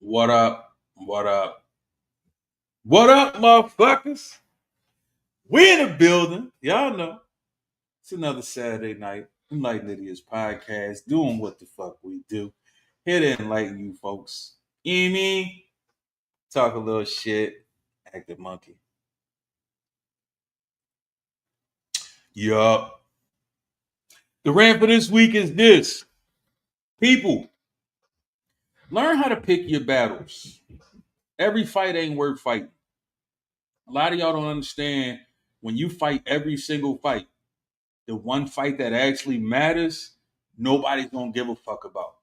What up? What up? What up, motherfuckers? We in the building. Y'all know. It's another Saturday night. Enlightened Idiots podcast, doing what the fuck we do. Here to enlighten you folks. You know what I mean? Talk a little shit. Act a monkey. Yup. The rant for this week is this. People, learn how to pick your battles. Every fight ain't worth fighting. A lot of y'all don't understand when you fight every single fight, the one fight that actually matters, nobody's gonna give a fuck about.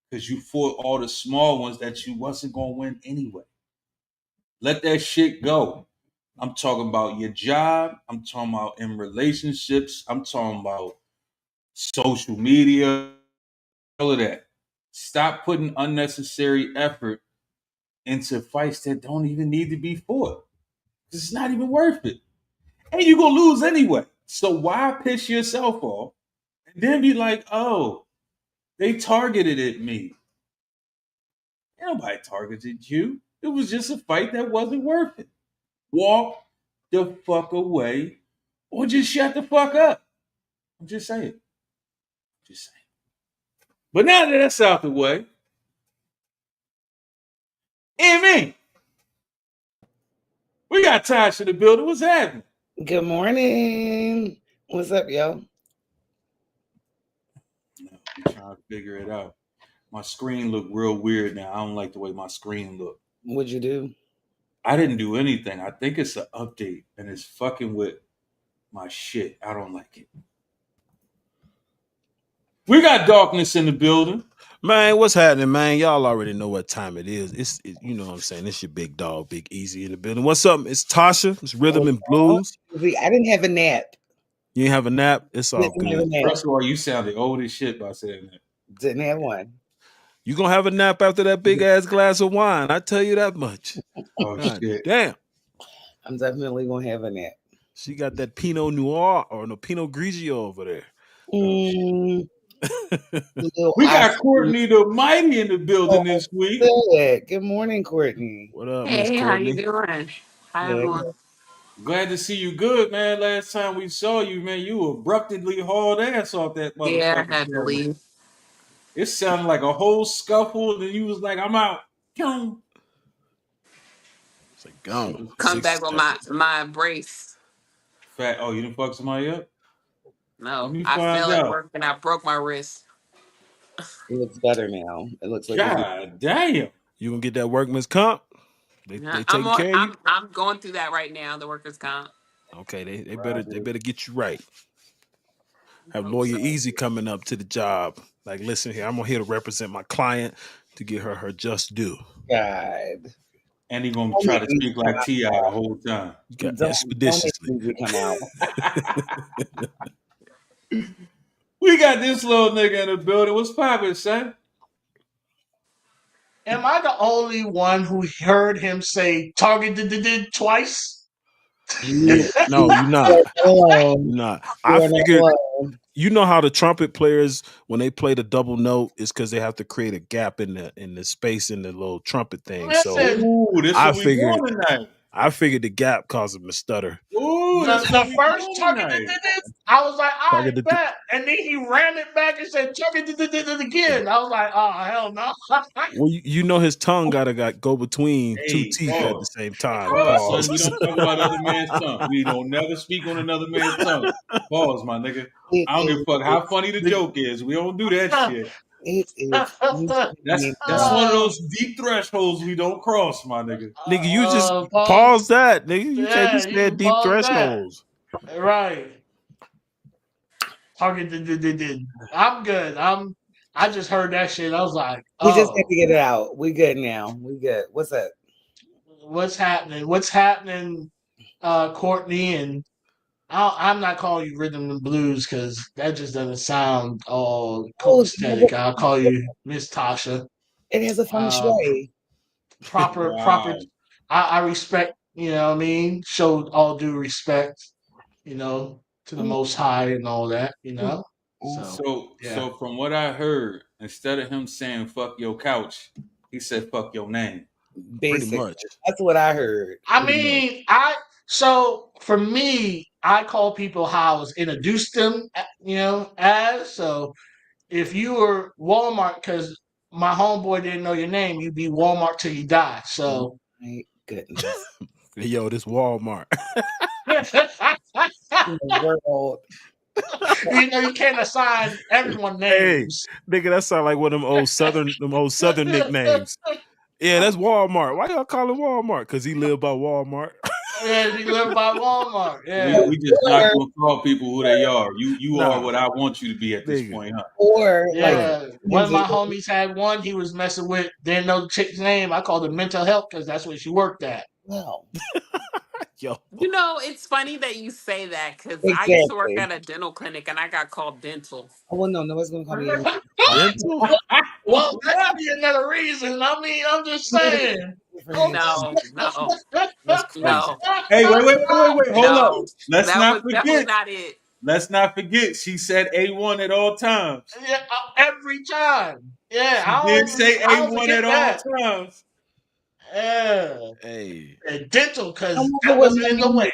Because you fought all the small ones that you wasn't gonna win anyway. Let that shit go. I'm talking about your job. I'm talking about in relationships. I'm talking about social media, all of that. Stop putting unnecessary effort into fights that don't even need to be fought. It's not even worth it. And you're gonna lose anyway. So why piss yourself off and then be like, oh, they targeted at me? Nobody targeted you. It was just a fight that wasn't worth it. Walk the fuck away or just shut the fuck up. I'm just saying. Just saying. But now that that's out the way, and me, we got Tasha in the building. What's happening? Good morning. What's up, yo? I'm trying to figure it out. My screen look real weird now. I don't like the way my screen look. What'd you do? I didn't do anything. I think it's an update and it's fucking with my shit. I don't like it. We got darkness in the building. Man, what's happening, man? Y'all already know what time it is. You know what I'm saying. It's your big dog, Big Easy in the building. What's up? It's Tasha. It's Rhythm and Blues. I didn't have a nap. You ain't have a nap? It's all good. First of all, you sounded old as shit by saying that. Didn't have one. You gonna have a nap after that big ass glass of wine? I tell you that much. Oh shit! Damn. I'm definitely gonna have a nap. She got that Pinot Noir or no Pinot Grigio over there. Mm, we got Courtney the Mighty in the building this week. Good morning, Courtney. What up, Hey, Miss Courtney? how you doing? Hi, everyone. Glad to see you good, man. Last time we saw you, man, you abruptly hauled ass off that motherfucker. Yeah, I had to leave. It sounded like a whole scuffle, and then you was like, I'm out. It's like gone. Come back with my brace. Fat. Oh, you didn't fuck somebody up? No, I fell at work and I broke my wrist. It looks better now. It looks like God damn. You gonna get that workman's comp? They take care of you. I'm going through that right now. The workers' comp. Okay, they better get you right. Have Lawyer Easy coming up to the job. Like, listen here, I'm here to represent my client to get her just due. God. And he gonna try to speak like T.I. the whole time. You got expeditiously. Come out. We got this little nigga in the building. What's poppin', son? Am I the only one who heard him say targeted twice? No, you're not. You're not. I figured. You know how the trumpet players, when they play the double note, is because they have to create a gap in the space in the little trumpet thing. Listen, so I figured the gap caused him to stutter. Ooh, the first targeted, I was like, I bet. And then he ran it back and said targeted again. I was like, oh hell no. Well, you know his tongue gotta go between two teeth at the same time. Son, we don't talk about other man's tongue. We don't never speak on another man's tongue. Pause, my nigga. I don't give a fuck how funny the joke is. We don't do that shit. That's one of those deep thresholds we don't cross, my nigga. Nigga, you just pause that, nigga. You can't just say deep thresholds. Right. Targeted. I'm good. I just heard that shit. I was like, we just had to get it out. We good now. We good. What's up? What's happening? What's happening, Courtney? And I'm not calling you Rhythm and Blues because that just doesn't sound all copacetic. I'll call you Miss Tasha. It has a feng shui. Proper. I respect, you know what I mean? Show all due respect, you know, to the Most High and all that, you know? So from what I heard, instead of him saying fuck your couch, He said, "Fuck your name." Basically, much. that's what I heard. I mean, so for me, I call people how I was introduced them, as. So if you were Walmart, because my homeboy didn't know your name, you'd be Walmart till you die. So, my goodness, Yo, this Walmart. in the world. you can't assign everyone names. Nigga, that sound like one of them old southern nicknames. Yeah, that's Walmart. Why y'all call him Walmart? Because he lived by Walmart. Yeah, he lived by Walmart. Yeah. We just not gonna call people who they are. You Nah. are what I want you to be at this point, huh? Or Yeah, one of my homies had one. He was messing with, didn't know the chick's name. I called her mental health because that's where she worked at. Well, Yo, it's funny that you say that because I used to work at a dental clinic and I got called dental. well, no, nobody's gonna call me dental. Well, that could be another reason. I mean, I'm just saying. No. That's crazy. No. Hey, wait. Hold up. Let's that not was definitely forget. not it. Let's not forget. She said A1 at all times. Yeah, every time. Yeah, She I did don't say don't A1 forget at that. all times. Yeah. Hey, And dental, because I that wonder what wasn't in the way.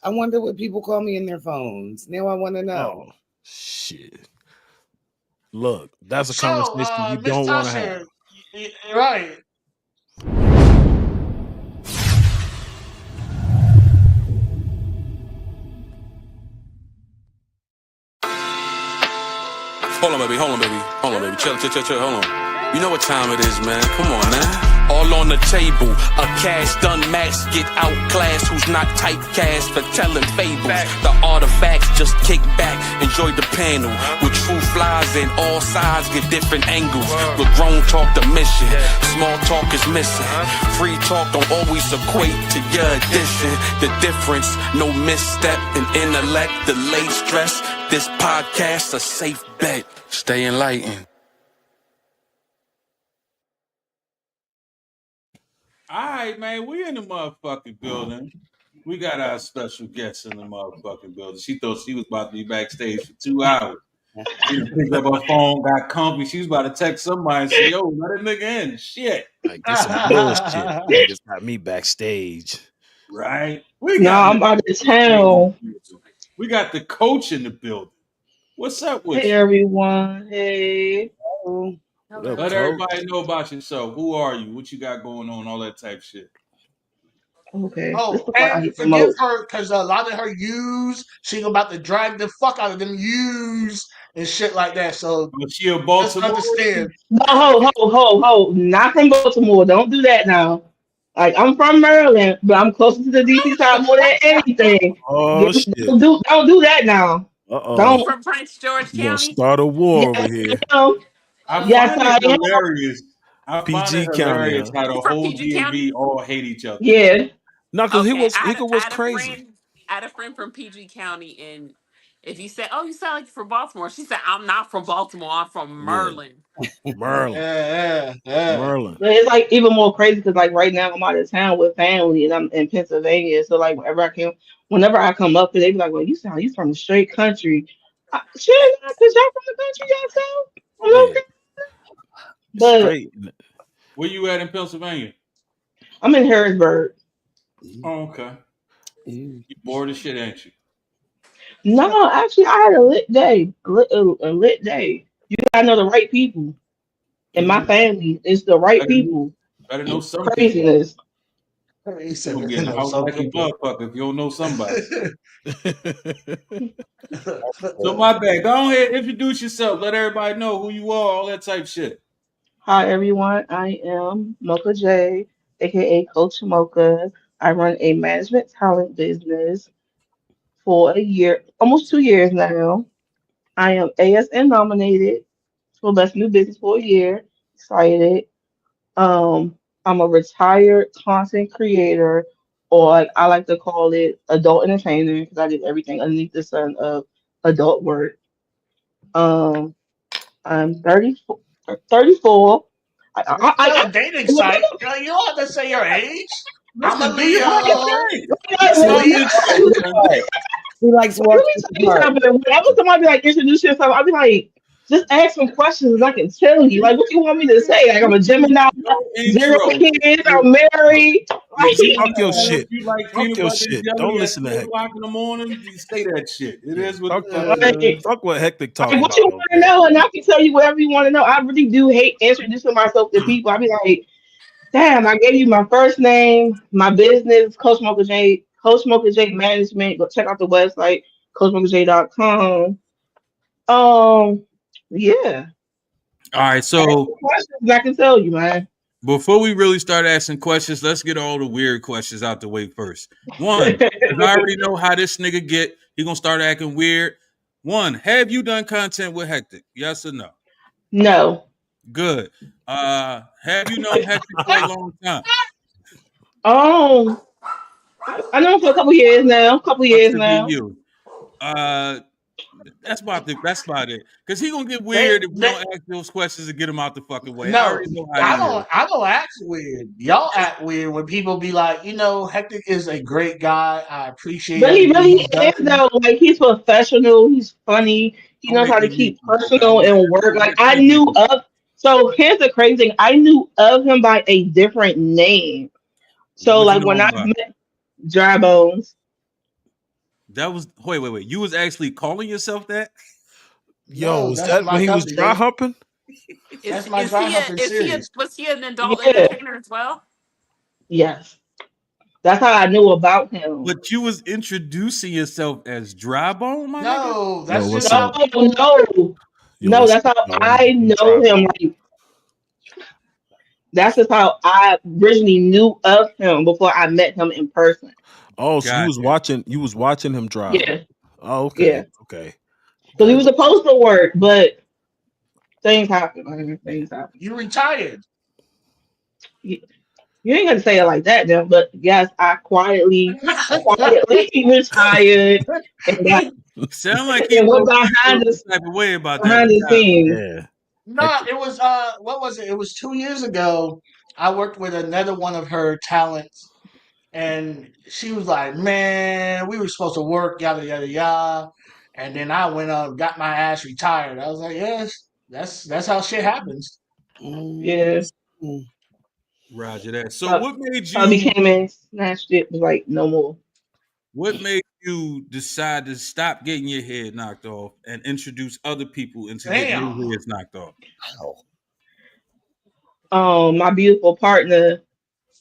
I wonder what people call me in their phones. Now I want to know. oh shit. Look, that's a So, conversation you Miss don't want to have. Tasha, right. Hold on, baby. Chill, hold on. You know what time it is, man. Come on, man. All on the table, a cash done max, get outclassed. Who's not typecast for telling fables? The artifacts just kick back, enjoy the panel. With true flies in all sides, get different angles. With grown talk the mission, small talk is missing. Free talk don't always equate to your addition. The difference, no misstep in intellect, delayed stress. This podcast a safe bet. Stay enlightened. All right, man. We in the motherfucking building. We got our special guest in the motherfucking building. She thought she was about to be backstage for 2 hours. She picked up her phone, got comfy. She was about to text somebody and say, "Yo, let a nigga in." Shit. Like this some bullshit. Niggas got me backstage. Right? I'm out of town. We got the coach in the building. What's up with Hey, you? everyone. Hey. Let everybody know about yourself. Who are you? What you got going on? All that type shit. Okay. Oh, and forgive her because a lot of her use, she's about to drag the fuck out of them use and shit like that. So she a Baltimore? Just understand. No, ho. Not from Baltimore. Don't do that now. Like, I'm from Maryland, but I'm closer to the DC side more than anything. Oh, shit. Don't do that now. Uh-oh. Don't. From Prince George You gonna County? start a war over here. I find it hilarious. I PG find it County, hilarious huh? how the whole DMV all hate each other. Yeah. No, because Okay, he was crazy. I had a friend from PG County, and if you said, "Oh, you sound like you're from Baltimore," she said, "I'm not from Baltimore. I'm from Maryland." Merlin. But it's like even more crazy because like right now I'm out of town with family and I'm in Pennsylvania. So like whenever I come up here, they be like, "Well, you from the straight country." Shit, because y'all from the country yourself. Okay. But straight. Where you at in Pennsylvania? I'm in Harrisburg. Oh, okay. You bored as shit, ain't you? No, actually, I had a lit day. A lit day. You gotta know the right people. In my family, it's the right people. Better know some Craziness. He said, You'll get in the house like a motherfucker if you don't know somebody. So my bad. Go ahead, introduce yourself. Let everybody know who you are, all that type shit. Hi everyone, I am Mocha J, aka Coach Mocha. I run a management talent business for a year, almost 2 years now. I am ASN nominated for Best New Business for a year. Excited. I'm a retired content creator, or I like to call it adult entertainer because I did everything underneath the sun of adult work. Um, I'm 34. 34. It's a dating site. You don't have to say your age. I'm a Leo. He likes Let me tell you something. Whenever somebody be like introduce yourself, I'll be like, Just ask some questions and I can tell you. Like, what you want me to say? Like, I'm a Gemini, No 0 intro. kids, I'm married. If you Fuck your tell us shit. you like Fuck peanut your butter and shit. Don't jelly at listen to 2 o'clock Hector. in the morning, you say that shit. It Yeah. is what Fuck it that. is. Like, Fuck what Hectic like, talking what about you over want to there. know? And I can tell you whatever you want to know. I really do hate introducing myself to people. I be like, damn, I gave you my first name, my business, Coach Mocha J, Coach Mocha J Management. Go check out the website, coachmokaj.com. Um, yeah. All right, Ask so the questions, I can tell you, man. before we really start asking questions, let's get all the weird questions out the way first. One, because I already know how this nigga get. He gonna start acting weird. One, have you done content with Hectic? Yes or no? No. Good. Have you known Hectic for a long time? Um, I know him for a couple years now. Couple Sucks years to be now. you. Uh, that's about it. Because he gonna get They, weird if we they, don't ask those questions and get him out the fucking way. I no, already know how he is. I don't act weird. Y'all act weird when people be like, Hectic is a great guy. I appreciate But he everything really he's done is for me. though. Like he's professional. He's funny. He Don't knows make how to me meet keep you. Okay, personal and work. Like I make me knew meet you. of. So here's the crazy thing. I knew of him by a different name. So What you like know when him I by? met Dry Bones. That was wait. You was actually calling yourself that? Yo, No, is that's that my when he was company, dry baby. humping? That's my dry humping Is he a series. was he an adult Yeah. entertainer as well? Yes. That's how I knew about him. But you was introducing yourself as dry bone, my nigga. No, Yo, that's just listen how up. No, people. no. Yo, No, listen that's how up, dog. I I'm know try him. bone. Like that's just how I originally knew of him before I met him in person. Oh, so Gotcha. you was watching him dry hump. Yeah. Oh, Yeah. okay. Okay. Because he Got was you. supposed to work, but things happen, man. Things happen. You retired. You, you ain't gonna say it like that, though. But yes, I quietly retired and got Sound like he and low went key feels some type of way about that behind the retirement. scenes. Yeah. No, it was what was it? It was 2 years ago. I worked with another one of her talents, and she was like, "Man, we were supposed to work, yada yada yada." And then I went up, got my ass retired. I was like, "Yes, that's how shit happens." Yeah, Mm. Roger that. So so, so I became in, snatched it, was like no more. what made you decide to stop getting your head knocked off and introduce other people into getting Damn. their heads knocked off? My beautiful partner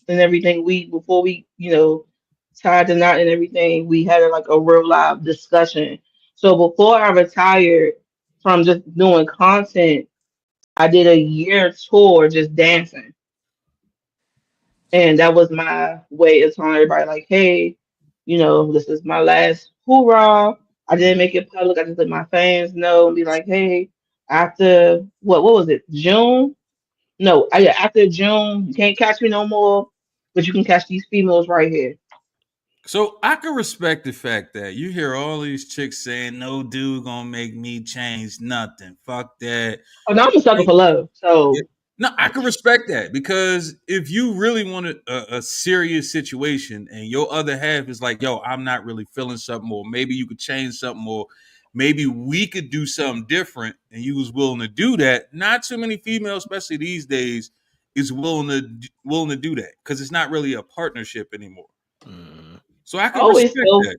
and everything. We before we, tied the knot and everything, we had like a real live discussion. So before I retired from just doing content, I did a year tour just dancing. And that was my way of telling everybody, like, hey, this is my last hoorah. I didn't make it public. I just let my fans know and be like, hey, after what was it? June? No, after June, you can't catch me no more, but you can catch these females right here. So I can respect the fact that you hear all these chicks saying, "No dude gonna make me change nothing. Fuck that." Oh, now I'm a sucker for love. Yeah. So No, I can respect that because if you really want a serious situation and your other half is like, yo, I'm not really feeling something, or maybe you could change something, or maybe we could do something different, and you was willing to do that. Not too many females, especially these days, is willing to do that because it's not really a partnership anymore. Mm. So I I can always respect tell that.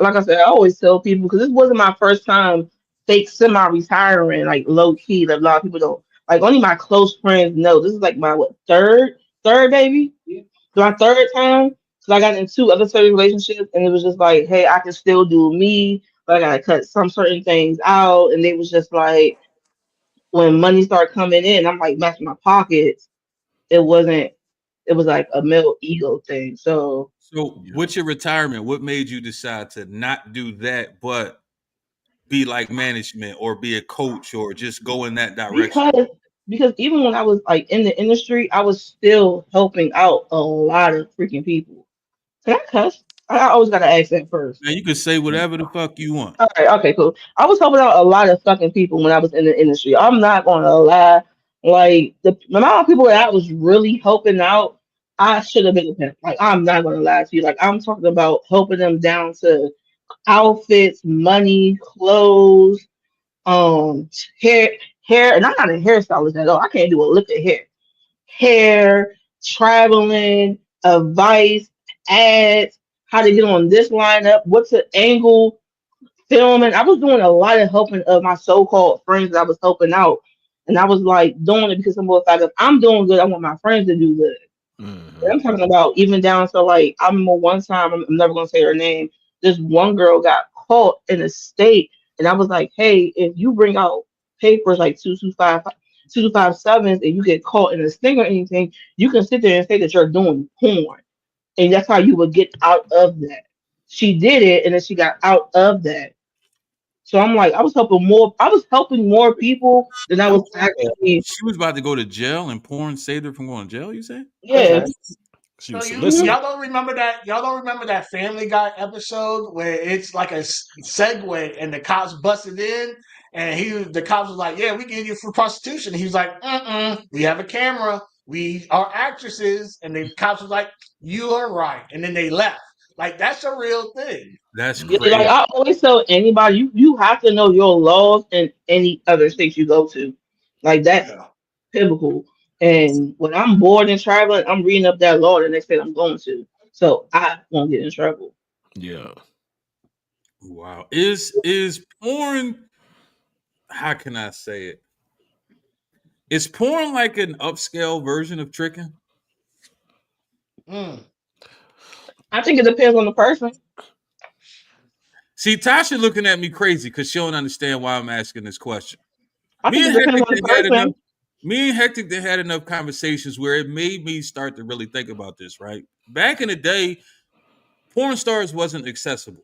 like I said, I always tell people because this wasn't my first time fake semi-retiring, like low key. That a lot of people don't like. Only my close friends know. This is like my what third baby, my third time. So I got in two other certain relationships, and it was just like, hey, I can still do me, but I gotta cut some certain things out. And they was just like, when money started coming in, I'm like matching my pockets. It wasn't. It was like a male ego thing. So So Yeah. with your retirement, what made you decide to not do that, but be like management or be a coach or just go in that direction? because because even when I was like in the industry, I was still helping out a lot of freaking people. Can I cuss? I always gotta ask that first. Now you can say whatever the fuck you want. All right, okay, cool. I was helping out a lot of fucking people when I was in the industry. I'm not gonna lie. Like the amount of people that I was really helping out, I should have been a pimp. Like I'm not gonna lie to you. Like I'm talking about helping them down to outfits, money, clothes, hair, and I'm not a hairstylist at all. I can't do a lick of hair, traveling, advice, ads, how to get on this lineup, what's the angle, filming. I was doing a lot of helping of my so-called friends that I was helping out. And I was like doing it because I'm more fact if I'm doing good, I want my friends to do good. And I'm talking about even down to like I remember one time, I'm never gonna say her name. This one girl got caught in a state, and I was like, hey, if you bring out papers like 2257s and you get caught in a sting or anything, you can sit there and say that you're doing porn. And that's how you would get out of that. She did it and then she got out of that. So I'm like, I was helping more people than I was actually. She was about to go to jail, and porn saved her from going to jail. You say? Yeah. She So was you solicited. y'all don't remember that? Y'all don't remember that Family Guy episode where it's like a segue and the cops busted in and the cops was like, "Yeah, we get you for prostitution." He was like, we have a camera. We are actresses," and the cops was like, "You are right," and then they left. Like that's a real thing. That's Yeah, like crazy. I always tell anybody, you have to know your laws in any other state you go to. Like that's Yeah. pivotal. And when I'm bored and traveling, I'm reading up that law the next state I'm going to. So I won't get in trouble. Yeah. Wow. Is porn? How can I say it? Is porn like an upscale version of tricking? Mm. I think it depends on the person. See, Tasha looking at me crazy because she don't understand why I'm asking this question. I Me think it and depends Hector on the had enough. person. Me and Hector had enough conversations where it made me start to really think about this. Right back in the day, porn stars wasn't accessible.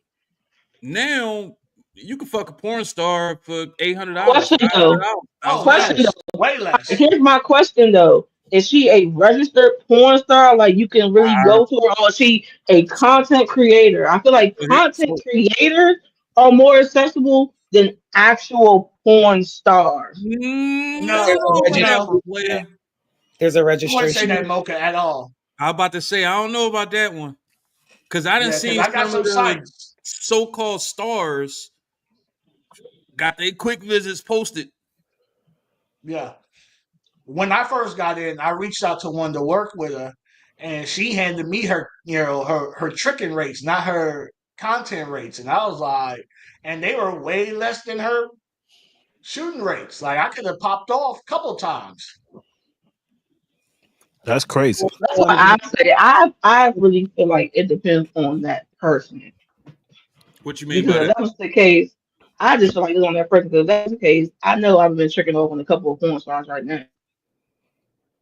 Now you can fuck a porn star for $800, Question though. $500, Oh, Question less, $1,000. though. way less. Here's my question though. Is she a registered porn star? Like you can really go to her, or is she a content creator? I feel like content So, creators are more accessible than actual porn stars. I No, There's a don't know about that no, one, registration. player. There's a I wouldn't say registration. that Mocha at all. I about to say I don't know about that one because I didn't Yeah, because see I got some of some the sites. so-called stars got their quick visits posted. Yeah. When I first got in, I reached out to one to work with her, and she handed me her, her tricking rates, not her content rates, and I was like, and they were way less than her shooting rates. Like I could have popped off a couple times. That's crazy. That's why I say I really feel like it depends on that person. What you mean Because by if that? that was the case, I just feel like it's on that person. Because if that's the case, I know I've been tricking off on a couple of porn stars right now.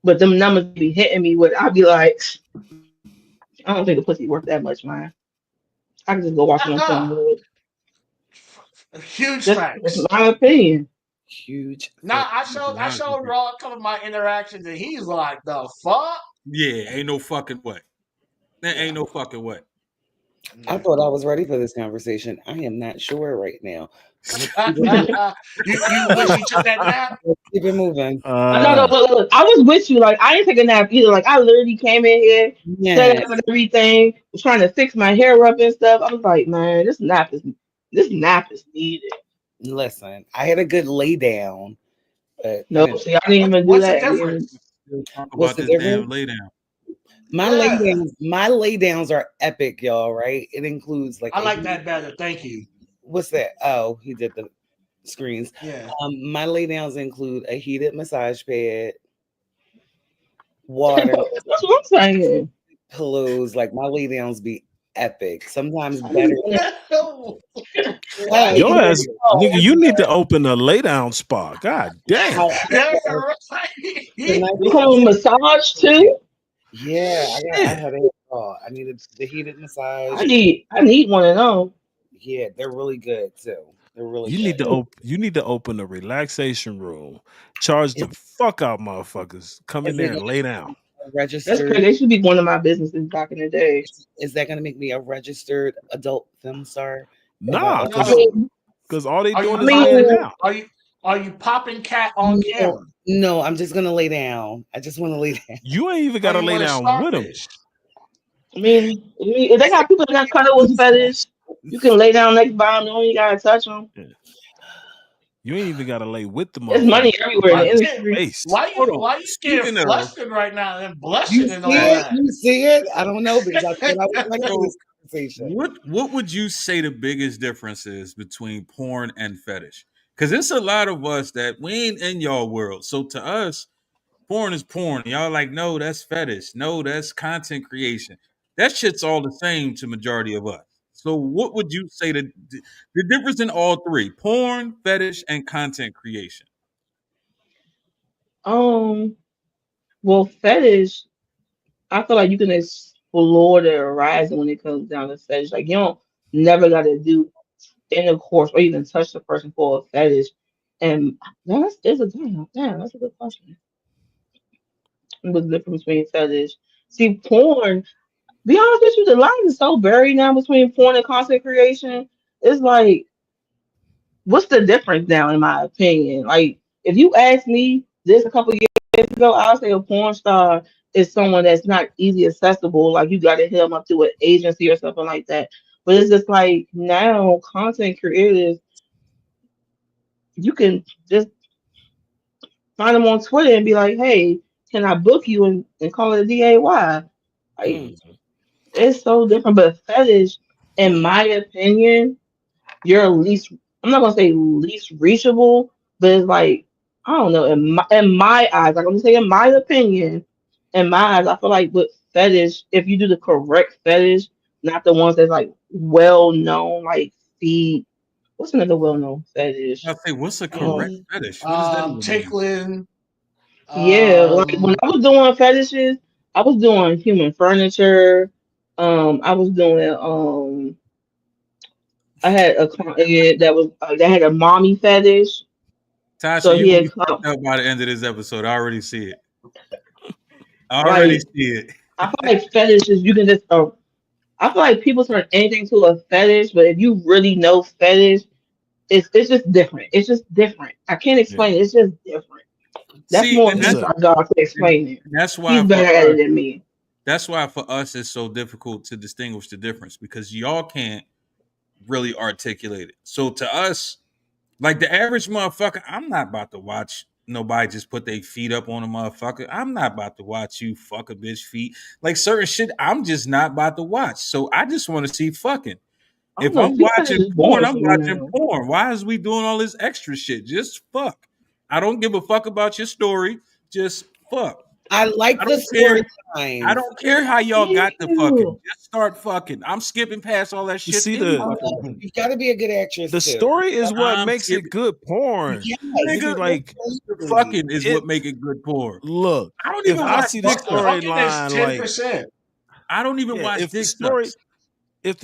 But them numbers be hitting me with I'd be like, I don't think the pussy worth that much, man. I can just go watch it on porn. Huge That's facts. my opinion. Huge. Now I showed Raw a couple of my interactions, and he's like, "The fuck." Yeah, ain't no fucking way. There ain't no fucking way. I thought I was ready for this conversation. I am not sure right now. you wish you took that nap? Let's keep it moving. No, look, I was with you. Like I didn't take a nap either. Like I literally came in here, set Yes. up and everything, was trying to fix my hair up and stuff. I was like, man, this nap is needed. Listen, I had a good lay down, but I No, didn't. see, I didn't even do What's the that. I didn't even, difference? We'll talk What's about the this damn difference? lay down. Yeah, My lay downs are epic, y'all. Right? It includes like I like that better. Thank you. what's that? Oh, he did the screens. Yeah. My lay downs include a heated massage pad, water, that's what I'm saying. pillows. Like my lay downs be epic. Sometimes I better. What? Your ass, Oh, nigga, you need to open a lay down spa. God damn. Yeah, Can I you come with massage too? Yeah, I Yeah. had a I needed the heated massage. I need one of those. Yeah, they're really good too. They're really You good. need to open a relaxation room. Charge the fuck out motherfuckers. Come in Is there it and lay down. That's registered? crazy. They should be one of my businesses back in the day. Is that going to make me a registered adult film star? Nah, I No. because all they Are doing you is laying down. are you popping cat on camera? No, I'm just gonna lay down. I just want to lay down. You ain't even Or gotta you lay want a down with them. starfish? If they got people that got cuddles fetish, you can lay down next to them. You only gotta touch them. You ain't even gotta lay with the There's motherfucker. money everywhere in the industry. Face. Hold on. Why you getting Speaking of, flustered right now and You blushing and all see it? that? You see it? I don't know because I thought I was ready for so this conversation. what would you say the biggest difference is between porn and fetish? Because it's a lot of us that we ain't in y'all world. So to us, porn is porn. Y'all like, no, that's fetish. No, that's content creation. That shit's all the same to majority of us. So what would you say the difference in all three? Porn, fetish, and content creation. Um, well, fetish, I feel like you can explore the horizon when it comes down to fetish. Like you don't never got to do intercourse or even touch the person for a fetish. And that's a damn, that's a good question. What's the difference between fetish? See, porn. Be honest with you, the line is so buried now between porn and content creation. It's like, what's the difference now, in my opinion? Like, if you ask me this a couple years ago, I'll say a porn star is someone that's not easy accessible. Like, you got to hit them up through an agency or something like that. But it's just like now, content creators, you can just find them on Twitter and be like, hey, can I book you and call it a DAY? Like, Mhm. it's so different. But fetish, in my opinion, you're least, I'm not gonna say least reachable, but it's like, I don't know, in my eyes, like I'm gonna say in my opinion, in my eyes, I feel like with fetish, if you do the correct fetish, not the ones that's like well known, like feet. What's another well known fetish? I say, what's a correct Um, fetish? What does that even mean? Tickling. yeah, like when I was doing fetishes, I was doing human furniture. I was doing I had a client that had a mommy fetish. Tasha, So you're he gonna had be fucked up by the end of this episode. I already see it. I already like, see it. I feel like fetishes you can just I feel like people turn anything to a fetish, but if you really know fetish, it's just different. It's just different. I can't Yeah. explain it. It's just different. That's See, more and It's that's a Nisar's job to explain it. that's why He's for better at us, it than me. it's so difficult to distinguish the difference because y'all can't really articulate it. So to us, like the average motherfucker, I'm not about to watch nobody just put their feet up on a motherfucker. I'm not about to watch you fuck a bitch feet. Like certain shit, I'm just not about to watch. So I just want to see fucking. I don't If know. I'm Feet fetish watching is porn, boring I'm for me watching now. porn. Why is we doing all this extra shit? Just fuck. I don't give a fuck about your story. Just fuck. I like I the don't care. I storylines. don't care how y'all got Thank to fucking. you. Just start fucking. I'm skipping past all that you shit see any I fucking love way. you. Got to be a good actress the too. story is what I'm makes it skipping. good porn. Yes, Nigga, Nigga, like the absolutely. fucking is it what make it good porn. look, I don't if even I watch see the dick sucks. Fucking is storyline, like 10%. I don't even yeah, watch if the dick sucks.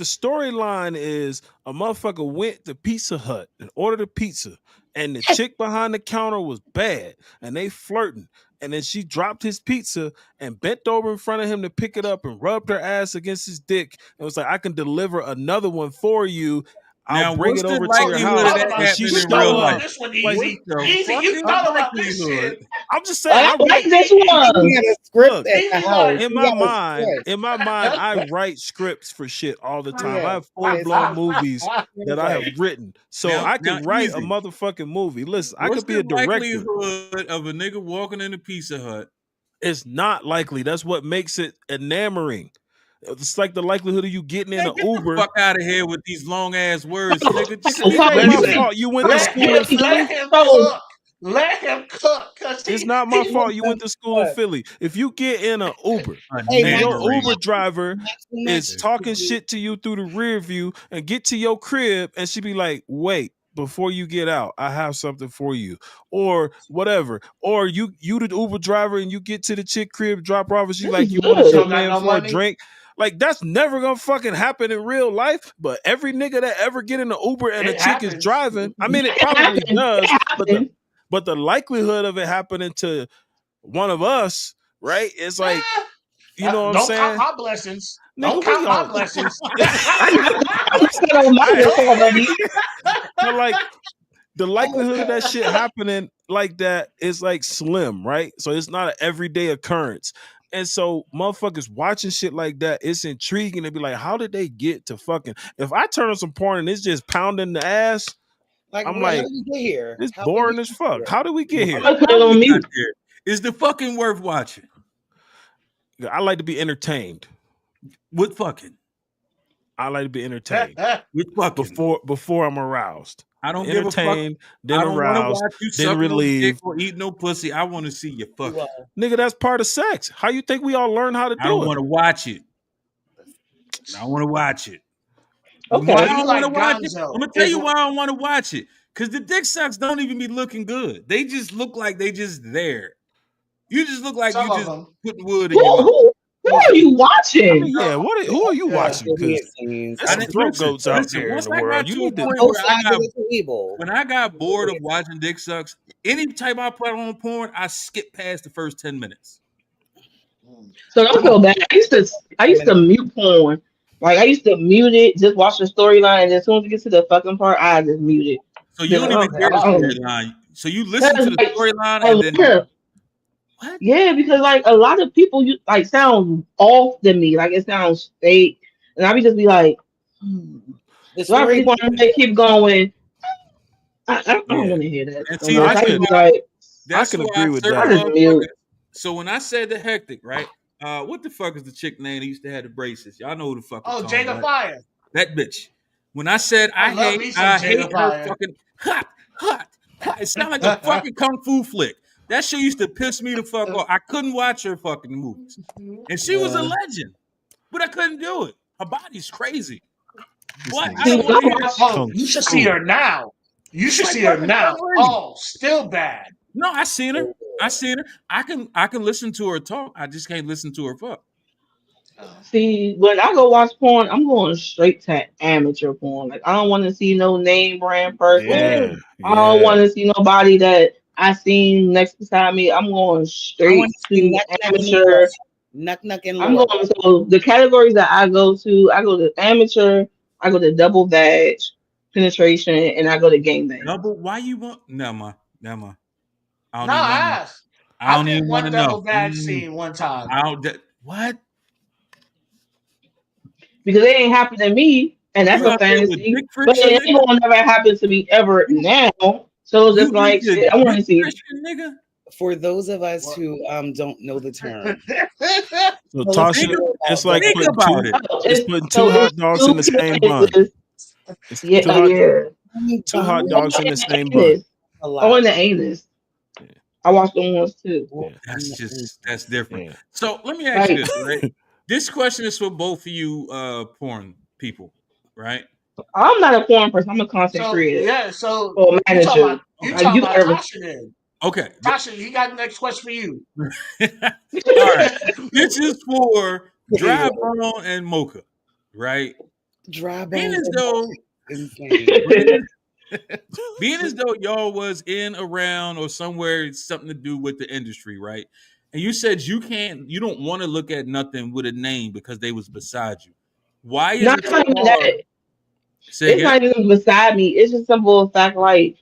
storyline is a motherfucker went to Pizza Hut and ordered a pizza, and the chick behind the counter was bad, and they flirting, and then she dropped his pizza and bent over in front of him to pick it up and rubbed her ass against his dick and was like, "I can deliver another one for you. I'll Now, bring what's it the over to your You likelihood of house." talk that And about she happening we in talk real showed about life? up. this one What's easy. the Easy. You fucking talk about this likelihood? shit. I'm just saying, I Like write. this He one. had a script Look, at the Easy house. like in He my had a mind, script. I write scripts for shit all the time. I Yeah, have full it's blown movies that I have right. written, so Now, I now, can write a easy. motherfucking movie. Listen, I What's could be the a director. likelihood of a nigga walking in a Pizza Hut? It's not likely. That's what makes it enamoring. It's like the likelihood of you getting in Man, an get the Uber. fuck out of here with these long ass words, nigga. Just It speak ain't my English. Listen, fault you went to let school him in Philly. let him So cook. Let him cook. Cause It's not my fault you went to school in But, Philly. If you get in an Uber hey, and your Enamoring. Uber driver not too much. is talking shit to you through the rear view and get to your crib and she be like, wait, before you get out, I have something for you. Or whatever. Or you the Uber driver and you get to the chick crib, drop her off, and she this like, is you want to you good. don't come got in no for a money. drink? Like that's never gonna fucking happen in real life. But every nigga that ever get in an Uber and a It chick is happens. driving, I mean it It probably happened. It does, happened. but the likelihood of it happening to one of us, right? It's like, you know what I'm Don't count saying? my blessings. Don't Nigga, we count my all blessings. I got that on my I, list already. but like the likelihood of that shit happening like that is like slim, right? So it's not an everyday occurrence. And so motherfuckers watching shit like that, it's intriguing to be like, how did they get to fucking if I turn on some porn and it's just pounding the ass, Like, I'm how like, did we get here? it's How did we boring get as fuck. here? How did we get here? I put it How on we got mute. there? Is the fucking worth watching? I like to be entertained. With fucking. I like to be entertained With fucking. before I'm aroused. I don't give a fuck. Entertained, then I don't want to aroused, watch you then suck no dick relieved. or eat no pussy. I want to see you fucking. Well, Nigga, that's part of sex. How you think we all learn how to I don't do want it? to watch it. I want to watch it. Okay. Why I So you don't like want to watch it? Gonzo. I'm gonna tell Is you it- why I don't want to watch it. Because the dick sucks don't even be looking good. They just look like they just there. You just look like Some you of just them. putting wood in your mouth. Who are you watching? Yeah, who are you Yeah. watching? Because scenes. there's some didn't- throat listen, goats out listen, there in once the I got world. You to a need to. point Both where I sides got of the table. when I got bored of watching dick sucks, any type I put on porn, I skip past the first 10 minutes. So don't feel bad. I used to mute porn. Like I used to mute it, just watch the storyline, and as soon as it gets to the fucking part, I just mute it. So you don't even hear the storyline. So you listen to the storyline and then what? Yeah, because like a lot of people you like sound off to me. Like it sounds fake. And I be just be like, The do I really want to keep going? I don't Yeah. want to hear that. And so see, much. I I can- just be like, That's I can why agree with certain that. I just motherfuckers- mute. So when I said the hectic, right? What the fuck is the chick name that used to have the braces? Y'all know who the fuck I'm Oh, talking Jada about. Fire. That bitch. When I said I love me some hate Jada her Fire. fucking hot. It sounded like a fucking kung fu flick. That shit used to piss me the fuck off. I couldn't watch her fucking movies. And she was a legend. But I couldn't do it. Her body's crazy. But I don't want to hear Oh, you should see her now. You should see her now. Oh, still bad. No, I seen her. I can listen to her talk. I just can't listen to her fuck. See, when I go watch porn, I'm going straight to amateur porn. Like I don't want to see no name brand person. Yeah, I don't want to see nobody that I seen next beside me. I'm going straight to amateur. Nuck and I'm going so the categories that I go to amateur, I go to double vag, penetration, and I go to gangbang. Double? Why you want? Never mind. I don't No, even I want to. asked. I don't did even want one to know. double bag scene one time. What? Because it ain't happened to me, and that's You a out there with fantasy. dick But friction, it ain't gonna never happen to me ever now. So it's just like You shit, I want to dick see. friction, nigga. For those of us who don't know the term, So Tasha, it's like Think putting about two. it. It's putting two hot dogs in the same bun. It's Yeah, two hot, yeah. two hot dogs in the same bun. Anus. Oh, and the anus. I watched them ones too. That's different. Yeah. So let me ask you Right. this, right? This question is for both of you porn people, right? I'm not a porn person. I'm a content So creator yeah, so or you manager. talking about Like, you gotta- Tasha then. Okay. Tasha, he got the next question for you. All right. This is for Dry Bone and Mocha, right? Dry Being Bone as though insane. being as though y'all was in, around, or somewhere something to do with the industry, right? And you said you don't want to look at nothing with a name because they was beside you. Why is Not it so even hard? that. Say It's again? not even beside me. It's just simple fact. Like,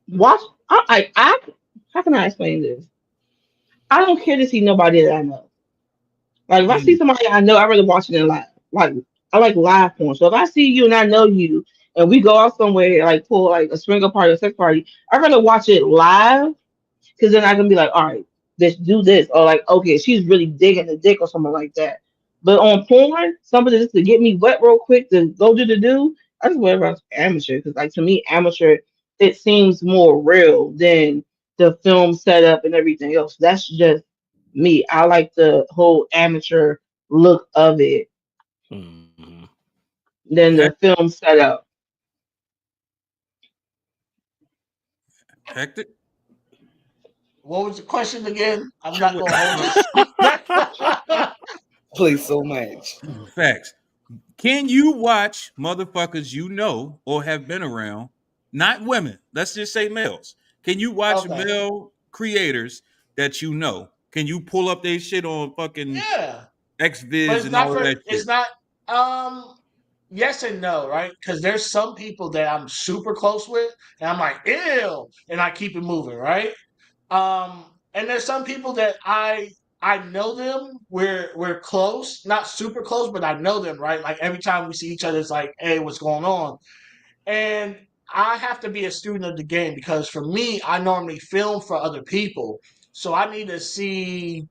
watch. How can I explain this? I don't care to see nobody that I know. Like if I see somebody I know, I rather watch it in live. Like I like live porn. So if I see you and I know you, and we go out somewhere like pull like a swinger party or sex party, I'd rather watch it live because then I can be like, all right, let's do this, or like, okay, she's really digging the dick or something like that. But on porn, somebody just to get me wet real quick to go do, I just whatever else amateur because like to me, amateur it seems more real than the film setup and everything else. That's just me. I like the whole amateur look of it Mhm. than the film setup. Hectic? What was the question again? I'm not going to hold you. Please so much. Facts. Can you watch motherfuckers you know or have been around, not women, let's just say males? Can you watch male creators that you know? Can you pull up their shit on fucking XViz and all that shit? It's not yes and no, right? Because there's some people that I'm super close with, and I'm like, ew, and I keep it moving, right? And there's some people that I know them. We're close, not super close, but I know them, right? Like every time we see each other, it's like, hey, what's going on? And I have to be a student of the game because for me, I normally film for other people, so I need to see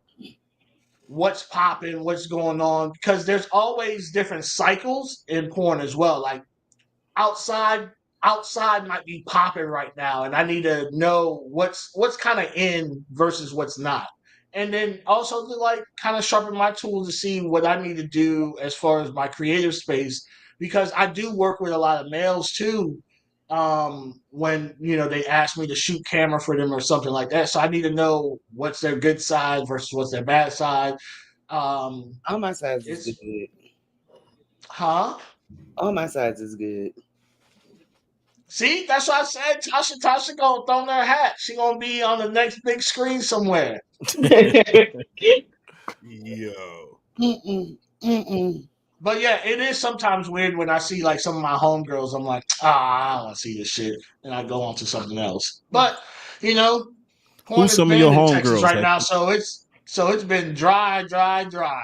what's popping, what's going on, because there's always different cycles in porn as well. Like outside outside might be popping right now, and I need to know what's kind of in versus what's not. And then also to like kind of sharpen my tools to see what I need to do as far as my creative space, because I do work with a lot of males too. When they ask me to shoot camera for them or something like that, so I need to know what's their good side versus what's their bad side. All my sides is It's good. huh? All my sides is good. See, that's what I said. Tasha gonna throw in her hat. She gonna be on the next big screen somewhere. Yo. Mm-mm. But yeah, it is sometimes weird when I see like some of my homegirls. I'm like, I don't want to see this shit, and I go on to something else. But you know, porn Who's is some of your banned in Texas homegirls, right now, Hector? so it's been dry. Hector,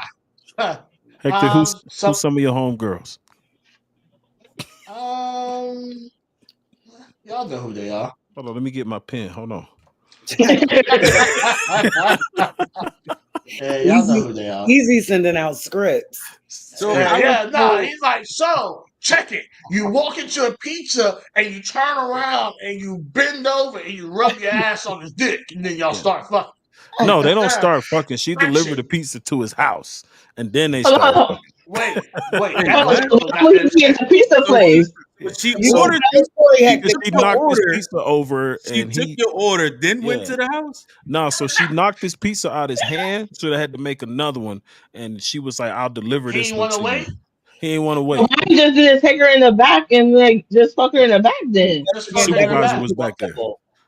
who's Some some of your homegirls? um, y'all know who they are. Hold on, let me get my pen. Hold on. Yeah, y'all know who they are. Easy sending out scripts. So He's like, so check it. You walk into a pizza and you turn around and you bend over and you rub your ass on his dick, and then y'all start fucking. No, they don't start fucking. She delivered the pizza to his house, and then they start fucking. Wait, Wait, that what? don't go I down was in the pizza place. She You ordered tell the story, Hector. She knocked his pizza over, She and took he your order, then went Yeah. to the house. no. So she knocked his pizza out his hand, so they had to make another one. And she was like, "I'll deliver He this ain't one wanna to wait. you." He ain't want to Why wait. you just didn't take her in the back and like just fuck her in the back then? Just The fuck her in the supervisor back. was back there.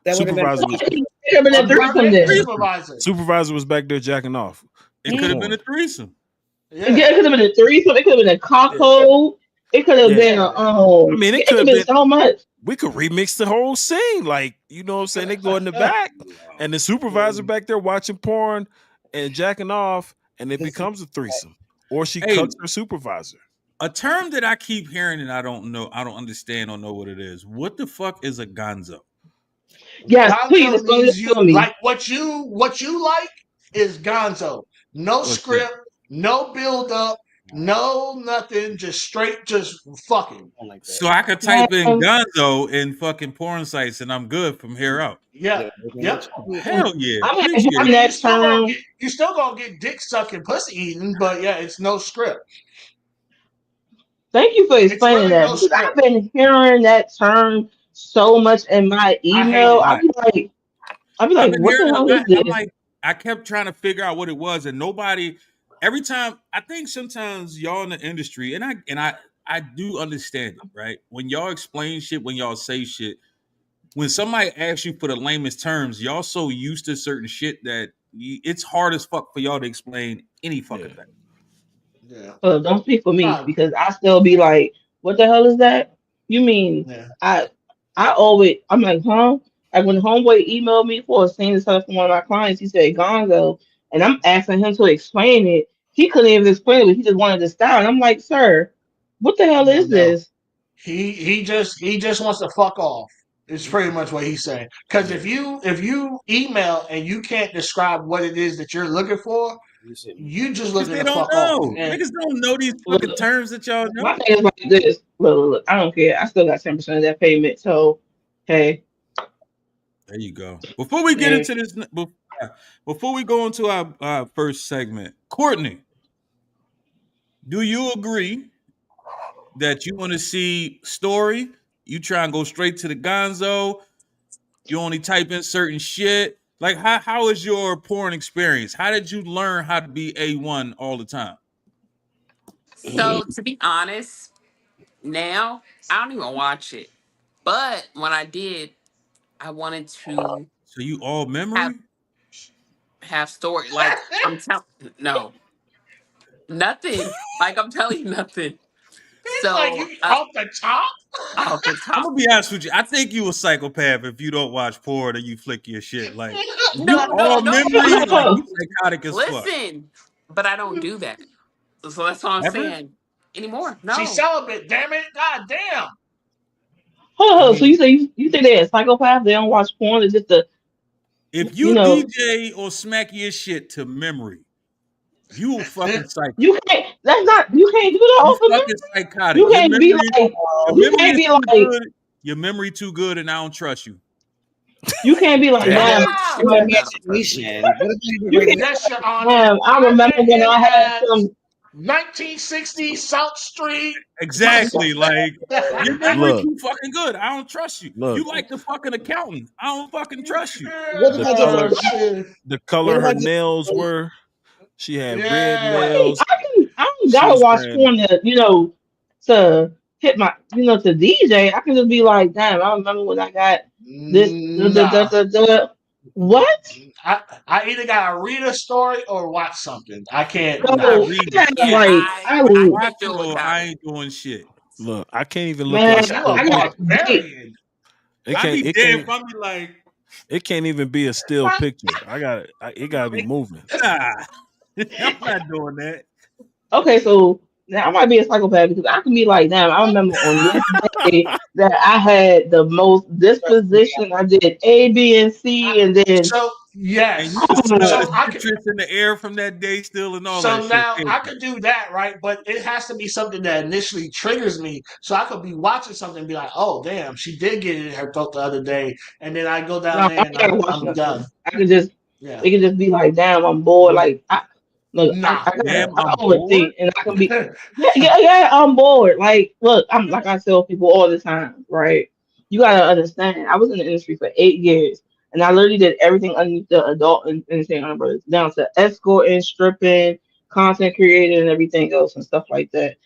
That would have been Supervisor was Take her in A the threesome perfect then. supervisor. supervisor was back there jacking off. It could have been a threesome. Yeah, Yeah. it could have been a threesome. It could have been a cockhold. It could have been I mean, it it could could have have been. been so much. We could remix the whole scene, like you know what I'm saying. They go in the back, and the supervisor back there watching porn and jacking off, and it becomes a threesome, or she Hey. cucks her supervisor. A term that I keep hearing and I don't know, I don't understand or know what it is. What the fuck is a gonzo? Yes, please Gonzo explain means this you to me. like what you like is gonzo. No What's script, no build up, no nothing, just straight just fucking. So I could type in gonzo in fucking porn sites and I'm good from here out. Yeah. Yep. Hell yeah. I'm gonna Appreciate find it. that term. You still gonna get dick sucking, pussy eating, but yeah, it's no script. Thank you for It's explaining really that no because I've script. been hearing that term so much in my I hate email. it. I'll be I've like, been what the hearing a hell lot. is this? I'm like, I kept trying to figure out what it was, and nobody. Every time, I think sometimes y'all in the industry, and I do understand it, right? When y'all explain shit, when y'all say shit, when somebody asks you for the lamest terms, y'all so used to certain shit that it's hard as fuck for y'all to explain any fucking thing. Yeah. Don't speak for me Nah, because I still be like, what the hell is that? You mean yeah. I'm like, huh? Like when homeboy emailed me for a same stuff from one of my clients, he said Gonzo, and I'm asking him to explain it. He couldn't even explain it, but he just wanted to style. And I'm like, sir, what the hell is No. this? He just wants to fuck off. It's pretty much what he's saying. Because if you email and you can't describe what it is that you're looking for, you just Because looking they to don't fuck off. know. And Niggas don't know these Look, fucking terms that y'all my know. thing is like this. Look, I don't care. I still got 10% of that payment. So, hey, There you go. Before we get into this, before we go into our first segment, Courtney, do you agree that you want to see story? You try and go straight to the gonzo. You only type in certain shit. Like how is your porn experience? How did you learn how to be A1 all the time? So to be honest, now I don't even watch it. But when I did, I wanted to So you all have memory? have story. Like I'm telling, no, nothing. Like I'm telling you, nothing. he's like, So you off the top? off the I'm top, gonna be honest with you. I think you a psychopath if you don't watch porn and you flick your shit. Like you no, no, all no, memory, like oh, you psychotic as fuck. listen, but I don't do that. So that's all I'm Ever? saying anymore. She's No, celibate, damn it. God damn. Hold on. So you say you think they're a psychopath? They don't watch porn. It's just If you you know, DJ or smack your shit to memory, you a fucking psycho. you can't. That's not. You can't do that You off of fucking memory. psychotic. You can't be like. Your You memory can't is be too like. good. Your memory too good, and I don't trust you. You can't be like, Damn. damn. It's your imagination. What if you You write can't. it Yes, Your Honor. Damn. I I remember met when him I had at some. 1960 South Street. Exactly. Like your memory Look, too fucking good. I don't trust you. look. You like the fucking accountant. I don't fucking trust you. What if The I just color, Shit. the what color if I her just nails were. She had red Yeah. nails. I don't She gotta was watch wearing. porn to hit my, to DJ. I can just be like, damn, I remember when I got this. Nah. What? I either gotta read a story or watch something. I can't. I'm not Nah. So reading I gotta shit. Yeah, like, I'm I can't watching do it or without I it. ain't doing shit. Look, I can't even look at a man, You still a I picture. got date. barbarian. It I can't. be It damn can't. if I be like, It can't even be a still picture. I got it. It gotta be moving. nah, I'm not doing that. Okay, so now I might be a psychopath because I can be like, damn, I remember on this day that I had the most trust me? disposition. I did A, B, and C, and then So And yes. you can smell So the I can. citrus in the air from that day still and all that So shit. now can't I you? could do that, right? But it has to be something that initially triggers me. So I could be watching something and be like, "Oh, damn, she did get it in her throat the other day," and then I go no, down I there ain't and gotta I'm watch I'm done. nothing. I can just Yeah. it can just be like, damn, I'm bored. Like look, Nah. Damn, I I'm bored. overthink, and I can be yeah, I'm bored. Like, look, I'm like I tell people all the time, right? You gotta understand. I was in the industry for 8 years, and I literally did everything underneath the adult and insane umbrella, down to escorting, stripping, content creating, and everything else and stuff like that.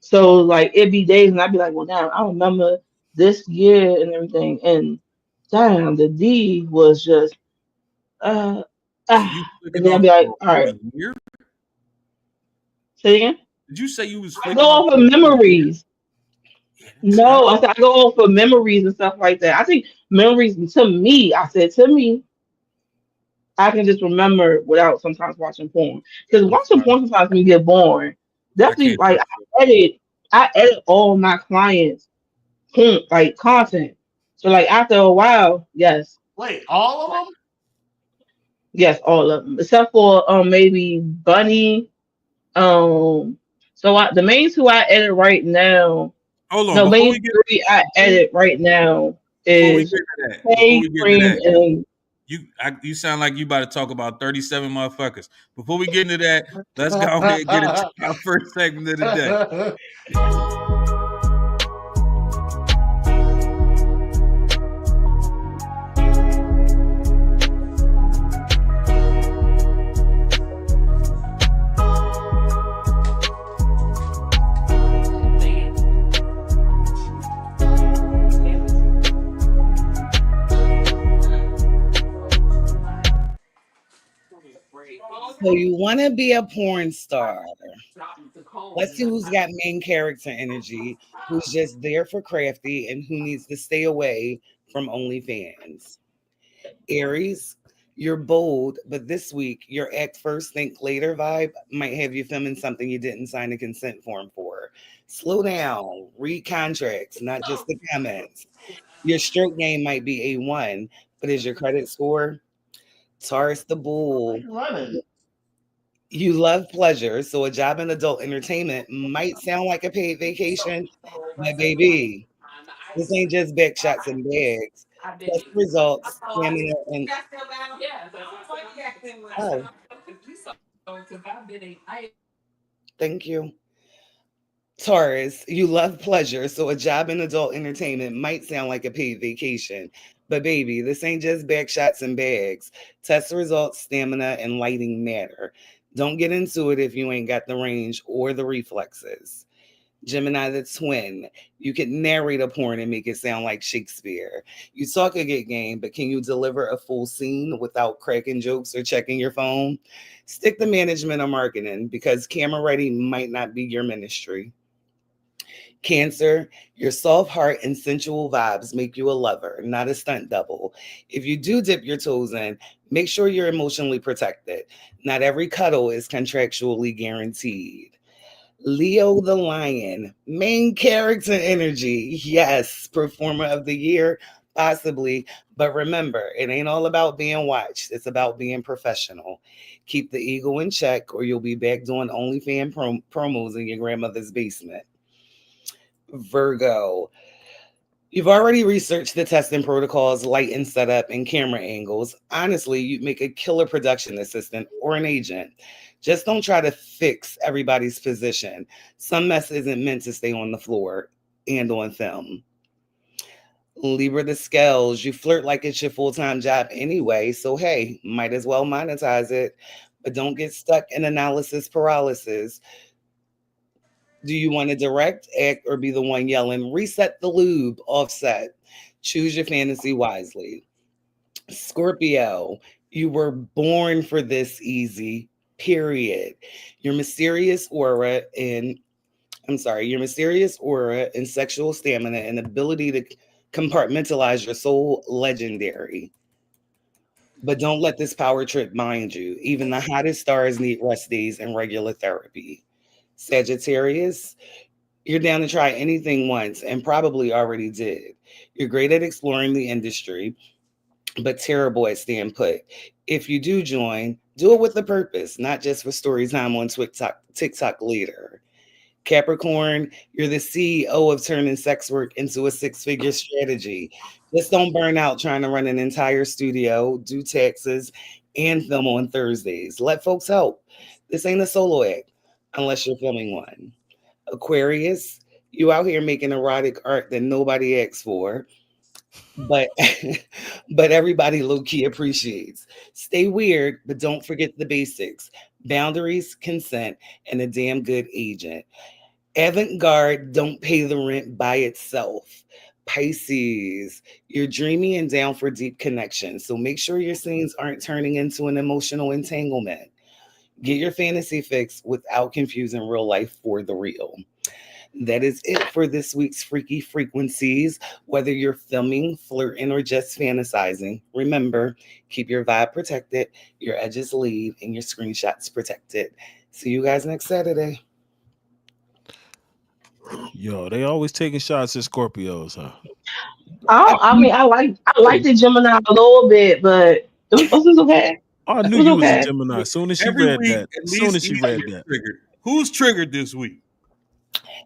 So like it'd be days, and I'd be like, well, damn, I remember this year and everything, and damn, the D was just uh So you and flicking then I'd off be like, for all right, a year? say it again. Did you say you was I go flicking off off for of a whole year? memories. Yeah, that's hell. No, I said I go off of memories and stuff like that. I think memories to me, I said to me, I can just remember without sometimes watching porn. Because I'm watching sorry. porn sometimes can get boring. I Definitely, can't like touch it. I edit all my clients' porn, like content. So like after a while, yes, Wait, all of them? yes, all of them except for maybe Bunny. Um, the main two I edit right now. Hold on, No, main three I edit right now before we is get to that, before K we get into Cream that, and you sound like you about to talk about 37 motherfuckers. Before we get into that, let's go ahead and get into our first segment of the day. So you want to be a porn star? Let's see who's got main character energy, who's just there for crafty, and who needs to stay away from OnlyFans. Aries, you're bold, but this week your act first, think later vibe might have you filming something you didn't sign a consent form for. Slow down, read contracts, not just the comments. Your stroke game might be A1, but is your credit score? Taurus the Why Bull, you running? you love pleasure, so a job in adult entertainment might sound like a paid vacation, but baby, this ain't just back shots and bags. Test results, stamina, and oh, thank you. Taurus, you love pleasure, so a job in adult entertainment might sound like a paid vacation. But baby, this ain't just back shots and bags. Test results, stamina, and lighting matter. Don't get into it if you ain't got the range or the reflexes. Gemini the twin, you can narrate a porn and make it sound like Shakespeare. You talk a good game, but can you deliver a full scene without cracking jokes or checking your phone? Stick to management or marketing because camera ready might not be your ministry. Cancer, your soft heart and sensual vibes make you a lover, not a stunt double. If you do dip your toes in, make sure you're emotionally protected. Not every cuddle is contractually guaranteed. Leo the Lion, main character energy. Yes, performer of the year, possibly. But remember, it ain't all about being watched, it's about being professional. Keep the ego in check, or you'll be back doing OnlyFans promos in your grandmother's basement. Virgo, you've already researched the testing protocols, lighting setup, and camera angles. Honestly, you'd make a killer production assistant or an agent. Just don't try to fix everybody's position. Some mess isn't meant to stay on the floor and on film. Libra the scales, you flirt like it's your full-time job anyway, so hey, might as well monetize it. But don't get stuck in analysis paralysis. Do you want to direct, act, or be the one yelling, reset the lube, offset? Choose your fantasy wisely. Scorpio, you were born for this easy, period. Your mysterious aura and your mysterious aura and sexual stamina and ability to compartmentalize your soul legendary. But don't let this power trip mind you. Even the hottest stars need rest days and regular therapy. Sagittarius, you're down to try anything once and probably already did. You're great at exploring the industry, but terrible at staying put. If you do join, do it with a purpose, not just for story time on TikTok later. Capricorn, you're the CEO of turning sex work into a six-figure strategy. Just don't burn out trying to run an entire studio, do taxes, and film on Thursdays. Let folks help. This ain't a solo act unless you're filming one. Aquarius, you out here making erotic art that nobody asks for, but but everybody low-key appreciates. Stay weird, but don't forget the basics. Boundaries, consent, and a damn good agent. Avant-garde, don't pay the rent by itself. Pisces, you're dreamy and down for deep connection, so make sure your scenes aren't turning into an emotional entanglement. Get your fantasy fix without confusing real life for the real. That is it for this week's Freaky Frequencies. Whether you're filming, flirting, or just fantasizing, remember, keep your vibe protected, your edges lead, and your screenshots protected. See you guys next Saturday. Yo, they always taking shots at Scorpios, huh? I like the Gemini a little bit, but it was okay. I It knew was you was a okay. Gemini. As soon as she Every read week, that, at as soon least as she he read gets that, triggered. Who's triggered this week?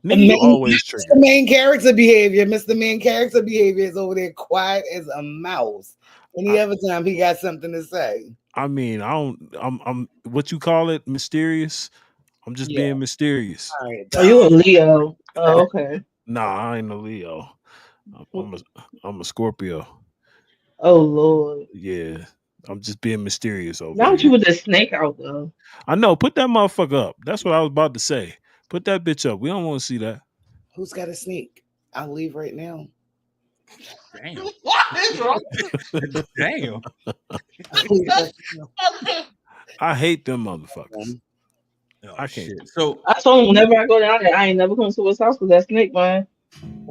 nigga, you always Mr. triggered. Main character behavior. Mr. Main character behavior is over there quiet as a mouse. Any other time he got something to say. I mean, I don't. I'm what you call it, mysterious. I'm just Yeah. being mysterious. All right. Oh, you a Leo? Oh, okay. Nah, I ain't a Leo. I'm a Scorpio. Oh Lord. Yeah, I'm just being mysterious over Not you here. with the snake out though. I know. Put that motherfucker up. That's what I was about to say. Put that bitch up. We don't want to see that. Who's got a sneak? I'll leave right now. Damn. What is wrong? Damn. I'll leave right now. I hate them motherfuckers. Oh, I can't. shit. So I told him whenever I go down there, I ain't never come to his house with that snake, man.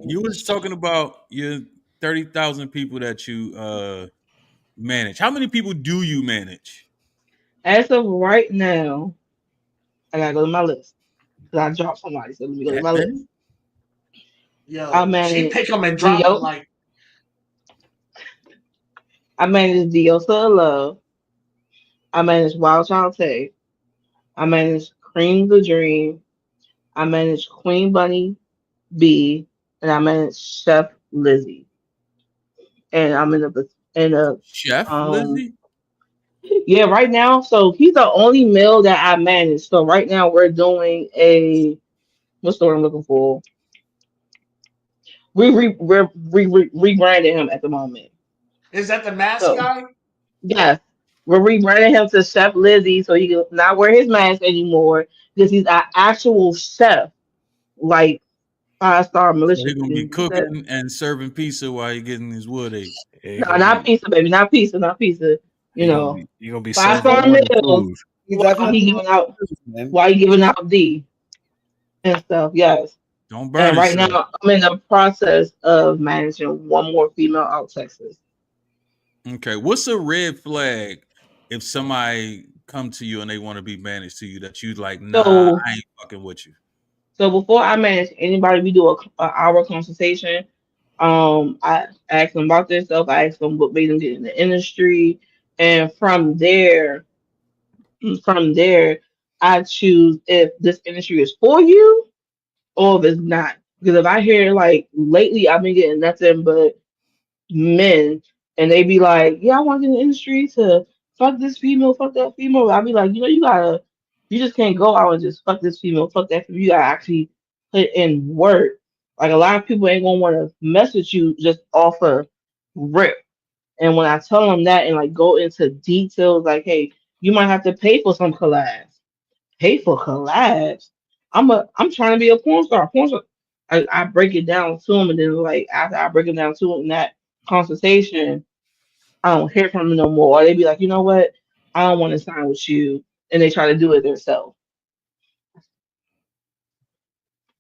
you was talking about your 30,000 people that you manage. How many people do you manage? As of right now, I gotta go to my list. Cause I dropped somebody, so let me go to That my list. many? I Yo, she manage pick them and drop them Dio. like I manage Diosa Love. I manage Wild Child Tay. I manage Cream the Dream. I manage Queen Bunny B, and I manage Chef Lizzie. And I'm in a Chef um Lizzie? yeah, right now. So he's the only male that I manage. So right now we're doing a what's the word I'm looking for? We're rebranding him at the moment. is that the mask So guy? yes, we're rebranding him to Chef Lizzie, so he can not wear his mask anymore because he's an actual chef, like 5-star So militia. he gonna be He said, cooking and serving pizza while he getting his wood ate. He no, gonna not be. pizza, baby, not pizza, not pizza. You He gonna know, be. He gonna be five serving star more than meals food. He while he definitely giving out man. while he giving out D and stuff. Yes. Don't burn And right himself. now, I'm in the process of managing one more female out Texas. Okay. What's a red flag if somebody come to you and they want to be managed to you that you like, nah, So I ain't fucking with you? So before I manage anybody, we do a hour consultation. I ask them about themselves. I ask them what made them get in the industry, and from there, I choose if this industry is for you or if it's not. Because if I hear like lately, I've been getting nothing but men, and they be like, "Yeah, I want to get in the industry to fuck this female, fuck that female." I'll be like, you just can't go out and just fuck this female, fuck that female. You gotta actually put in work. Like a lot of people ain't gonna want to mess with you just off of rip. And when I tell them that and like go into details, like, hey, you might have to pay for some collabs. Pay for collabs. I'm trying to be a porn star. Porn star. I break it down to them, and then like after I break it down to them in that consultation, I don't hear from them no more. Or they be like, you know what? I don't want to sign with you, and they try to do it themselves.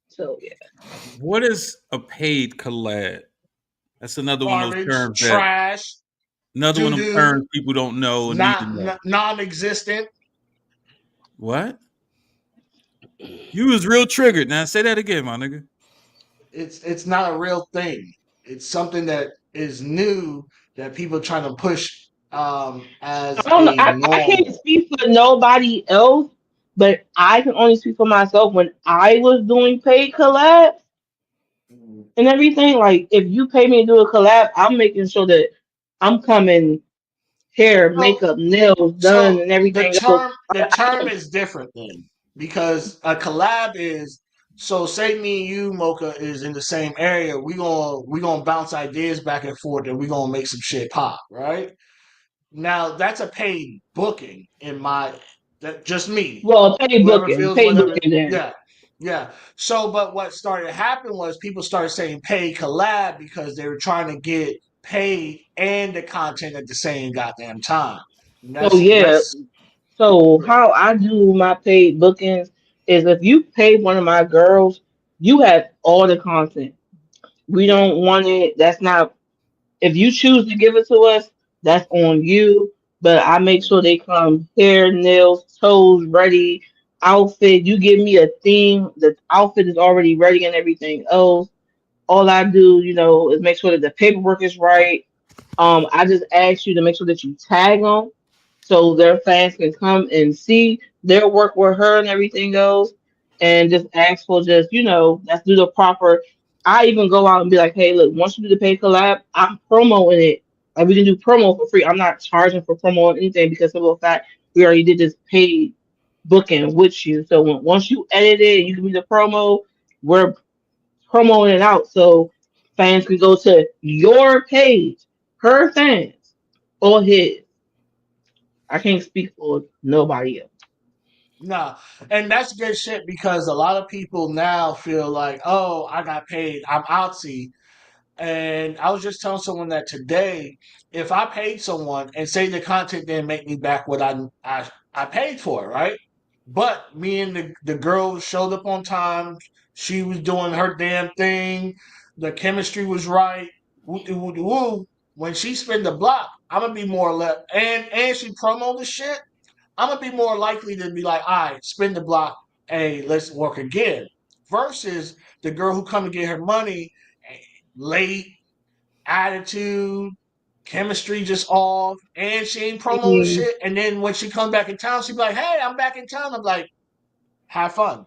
So yeah. What is a paid collab? That's another one of those Garbage, terms that trash, another one doo of them doo, terms people don't know or need to not know. non-existent. What? You was real triggered. Now say that again, my nigga. It's not a real thing. It's something that is new that people trying to push as I don't know. a I can't normal. speak for nobody else, but I can only speak for myself. When I was doing paid collabs and everything, like if you pay me to do a collab, I'm making sure that I'm coming hair, So makeup, nails done, so and the everything else. term is different then because a collab is so say me and you Mocha is in the same area. We gonna bounce ideas back and forth and we gonna make some shit pop, right? Now that's a paid booking in my that just me. Well, paid Whoever booking, feels paid whatever. booking. Then Yeah, yeah. So, but what started to happen was people started saying paid collab because they were trying to get paid and the content at the same goddamn time. And so yeah. that's So how I do my paid bookings is if you pay one of my girls, you have all the content. We yeah, don't want it. That's not. If you choose to give it to us, that's on you. But I make sure they come hair, nails, toes ready, outfit. You give me a theme. The outfit is already ready and everything else. All I do, is make sure that the paperwork is right. I just ask you to make sure that you tag them so their fans can come and see their work with her and everything else. And just ask for just, let's do the proper. I even go out and be like, hey, look, once you do the paid collab, I'm promoting it. Like we can do promo for free. I'm not charging for promo or anything because of the fact we already did this paid booking with you. So once you edit it, you can be the promo. We're promoting it out so fans can go to your page, her fans, or his. I can't speak for nobody else. nah. And that's good shit because a lot of people now feel like, oh, I got paid. I'm outsy. And I was just telling someone that today, if I paid someone and say the content didn't make me back what I paid for, right? But me and the girl showed up on time. She was doing her damn thing. The chemistry was right. Woo doo woo doo woo. When she spin the block, I'm gonna be more or less, and she promo the shit. I'm gonna be more likely to be like, all right, spin the block. Hey, let's work again. Versus the girl who come to get her money late, attitude, chemistry just off, and she ain't promoting See, shit. And then when she comes back in town, she be like, "Hey, I'm back in town." I'm like, "Have fun."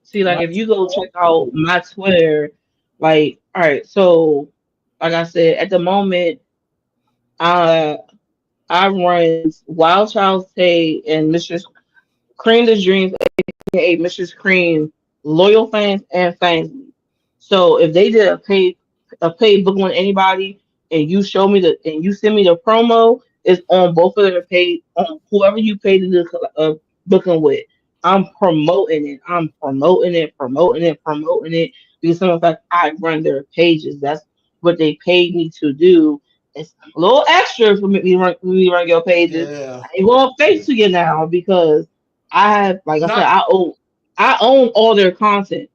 see, like Not if you go check out my Twitter, like, all right, so like I said, at the moment, I I run Wild Child's Day and Mistress Cream the Dreams, aka Mrs. Cream, loyal fans and fans. So if they did a paid book on anybody and you show me and you send me the promo, it's on both of their paid on whoever you paid to do booking with. I'm promoting it. I'm promoting it, promoting it, promoting it because some of the fact I run their pages. That's what they paid me to do. It's a little extra for me to run your pages. yeah. I ain't going to face to you now because I have, like I said, Not I own all their content.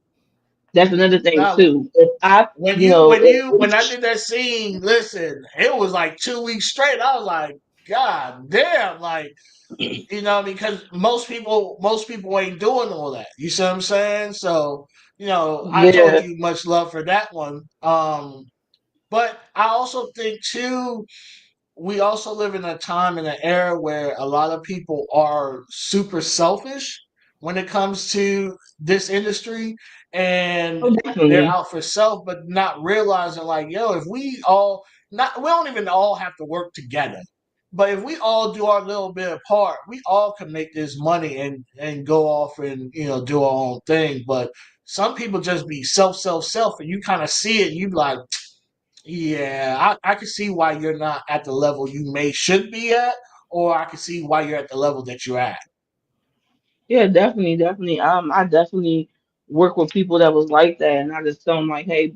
That's another thing not too. If I, when you you know, when you when I did that scene. Listen, it was like 2 weeks straight. I was like. God damn, like, because most people ain't doing all that. You see what I'm saying? So, I told Yeah. you much love for that one. But I also think too, we also live in a time and an era where a lot of people are super selfish when it comes to this industry, and Oh, they're definitely. out for self, but not realizing, like, yo, if we all not we don't even all have to work together, but if we all do our little bit apart, we all can make this money and go off and do our own thing. But some people just be self, and you kind of see it, and you be like, yeah, I can see why you're not at the level you should be at, or I can see why you're at the level that you're at. Yeah, definitely, definitely. I definitely work with people that was like that, and I just tell them like, hey,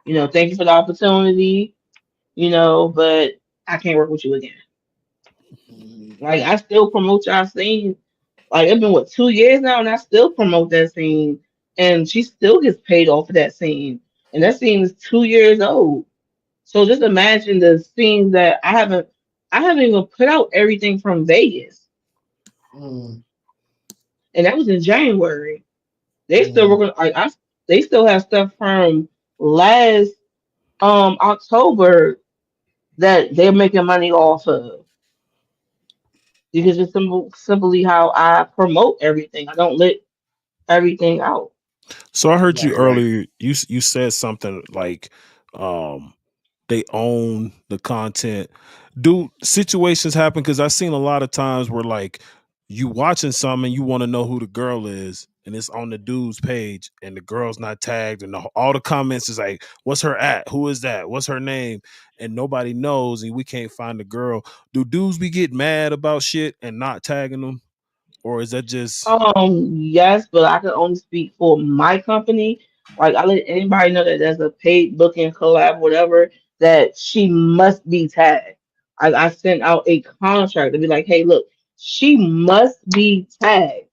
thank you for the opportunity, but I can't work with you again. Mhm. Like I still promote y'all scene. Like it's been what 2 years now, and I still promote that scene, and she still gets paid off of that scene, and that scene is 2 years old. So just imagine the scenes that I haven't even put out everything from Vegas, Mm, and that was in January. They still mm. working. They still have stuff from last October that they're making money off of because it's simply how I promote everything. I don't let everything out. So I heard you Right, right. earlier. You said something like, um, they own the content. Do situations happen? Because I've seen a lot of times where like you watching something and you want to know who the girl is, and it's on the dude's page, and the girl's not tagged, and all the comments is like, "What's her at? Who is that? What's her name?" And nobody knows, and we can't find the girl. Do dudes be get mad about shit and not tagging them, or is that just? Yes, but I can only speak for my company. Like I let anybody know that there's a paid booking collab, whatever, that she must be tagged. I sent out a contract to be like, hey, look, she must be tagged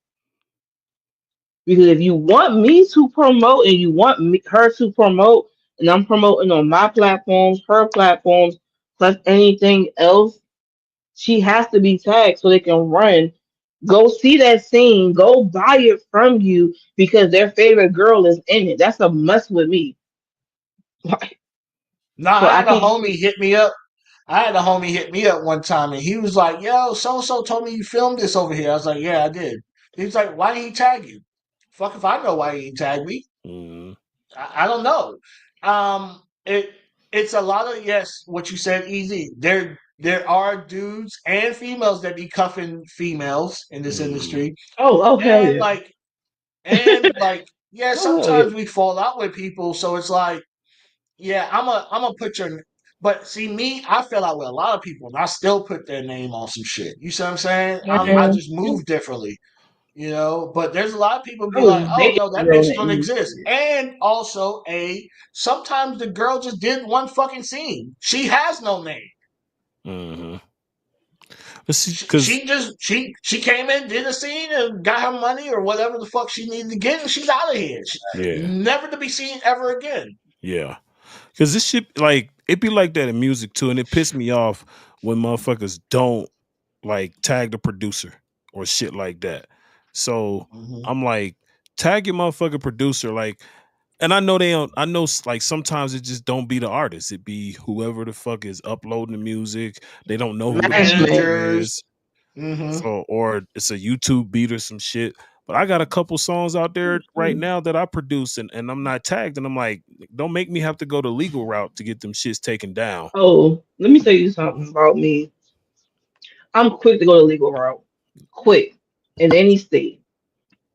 because if you want me to promote and you want her to promote, and I'm promoting on my platforms, her platforms, plus anything else, she has to be tagged so they can run. Go see that scene. Go buy it from you because their favorite girl is in it. That's a must with me. No, So I I had a can't. homie hit me up. I had a homie hit me up one time, and he was like, "Yo, so and so told me you filmed this over here." I was like, "Yeah, I did." He was like, "Why didn't he tag you?" Fuck if I know why he didn't tag me. Mm, I don't know. It's a lot of, yes, what you said, easy. There are dudes and females that be cuffing females in this mm, industry, Oh, hell and yeah. like yeah, Oh, hell yeah. sometimes we fall out with people, so it's like, yeah, I'm a put your. But see, me, I fell out with a lot of people, and I still put their name on some shit. You see what I'm saying? I Man, just move differently. But there's a lot of people I be was like, "Oh dating no, a that girl bitch don't named exist." And also, sometimes the girl just did one fucking scene. She has no name. mm-hmm. Let's see, She, because she just she came in, did a scene, and got her money or whatever the fuck she needed to get, and she's out of here. yeah, Never to be seen ever again. yeah. Because this shit, like, it be like that in music too, and it pissed me off when motherfuckers don't like tag the producer or shit like that. So Hmm. I'm like, tag your motherfucking producer, like, and I know they don't. I know like sometimes it just don't be the artist. It be whoever the fuck is uploading the music. They don't know who the management. producer Managers. is. Hmm. So, or it's a YouTube beat or some shit. But I got a couple songs out there right now that I produce, and I'm not tagged. And I'm like, don't make me have to go the legal route to get them shits taken down. Oh, let me tell you something about me. I'm quick to go the legal route. Quick. In any state.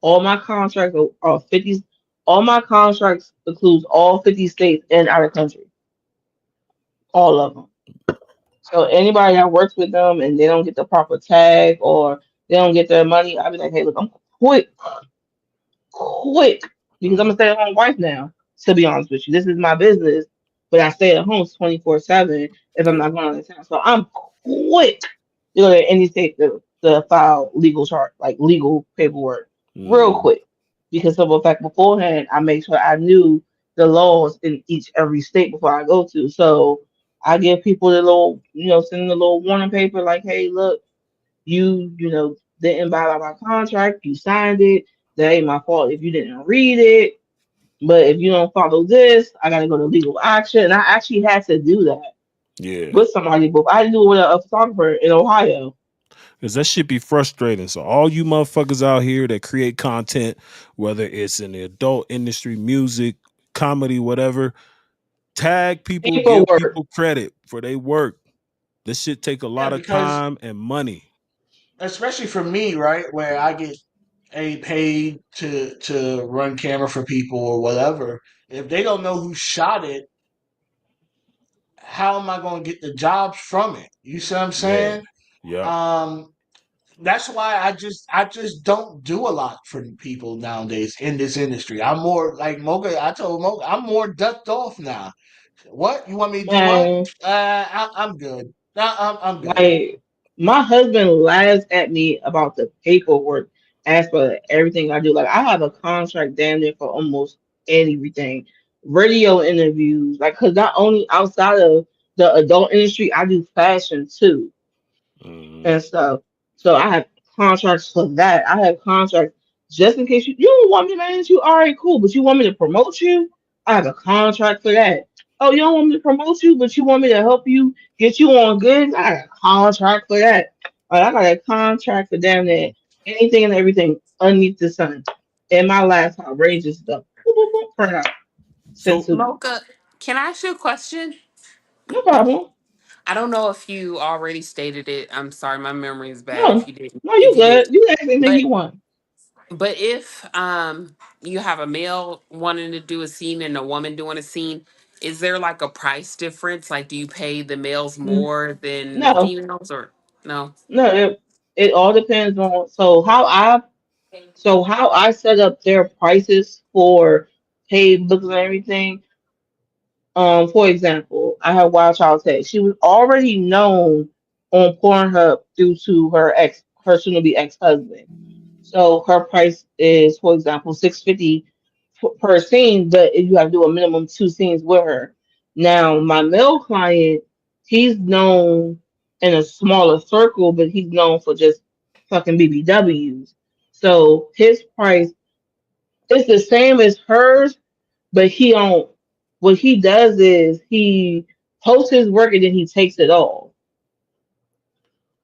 All my contracts are 50. All my contracts includes all 50 states and out of country. All of them. So anybody that works with them and they don't get the proper tag or they don't get their money, I'll be like, hey, look, I'm quick, because I'm a Mm, stay-at-home wife now. To be honest with you, this is my business, but I stay at home 24/7 if I'm yeah. not going out of town. So I'm quick to go to any state to file legal chart, like legal paperwork, real Mm, quick. Because of the fact beforehand, I make sure I knew the laws in each every state before I go to. So I give people the little, send the little warning paper like, hey, look, you didn't buy my contract, you signed it. That ain't my fault if you didn't read it. But if you don't follow this, I gotta go to legal action. And I actually had to do that Yeah. with somebody, but I had to do it with a photographer in Ohio. Because that shit be frustrating. So all you motherfuckers out here that create content, whether it's in the adult industry, music, comedy, whatever, tag people, give Paperwork. people credit for their work. This shit take a lot of because time and money. especially for me, right, where I get paid to run camera for people or whatever. If they don't know who shot it, how am I going to get the jobs from it? You see what I'm Yeah. saying? Yep. Um, that's why I just don't do a lot for people nowadays in this industry. I'm more like Mocha. I told Mocha I'm more ducked off now. What you want me to do? What? And I'm good. I'm good. like my husband laughs at me about the paperwork as for everything I do. Like I have a contract down there for almost everything. Radio interviews, like cause not only outside of the adult industry, I do fashion too. Mhm. And stuff. So I have contracts for that. I have contracts just in case you don't want me to manage you. All right, cool. But you want me to promote you? I have a contract for that. Oh, you don't want me to promote you, but you want me to help you get you on good? I got a contract for that. I got a contract for damn that anything and everything underneath the sun. And my laptop ranges stuff. Boop, boop, boop, print out. Send So to me. Mocha, can I ask you a question? No problem. I don't know if you already stated it. I'm sorry, my memory is bad. If No, you didn't, no, if you you good. did, You ask anything but you want. if you have a male wanting to do a scene and a woman doing a scene, is there like a price difference? Like, do you pay the males more than the No. females, or no? No, it all depends on how I set up their prices for paid books and everything. For example, I have Wild Child Tech. She was already known on Pornhub due to her soon to be ex husband. So her price is, for example, $650 per scene, but you have to do a minimum two scenes with her. Now, my male client, he's known in a smaller circle, but he's known for just fucking BBWs. So his price is the same as hers, but he don't. What he does is he posts his work and then he takes it all.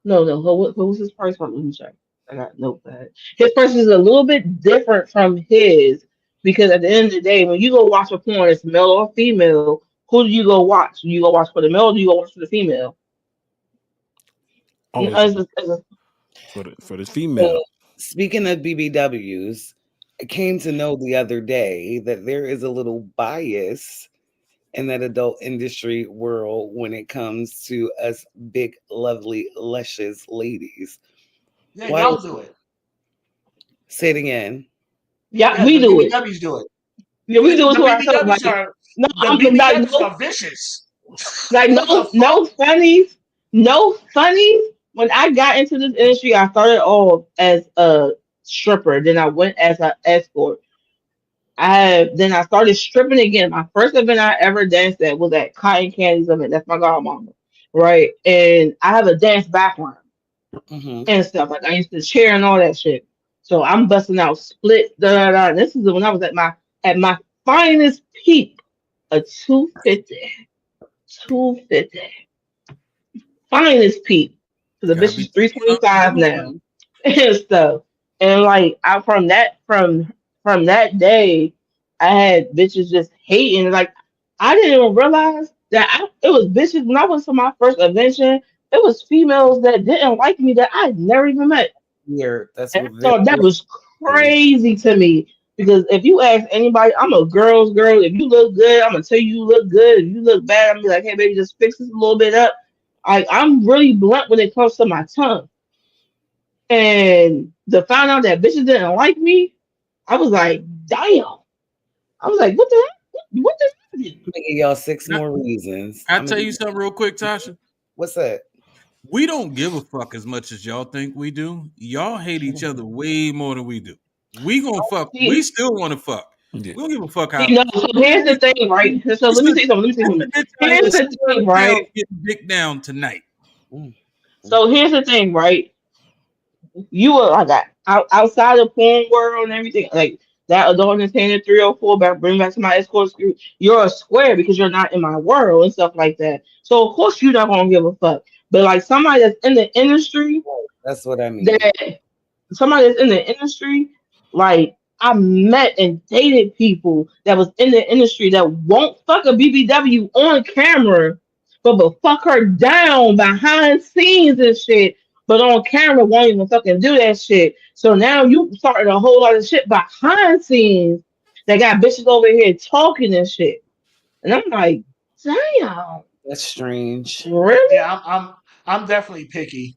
No, no. What was his price from? Let me check. I got notepad. His price is a little bit different from his because at the end of the day, when you go watch a porn, it's male or female. Who do you go watch? Do you go watch for the male or do you go watch for the female? always It's for the So, female. speaking of BBWs, I came to know the other day that there is a little bias in that adult industry world when it comes to us big, lovely, luscious ladies. Yeah, Why? y'all do it. Say it again. yeah, Yeah, we the do it. BBWs do it. Yeah, we do it The to ourselves. BBWs Like are no, the I'm like BBWs no, are vicious. like What the fuck? no funnies, no funnies. When I got into this industry, I started off as a stripper. Then I went as an escort. I started stripping again. My first event I ever danced at was at Cotton Candy's event. That's my godmama, right? And I have a dance background Hmm. and stuff. Like I used to cheer and all that shit. So I'm busting out split. Da, da, da. This is when I was at my finest peak, a 250, 250, finest peak. So the Gotta bitch be is 325 now Hmm. and stuff. And like I from that day, I had bitches just hating. Like I didn't even realize that it was bitches when I went to my first convention. It was females that didn't like me that I never even met. Weird. That's And I what thought that very was weird. crazy to me because if you ask anybody, I'm a girl's girl. If you look good, I'm gonna tell you look good. If you look bad, I'm gonna be like, hey baby, just fix this a little bit up. I'm really blunt when it comes to my tongue. And to find out that bitches didn't like me, I was like, damn. I was like, what the heck? What the heck? I'm gonna give y'all six Now, more reasons. I I'm gonna tell give you something real quick, Tasha. what's that? We don't give a fuck as much as y'all think we do. Y'all hate each other way more than we do. We gonna fuck. We See, still want to fuck. Yeah. We don't give a fuck how. You know, so here's the thing, right? So let me say something. Let me say something. Here's the thing, right? Getting dick down tonight. So here's the thing, right? You were like that outside the porn world and everything, like that adult entertainer 304 back bring back to my escort group. You're a square because you're not in my world and stuff like that. So of course you're not gonna give a fuck. But like somebody that's in the industry, That's what I mean. that somebody that's in the industry, like I met and dated people that was in the industry that won't fuck a BBW on camera, but fuck her down behind scenes and shit. But on camera won't even fucking do that shit. So now you starting a whole lot of shit behind scenes that got bitches over here talking and shit. And I'm like, damn, That's strange. really? Yeah, I'm definitely picky.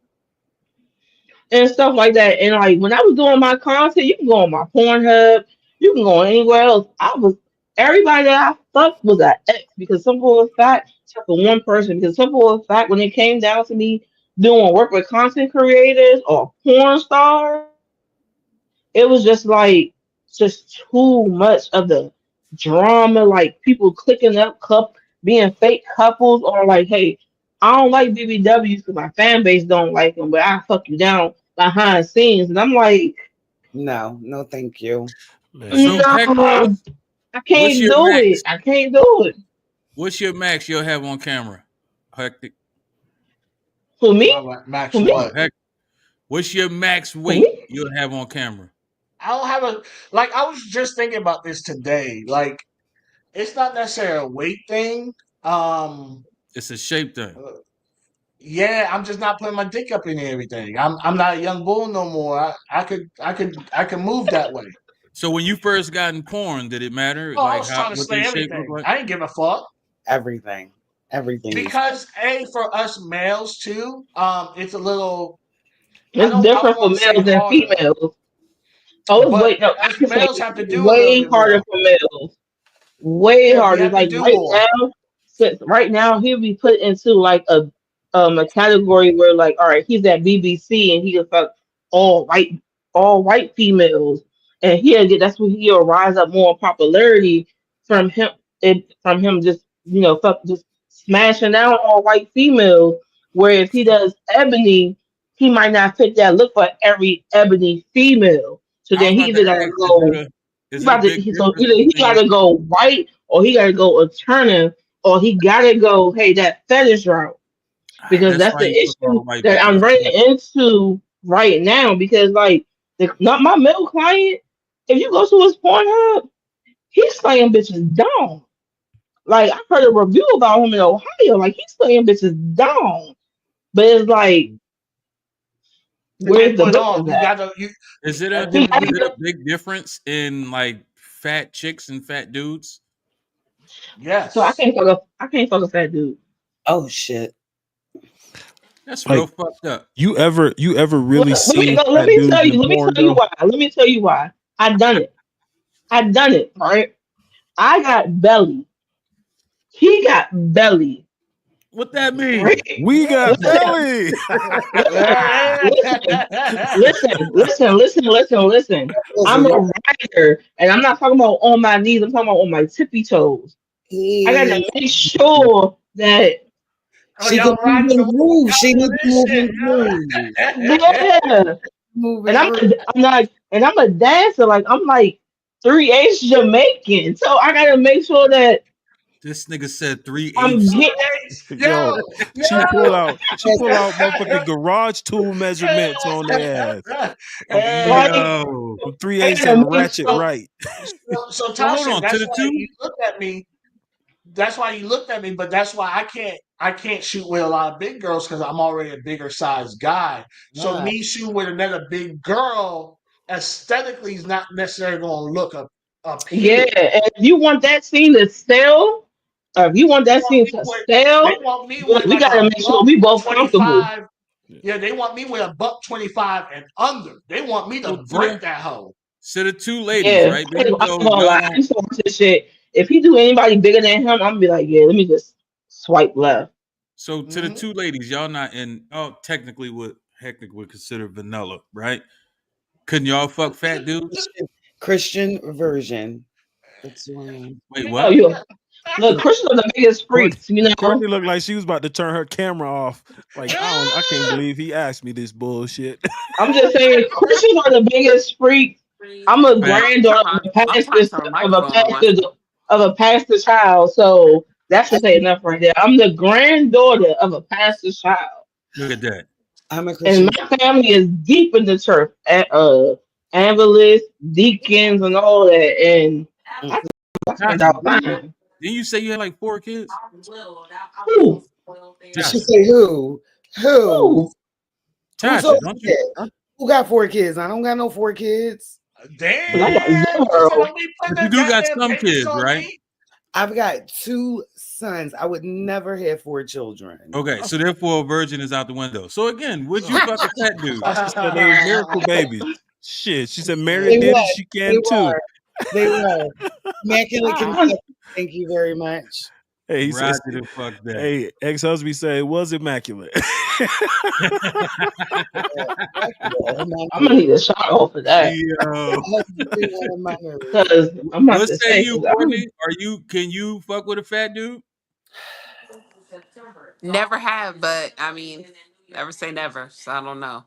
And stuff like that. And like when I was doing my content, you can go on my Pornhub, you can go anywhere else. I was everybody that I fucked was an ex because simple as fact, except for one person, because simple as fact, when it came down to me doing work with content creators or porn stars, it was just too much of the drama, like people clicking up being fake couples, or like, hey, I don't like BBWs because my fan base don't like them, but I fuck you down behind scenes, and I'm like, No, thank you. Man. So no, Hector, I can't do it. I can't do it. what's your max you'll have on camera? Hector. For me, Max for me, what? Heck, what's your max for weight me. you'll have on camera? I don't have a like. I was just thinking about this today. Like, it's not necessarily a weight thing. Um, It's a shape thing. yeah, I'm just not putting my dick up in everything. I'm not a young bull no more. I could move that way. So when you first got in porn, did it matter Oh, I like was how trying to what slay their shape looked everything. like? I didn't give a fuck Everything. Is because for us males too, it's a little. I It's don't different for want to say males and harder, females. Oh, it's but way no. I us can say males have to do a little way bit harder more. for males. Way Yeah, we harder. have to Like do right more. now, since right now he'll be put into like a category where like, all right, he's at BBC and he can fuck all white all white females, and he'll get that's when he'll rise up more in popularity from him. From him just fuck just smashing down all white females. Where if he does ebony, he might not fit that look for every ebony female. So I was then he about to either gotta ask, go is it a big so difference either he between gotta go white or he gotta go alternative or he gotta go, hey, that fetish route. Because that's that's why the you fuck all the issue white that people? I'm That's running crazy. into right now. Because like not my male client, if you go to his Pornhub, he's slaying bitches down. Like I heard a review about him in Ohio, like he's slaying bitches down. But it's like, To get where's the put on, bitches you at? gotta you. Is it At a the, He is you it a big difference in like fat chicks and fat dudes? so yes. I can't fuck a fat dude. oh shit. That's real Like fucked up. you ever really Let me seen no, let fat me dudes tell you. in Let me porn tell you though? why. Let me tell you why. I done it. I done it. Right. I got belly. He got belly. What that mean? Right. We got Listen. belly. Listen. Listen. Listen. I'm Listen, a rider, and I'm not talking about on my knees. I'm talking about on my tippy toes. I gotta he, make sure that Oh, she can y'all move riding the and groove. She y'all needs doing to this move shit, and groove. yeah. Move And and groove. I'm a dancer. Like I'm like 3/8 Jamaican, so I gotta make sure that This nigga said three I'm eighths. getting yo, Yo, she pull yo. out she pull out motherfucking garage tool measurements on their ass. Hey, like Yo. I'm three I eighths gotta and a make ratchet sure. right. so So hold Tasha, on. To that's the why two? you looked at me. That's why you looked at me, but that's why I can't shoot with a lot of big girls because I'm already a bigger size guy. So Ah, me shooting with another big girl aesthetically is not necessarily going to look Yeah, appealing. and if you want that scene to sell, or if you want They that want scene me to with they sell, want me with we like gotta a make sure buck we both comfortable. 25. Yeah, they want me with a buck 25 and under. They want me So to break that hoe. to the two ladies, Yeah, right? Even I'm though gonna lie. y'all I don't used to watch this shit. If he do anybody bigger than him, I'm gonna be like, yeah, let me just swipe left. so to the Hmm. two ladies, y'all not in technically what Hectic would consider vanilla, right? Couldn't y'all fuck fat dudes? Christian version. It's lame. Wait, Oh, what? you look, Christians are the biggest freaks, you know. Courtney looked like she was about to turn her camera off. Like, I can't believe he asked me this bullshit. I'm just saying, Christians are the biggest freaks. I'm a Fact. granddaughter of a I'm talking pastor's to a of a microphone one. pastor's of a pastor's child, so that should say enough right there. I'm the granddaughter of a pastor's child. Look at that. I'm a And Christian. my family is deep in the church, evangelists, deacons, and all that. And Mm. I turned Tasha, out fine. didn't you say you had like 4 kids? Who? Did she Tasha, say who? Who? Who? Who Tasha, told don't you you? that? Who got 4 kids? I don't got no 4 kids. Because I got Damn. She said, zero. don't be putting But you the do got goddamn some papers kids, on right? me. I've got 2 sons. I would never have 4 children. Okay, so therefore a virgin is out the window. So again, would you fuck a fat dude? Tasha said they was miracle babies. Shit, she said Mary They did were. it. She They can too. were. They were. Immaculate conception. Thank you very much. Hey, he says, Roger the fuck that. hey, ex-husband say it was immaculate. I'm gonna need a shot off of that. Yo. Because I'm about What to say say, you, Courtney? Can you fuck with a fat dude? Never have, but I mean, never say never. So I don't know.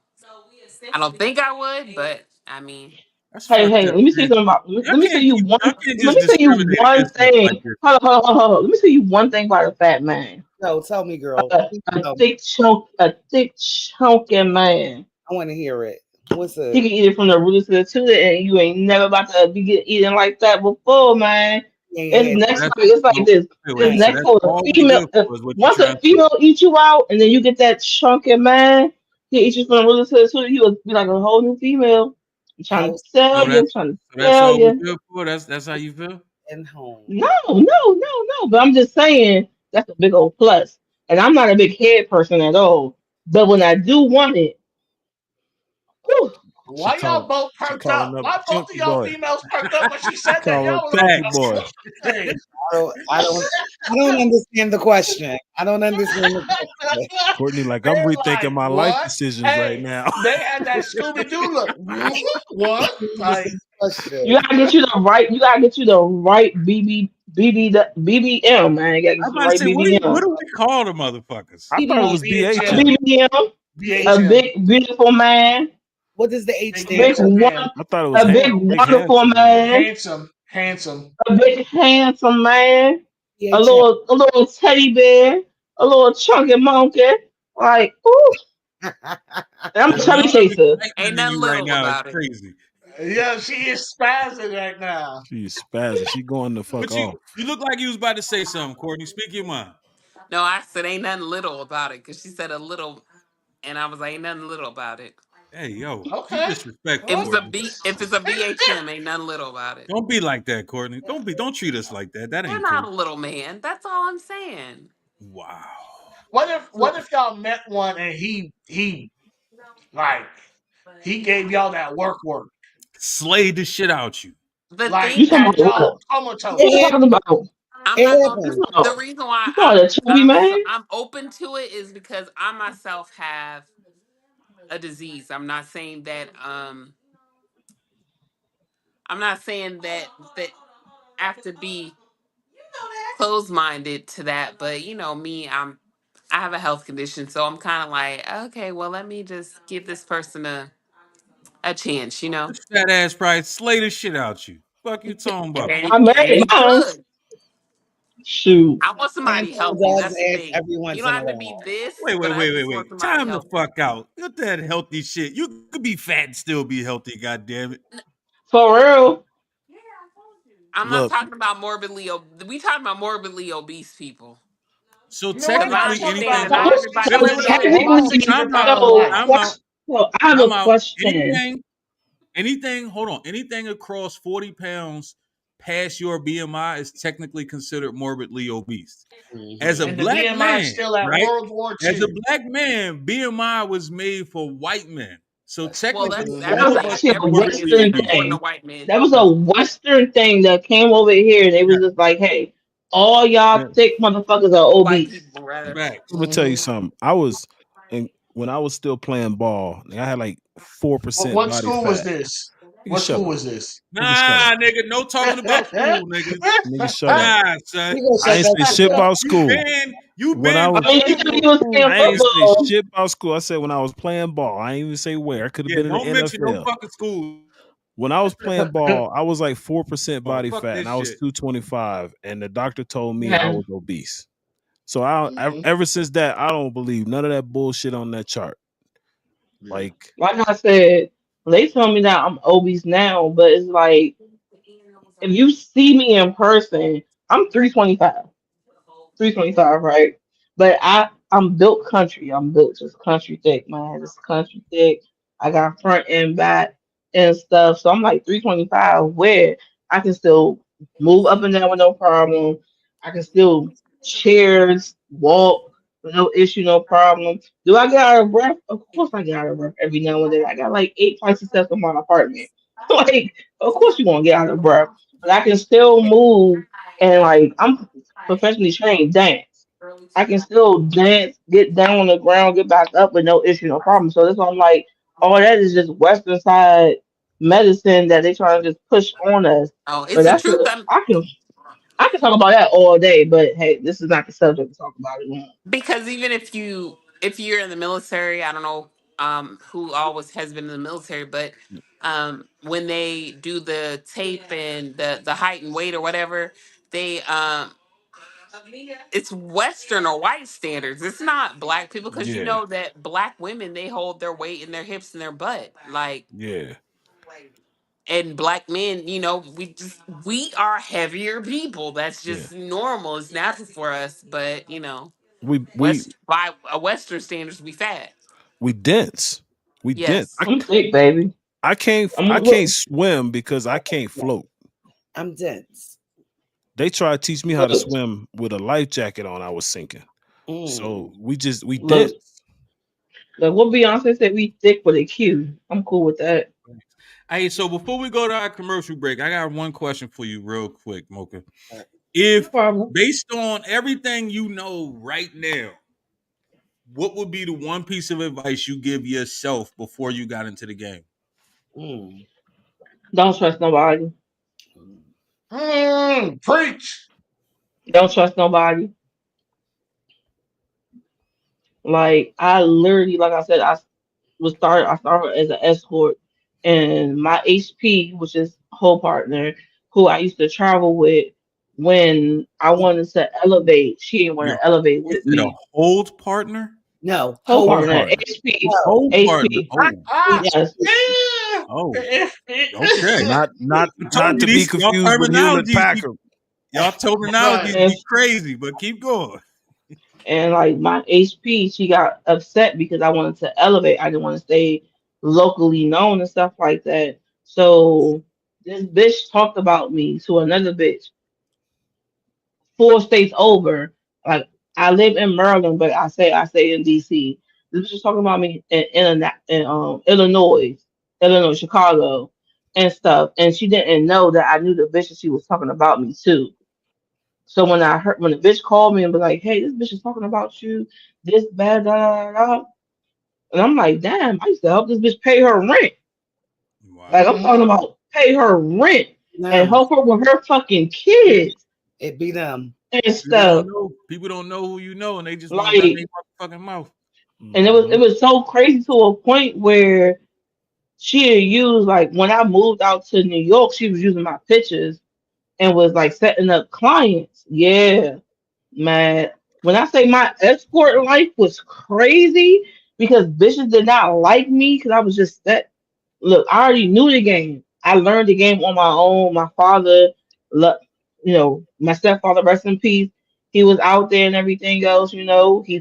I don't think I would, but I mean, That's hey, fucked up, let me say man. something about. Let me tell you one. Y'all can't Let just me tell you discriminate one against us like thing. this. Hold on. Let me tell you one thing about a fat man. No, tell me, girl. A thick chunky man. I want to hear it. What's He it? can eat it from the roots to the tutor, and you ain't never about to be eating like that before, man. It's Yeah, next. That's It's like this. wait. It's So next that's for a all we female. good for is what you're Once trying a to say. female eats you out, and then you get that chunky man, he eats you from the roots to the tutor. You will be like a whole new female. I'm trying to house So sell you. I'm that's trying to so that's sell all we you. good for. That's how you feel. and home. No. But I'm just saying that's a big old plus. And I'm not a big head person at all. But when I do want it, whew, She Why y'all called both she perked up? calling up Why both of Chunky y'all Boy. females perked up when she said that? Call Y'all him was Chunky like, Boy. hey. I don't understand the question. I don't understand the question. Courtney, like, I'm They're rethinking like, my life what? decisions right Hey, now. they had that Scooby Doo look. What? Like, you gotta get you the right. You gotta get you the right BBM, man. You gotta get I'm you the about to right say, what BBM. do we call the motherfuckers? I thought it was A BHM. BHM. BBM, a BHM. big beautiful man, What does the H Big a stand big for? handsome one, man. I thought it was a big big wonderful handsome man. man, Handsome. a big handsome man, PHM. a little teddy bear, a little chunky monkey. Like, ooh, I'm a The chubby amount of chaser. ain't excitement in nothing you right little now is about it. crazy. Yeah, she is spazzing right now. She's spazzing. She going the fuck But you off. you look like you was about to say something, Courtney. Speak your mind. No, I said ain't nothing little about it because she said a little, and I was like, ain't nothing little about it. Hey, yo, be Okay. disrespectful, If it's a Courtney. if it's a BHM, ain't nothing little about it. Don't be like that, Courtney. Don't treat us like that. That You're ain't not cool. a little man. That's all I'm saying. Wow. What if y'all met one and he like he gave y'all that work? Slayed the shit out you. The Like You thing talking that had about what? y'all What you It comatose. talking happens. about? I'm It not gonna. happens. The reason why You talking about a chubby man? I'm open to it is because I myself have a disease. I'm not saying that I have to be closed minded to that, but you know me, I have a health condition, so I'm kind of like, okay, well, let me just give this person a chance, you know. This fat ass probably slay the shit out you. Fuck you talking about. I And married he mine. could. Shoot. I want somebody Handful healthy. does That's the ass thing. every You once don't in a have to be while. this, Wait, but wait, I wait, wait, just wait. want somebody Time the healthy. fuck out. Get that healthy shit. You could be fat and still be healthy, god damn it. For real. I'm not Look, talking about we talking about morbidly obese people. So You know what? Because I'm not I technically talking understand anything about that So, not hold on. obese everybody Wait, wait, people so wait, can wait, though. wait. lose Hold Hold on. on. technically, She weight. Time tripping out. on like Time out. I have a Time out. question. Anything, hold on. Anything across 40 pounds past your BMI is technically considered morbidly obese. As a Mm-hmm. and the black BMI is man, still at right? World War As a II. black man, BMI was made for white men. So Well, technically, That all was of Mm-hmm. us actually are a everything morbidly is Western obese. according to thing. white men. That was a Western thing that came over here. They Yeah, was just like, hey, all man, y'all thick motherfuckers are White obese. people, rather. facts. I'm gonna tell you something. I was, and when I was still playing ball, I had like 4% What body school was fat. this? Nigga, What shut school up. was this? Nigga, shut up. Nah, nigga, no talking about school, nigga. Nigga, shut up. Nah, son. He gonna I shut ain't that say shit shit up. about You school. banned. You When I banned was, I mean, you plenty said of you was schools. playing I ain't say football. shit about school. I said when I was playing ball. I ain't even say where. I could have Yeah, been in the don't mention no NFL. fucking school. When I was playing ball, I was like 4% Oh, body fuck fat, this and I was shit. 225, and the doctor told me I Yeah. was obese. So ever since that, I don't believe none of that bullshit on that chart. Yeah. Like, Like I said, they tell me that I'm obese now, but it's like if you see me in person, I'm 325. 325, right? But I'm built country. I'm built just country thick, man. Just country thick. I got front and back and stuff. So I'm like 325 where I can still move up and down with no problem. I can still chairs, walk with no issue, no problem. Do I get out of breath? Of course I get out of breath every now and then. I got like 8 flights of steps in my apartment. Like, of course you won't get out of breath. But I can still move and like I'm professionally trained dance. I can still dance, get down on the ground, get back up with no issue, no problem. So that's why I'm like, all that is just Western side medicine that they trying to just push on us. Oh, But it's the that's truth. what I can talk about that all day. But hey, this is not the subject to talk about it now. Because even if you're in the military, I don't know who always has been in the military, but when they do the tape and the height and weight or whatever, they it's Western or white standards. It's not black people because you yeah, know that black women they hold their weight in their hips and their butt like. yeah, And black men, we are heavier people. That's yeah. just normal. It's natural for us. But We we West by a Western standards, we fat. we dense. We dense. Yes. I'm thick, baby. I I'm can't look, swim because I can't float. I'm dense. They tried to teach me how to look, swim with a life jacket on. I was sinking. So Mm. we dense. look. Like what Beyonce said, we thick with a Q. I'm cool with that. Hey, so before we go to our commercial break, I got one question for you, real quick, Mocha. No If problem. based on everything you know right now, what would be the one piece of advice you give yourself before you got into the game? Mm. Don't trust nobody. Preach. Don't trust nobody. Like I literally, like I said, I started as an escort, and my HP, which is whole partner, who I used to travel with, when I wanted to elevate, she didn't want Your to elevate you with said a me. hold partner? No, Whole hold Whole partner, partner. HP, no. Hold partner. HP. Oh, Yes, oh, okay. Not not I told not you to be these y'all confused with Hewlett terminologies be Packard. y'all Right. terminologies and be crazy, but keep going. and like my HP, she got upset because I wanted to elevate. I didn't want to stay locally known and stuff like that. So this bitch talked about me to another bitch 4 states over. Like I live in Maryland, but I stay in DC. This was just talking about me in Illinois, Chicago, and stuff. And she didn't know that I knew the bitch that she was talking about me too. So when the bitch called me and was like, "Hey, this bitch is talking about you, this bad, da da da," and I'm like, "Damn, I used to help this bitch pay her rent. Like Wow. I'm talking about pay her rent and Them. help her with her fucking kids It be them. and People don't stuff." know. People don't know who you know, and they just want to run Like their motherfucking mouth. and it Mhm. was so crazy to a point where she had used like when I moved out to New York, she was using my pictures and was like setting up clients. Yeah, man. When I say my escort life was crazy because bitches did not like me because I was just that. Look, I already knew the game. I learned the game on my own. My father, lo- my stepfather, rest in peace. He was out there and everything else. He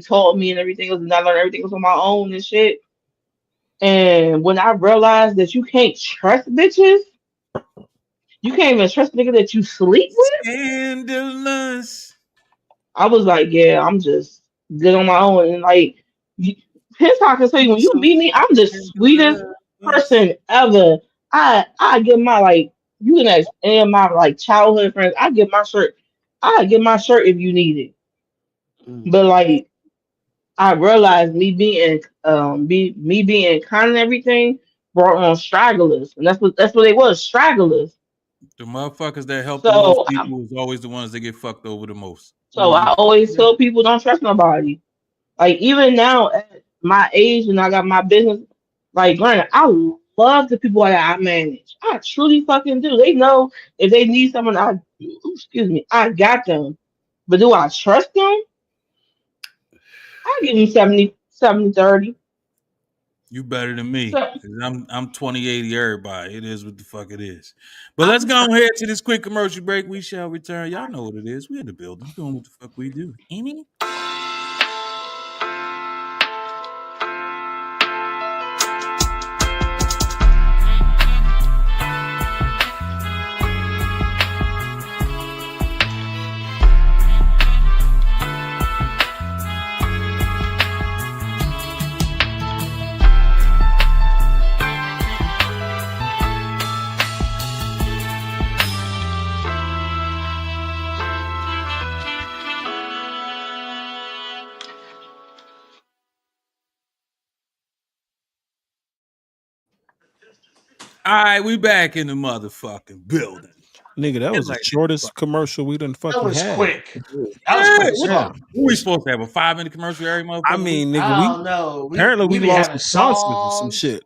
taught me and everything else, and I learned everything else on my own and shit. And when I realized that you can't trust bitches, you can't even trust nigga that you sleep with. Scandalous. I was like, yeah, I'm just good on my own. And like, you- here's how I can tell you, when you So meet me, I'm the sweetest scandalous. person ever. I give my like, you can ask any of my like childhood friends. I give my shirt. I give my shirt if you need it. Mm. But like, I realized me being kind and everything brought on stragglers, and that's what they was, stragglers. The motherfuckers that help the most So people is always the ones that get fucked over the most. I always tell people don't trust nobody. Like even now at my age and I got my business, like granted, I love the people that I manage. I truly fucking do. They know if they need someone, excuse me, I got them. But do I trust them? I give them 70-30. You better than me. So, 'Cause I'm 20/80 everybody. It is what the fuck it is. But let's go ahead to this quick commercial break. We shall return. Y'all know what it is. We in the building doing what the fuck we do. Amy? All right, we back in the motherfucking building. Nigga, that was the shortest commercial we done fucking That was had. quick. That was quick. What we supposed to have a 5-minute commercial every motherfucker? I mean, nigga, I don't know. apparently we be lost having the sponsors or some songs. shit.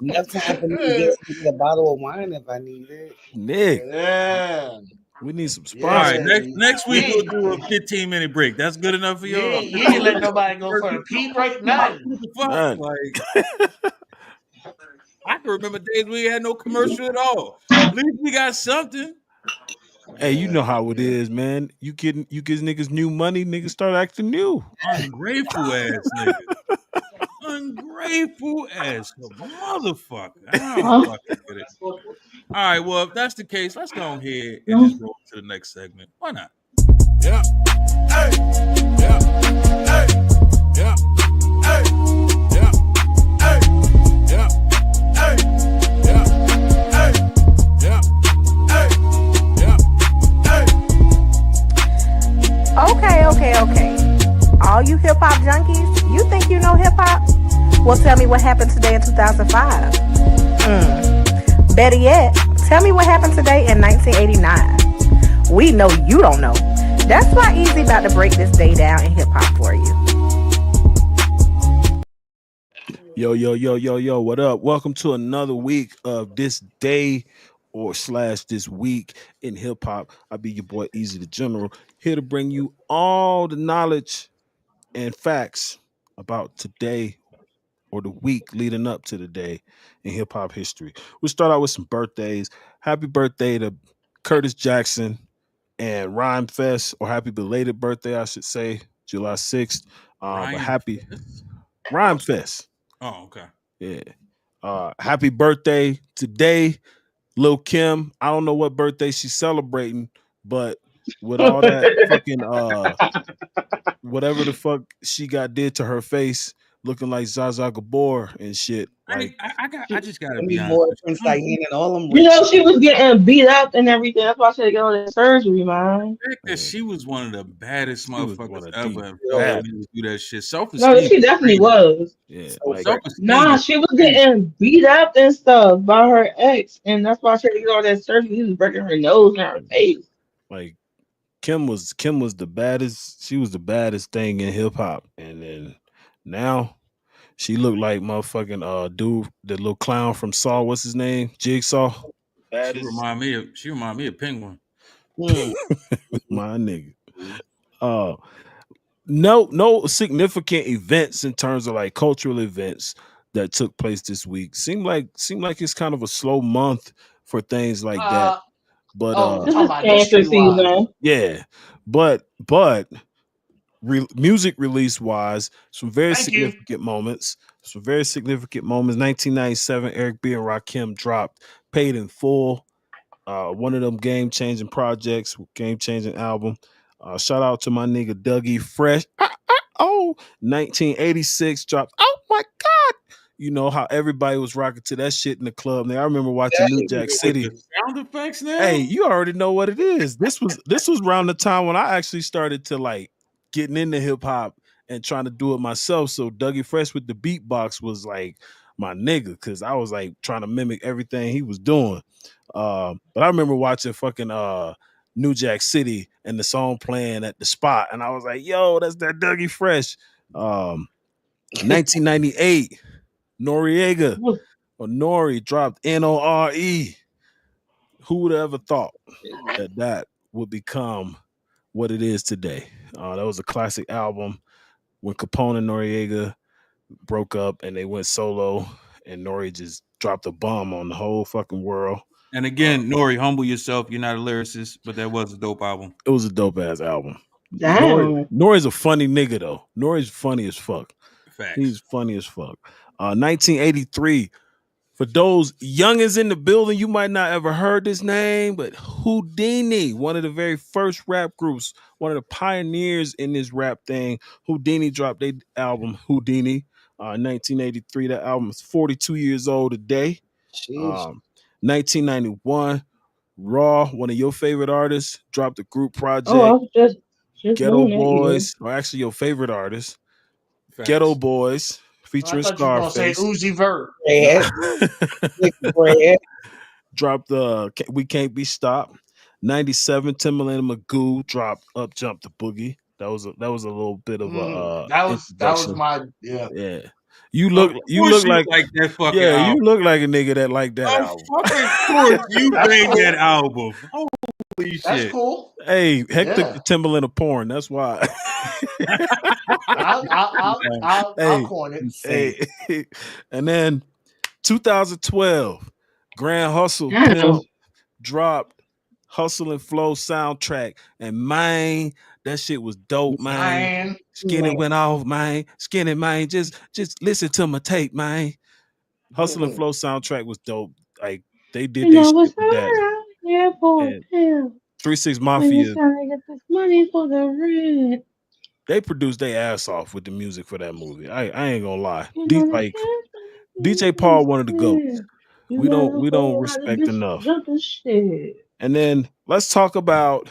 Enough time for me to get a bottle of wine if I need it. Nick, Yeah. we need some All right, sponsors. next week we'll do a 15-minute break. That's good enough for You y'all? ain't let nobody go for a pee break, nothing. What the fuck? None. Like, I can remember days we had no commercial at all. At least we got something. Hey, you know how it is, man. You give niggas new money, niggas start acting new. Ungrateful ass nigga. Ungrateful ass motherfucker. I don't fucking get it. All right, well, if that's the case, let's go ahead and just roll to the next segment. Why not? Yeah. Hey. Yeah. Hey. Yeah. Hey. Yeah. Hey. Yeah. Hey. Yeah. Hey. Yeah. Hey. Yeah. Hey. Okay. All you hip hop junkies, you think you know hip hop? Well, tell me what happened today in 2005. Better yet, tell me what happened today in 1989. We know you don't know. That's why Easy about to break this day down in hip hop for you. Yo, what up? Welcome to another week of this day or / this week in hip hop. I'll be your boy Easy the General, here to bring you all the knowledge and facts about today or the week leading up to the day in hip hop history. We'll start out with some birthdays. Happy birthday to Curtis Jackson and Rhyme Fest, or happy belated birthday, I should say, July 6th. But happy Rhyme Fest. Oh, okay. Yeah. Happy birthday today, Lil Kim. I don't know what birthday she's celebrating, but with all that fucking whatever the fuck she did to her face, looking like Zaza Gabor and shit. Like, I just gotta be honest. You know, she was getting beat up and everything. That's why she had to get all that surgery, man. She was one of the baddest motherfuckers ever. And do that shit. No, she definitely was. Yeah. Nah, she was getting beat up and stuff by her ex, and that's why she had to get all that surgery. He was breaking her nose and her face. Like, Kim was the baddest. She was the baddest thing in hip hop, and then now she looked like motherfucking dude, the little clown from Saw. What's his name? Jigsaw. She remind me of Penguin. My nigga. No significant events in terms of like cultural events that took place this week. Seemed like it's kind of a slow month for things like that. But this is cancer season. Yeah, but music release wise, some very significant moments. 1997, Eric B and Rakim dropped Paid in Full. One of them game changing projects, game changing album. Shout out to my nigga Dougie Fresh. 1986 dropped. Oh my God. You know how everybody was rocking to that shit in the club. Now I remember watching New Jack City. Sound effects now? Hey, you already know what it is. This was around the time when I actually started to like getting into hip hop and trying to do it myself. So Dougie Fresh with the beatbox was like my nigga because I was like trying to mimic everything he was doing. But I remember watching fucking New Jack City and the song playing at the spot, and I was like, "Yo, that's that Dougie Fresh." 1998, Noriega or Nori dropped Nore. Who would have ever thought that would become what it is today? That was a classic album when Capone and Noriega broke up and they went solo, and Nori just dropped a bomb on the whole fucking world. And again, Nori, humble yourself. You're not a lyricist, but that was a dope album. It was a dope ass album. Damn. Nori's a funny nigga though. Nori's funny as fuck. Facts. He's funny as fuck. 1983. For those youngins in the building, you might not ever heard this name, but Houdini, one of the very first rap groups, one of the pioneers in this rap thing. Houdini dropped their album Houdini, 1983. That album is 42 years old today. 1991, Raw, one of your favorite artists, dropped a group project. Oh, I was just Ghetto Boys, or actually your favorite artist, Facts. Ghetto Boys, featuring Scarface. You were say Uzi Vert. Dropped We Can't Be Stopped. 97, Timbaland and Magoo dropped Up Jump the Boogie. That was a little bit of a that was my yeah. You look like that fucking album. You look like a nigga that like that album. Fucking course you bang that album. Holy shit. That's cool. Hey, Heck took the Timbaland of porn. That's why. I'll coin it. Hey. And then 2012, Grand Hustle dropped Hustle and Flow soundtrack, and man, that shit was dope, man. Skinny went off, man. Skinny, man. Just listen to my tape, man. Hustle and Flow soundtrack was dope. Like they did their shit with that. 3 6 Mafia. Money for the rent. They produced their ass off with the music for that movie. I ain't gonna lie. DJ Paul one of the GOATs. We don't respect enough. And then let's talk about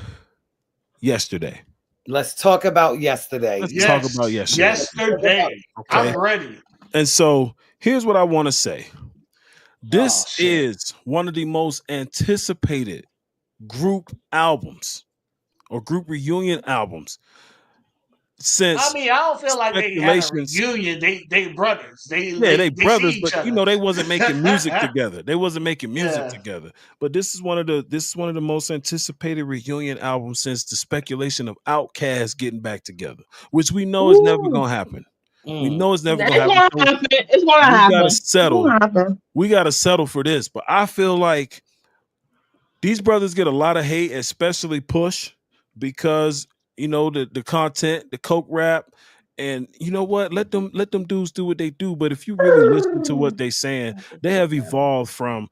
yesterday. Let's talk about yesterday. Yesterday. Okay. I'm ready. And so here's what I want to say. This is one of the most anticipated group albums or group reunion albums since. I mean, I don't feel like they had a reunion. They brothers. They brothers, see but each other. you know they wasn't making music together. Together. But this is one of the most anticipated reunion albums since the speculation of Outkast getting back together, which we know is never gonna happen. We know it's never gonna happen. It's gonna happen. We gotta settle for this. But I feel like these brothers get a lot of hate, especially Push, because you know the content, the coke rap, and you know what? Let them dudes do what they do. But if you really listen to what they're saying, they have evolved from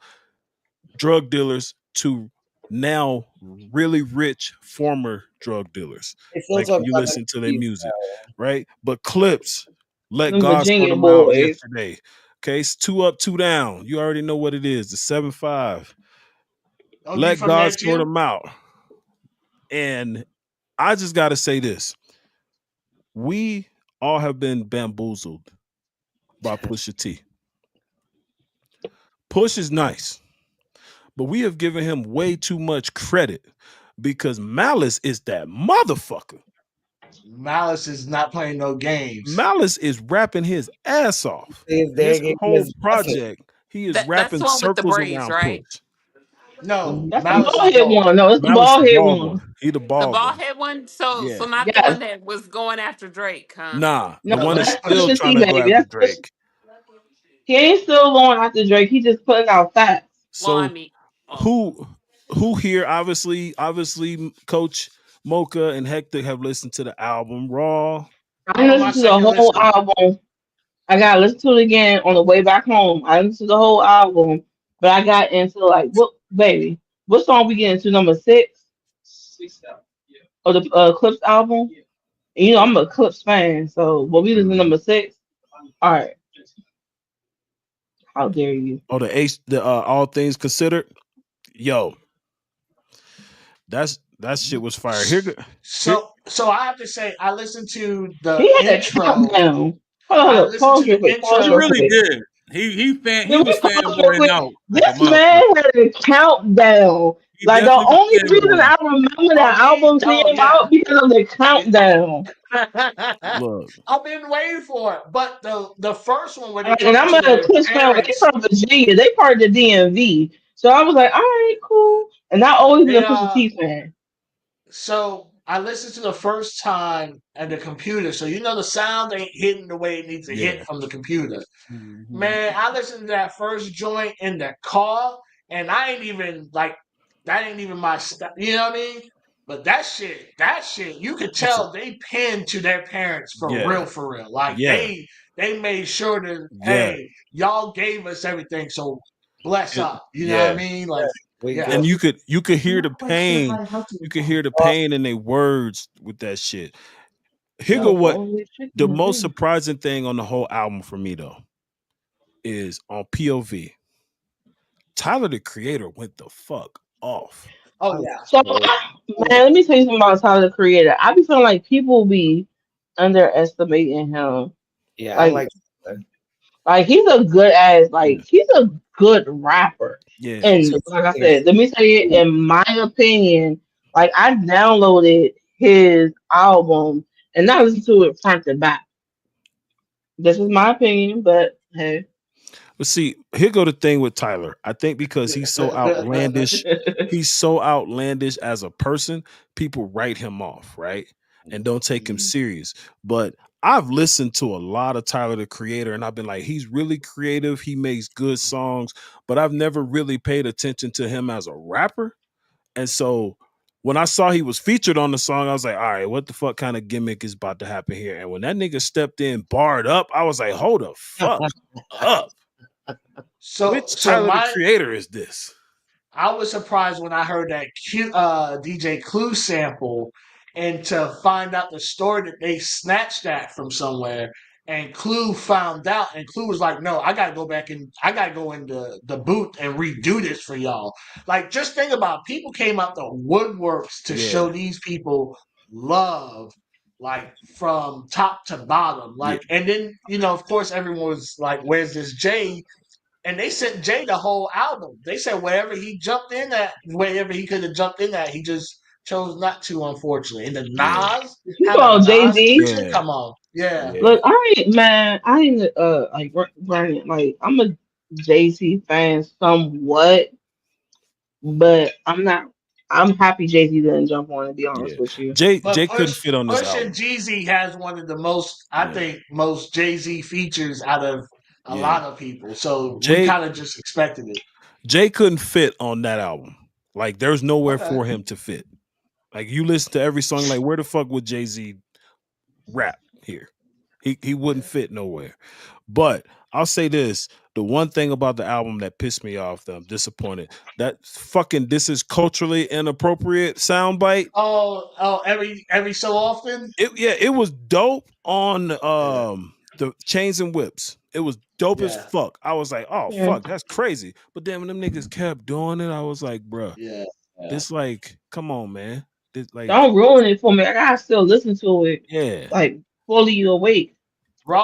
drug dealers to now really rich former drug dealers. Like you listen to their music, right? But Clips, Let God Sort Them Out yesterday. Okay, it's 2 Up, 2 Down. You already know what it is. The 7-5. Let God Sort Them Out. And I just got to say this. We all have been bamboozled by Pusha T. Push is nice, but we have given him way too much credit because Malice is that motherfucker. Malice is not playing no games. Malice is rapping his ass off. This whole project, he is rapping circles around right? Push. No, that's the ball head one. No, it's the ball head one. He the ball head one. So not the one that was going after Drake, huh? Nah, the one that's still trying to go after Drake. He ain't still going after Drake. He just putting out facts. So who here? Obviously, Coach Mocha and Hector have listened to the album Raw. I listened to the whole album. I gotta listen to it again on the way back home. I listened to the whole album. But I got into what song we get into? Number 6? 6 yeah. Or the Clips album? Yeah. And, you know, I'm a Clips fan, so we listen to number 6. All right. How dare you? Oh, the All Things Considered. Yo, that shit was fire. So I have to say, I listened to the He had a intro. countdown. I Hold up, listened to pause real the quick. Pause He real intro. really quick. did. He Let me was pause real fanboying quick. out like a This motherfucker. man had a countdown. He Like the definitely only was reason fanboying. I remember Oh, that me? album Oh, came yeah. out because of the countdown. Look, I've been waiting for it. But the first one where they And talking I'm to a their Clips fan. They parents, from Virginia. They part of the DMV. So I was like, all right, cool. And I always been they a Pusha T fan. so I listened to the first time at the computer. So you know the sound ain't hitting the way it needs to hit yeah, from the computer. Mhm. Man, I listened to that first joint in the car, and I ain't even like that ain't even my stuff. You know what I mean? But that shit, you could it's a, tell they pinned to their parents for yeah, real, for real. Like yeah, they made sure that yeah. hey, y'all gave us everything, so bless It, up. You know what I yeah. mean? Like, We yeah. And good. you could I'm hear the not quite sure pain. how to help you You with could that. hear the pain in their words with that shit. Here go Cell what phone with the chicken most again. surprising thing on the whole album for me though is on POV. Tyler the Creator went the fuck off. Oh I, yeah. So, So, man, let me tell you something about Tyler the Creator. I be feeling like people be underestimating him. yeah, I Like, like that. he's a good ass, yeah, he's a good rapper. yeah, And To like I me, said, let me say it in my opinion. Like, I downloaded his album and I listened to it front to back. This is my opinion, but hey. but see, here go the thing with Tyler. I think because he's so outlandish as a person, people write him off, right? And don't take him Mhm. serious. But I've listened to a lot of Tyler the Creator, and I've been like, he's really creative. He makes good songs, but I've never really paid attention to him as a rapper. And so when I saw he was featured on the song, I was like, all right, what the fuck kind of gimmick is about to happen here? And when that nigga stepped in, barred up, I was like, hold the fuck up. So Which so Tyler the my Creator is this? I was surprised when I heard that DJ Clue sample, and to find out the story that they snatched that from somewhere. And Clue found out, and Clue was like, "No, I gotta go back and I gotta go in the booth and redo this for y'all." Like, just think about it. People came out the woodworks to show Yeah, these people love, like from top to bottom. yeah, Like, and then of course, everyone was like, "Where's this Jay?" And they sent Jay the whole album. They said wherever he could have jumped in at, he just chose not to, unfortunately. And the yeah, Nas, You having call Jay Nas Z? feature, yeah, come on. Yeah. yeah, Look, I ain't man. I ain't like Brandon. Like I'm a Jay Z fan somewhat, but I'm not. I'm happy Jay Z didn't jump on. To be honest yeah. with you, Jay But couldn't fit on this Push and album. Jeezy has one of the most, I Yeah, think, most Jay Z features out of a yeah. lot of people. So we Jay kind of just expected it. Jay couldn't fit on that album. Like there's nowhere Okay. for him to fit. Like you listen to every song, like where the fuck would Jay Z rap here? He wouldn't fit nowhere. But I'll say this: the one thing about the album that pissed me off, that I'm disappointed, that fucking "this is culturally inappropriate" soundbite. Every so often. It was dope on Yeah. the Chains and Whips. It was dope as Yeah. fuck. I was like, oh yeah. fuck, that's crazy. But then when them niggas kept doing it, I was like, bruh, Yeah. Yeah. this like, come on, man. This like, Don't ruin it for me. I gotta still listen to it, yeah. like fully awake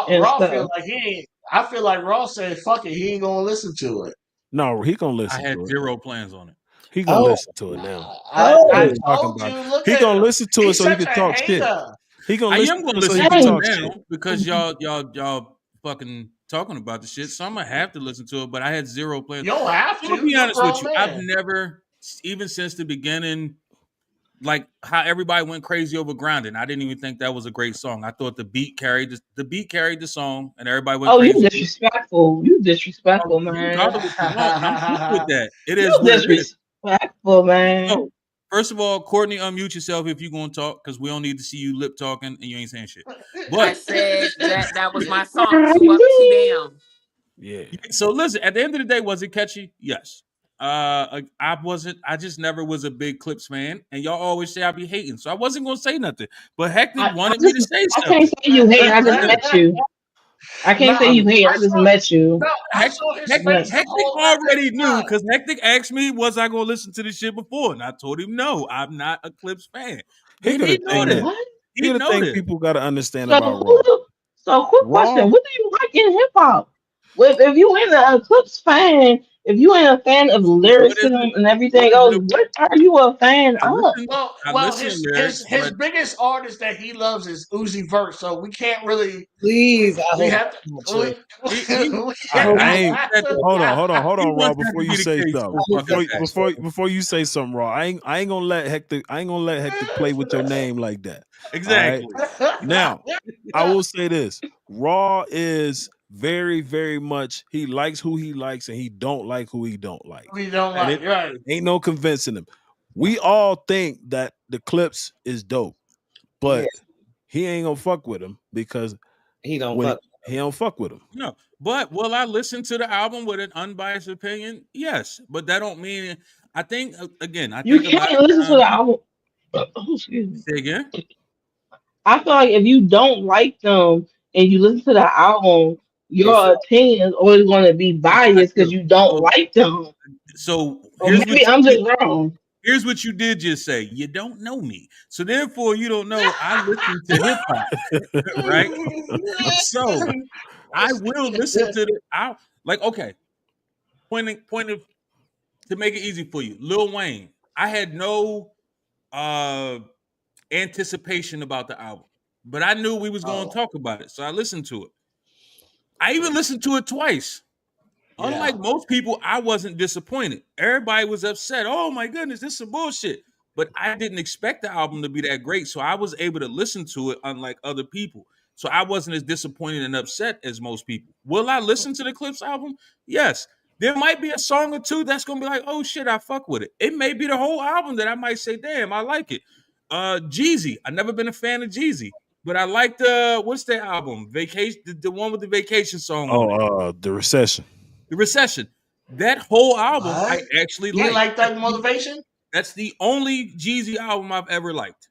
and Raw feel stuff. like he ain't. I feel like Raw said, "Fuck it," he ain't gonna listen to it. No, he gonna I listen had to it. zero plans on it. He gonna Oh, listen to it now. I What oh, you talking told about? you. Look He at gonna him. listen to it He's so he such can a talk shit. hater. He gonna I listen am to gonna it so he listen can to it Dang. talk shit. now because y'all fucking talking about the shit. So I'm gonna have to listen to it. But I had zero plans. You don't have I'm gonna to. be You're a honest with grown you. I've man. never, even since the beginning, like how everybody went crazy over "Grinding." I didn't even think that was a great song. I thought the beat carried the song, and everybody went Oh, you crazy. disrespectful. You disrespectful, You can man. call it what you want, and I'm cool with that. It is You what it is. disrespectful, man. So, first of all, Courtney, unmute yourself if you're gonna talk, because we don't need to see you lip talking and you ain't saying shit. I But said that was my song, Two Up, Two Down. Yeah. so listen, at the end of the day, was it catchy? Yes. I wasn't. I just never was a big Clips fan, and y'all always say I be hating, so I wasn't gonna say nothing. But Hectic wanted me to say I can't something. say you hate. I just met you. I can't say Nah, you hate. I just met you. I Hectic, saw his Hectic, face But the Hectic whole already goddamn knew time. because Hectic asked me, "Was I gonna listen to this shit before?" And I told him, "No, I'm not a Clips fan." Here And go the he knew thing this. that what? He the know thing this. people got to understand So about Raw. so quick Raw, question: what do you like in hip hop? If you ain't a Clips fan, if you ain't a fan of What is lyricism it? and What everything is else, it? what are you a fan I of? listen. I Well, listen to his lyrics, his his but biggest artist that he loves is Uzi Vert, so we can't really Please, I we hope have to that's not we, true. he we I hope I he ain't. wants have that. to. Hold He on, Raw. wants that Before to you be the say case something, I so hope fucking that's before not bad. before true. before you say something, Raw, I ain't gonna let Hector. I ain't gonna let Hector play with your name like that. All right. Exactly. Now, I will say this: Raw is very, very much. He likes who he likes, and he don't like who he don't like, We don't and like it right. ain't no convincing him. We all think that the Clips is dope, Yeah, but he ain't gonna fuck with him because he don't when fuck. he don't fuck with him. No, but will I listen to the album with an unbiased opinion? Yes, but that don't mean. I think again. I You think a lot can't of listen to times. the album. Oh, excuse me. Say again. I feel like if you don't like them and you listen to the album, It's your opinion is always going to be It's not biased because true. you don't So, like them. Or here's what maybe you I'm did. just wrong. Here's what you did just say. You don't know me, so therefore you don't know. I listen to hip hop, right? So I will listen to the. I like okay. Point of to make it easy for you, Lil Wayne. I had no uh anticipation about the album, but I knew we was going to Oh talk about it, so I listened to it. I even listened to it twice. yeah. Unlike most people, I wasn't disappointed. Everybody was upset. Oh my goodness, this is some bullshit. But I didn't expect the album to be that great, so I was able to listen to it, unlike other people. So I wasn't as disappointed and upset as most people. Will I listen to the Clips album? Yes. There might be a song or two that's gonna be like, oh shit, I fuck with it. It may be the whole album that I might say, damn, I like it. Jeezy. I've never been a fan of Jeezy, but I like the what's that album? Vacation, the one with the vacation song on it. The Recession. The Recession. That whole album I What? actually You didn't like. like Thug Motivation? That's the only Jeezy album I've ever liked.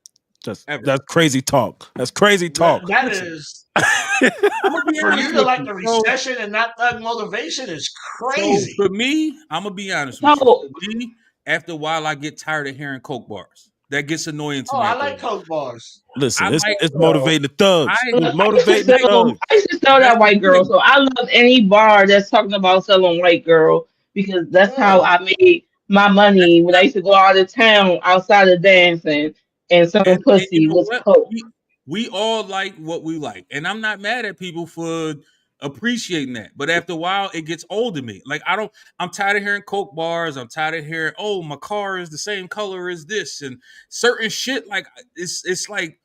Ever. That's crazy talk. That's crazy That talk. that Listen, is I'm gonna be for honest you to with like you. the So, recession and not Thug Motivation is so crazy. for me, I'm gonna be honest with you. So, For me, after a while, I get tired of hearing Coke bars. That gets annoying to Oh, me I after a like while. Coke bars. I Listen, like. it's so motivating the I thugs. It's look, motivating the like. thugs. I used to sell That's that the white girl. thing. So I love any bar that's talking about selling white girl because that's how Mm. I made my That's money when I not. used to go out of town outside of dancing and selling And you pussy know was what? coke. We all like what we like, and I'm not mad at people for appreciating that. But after a while, it gets old to me. Like I don't. I'm tired of hearing Coke bars. I'm tired of hearing, oh, my car is the same color as this, and certain shit. Like it's like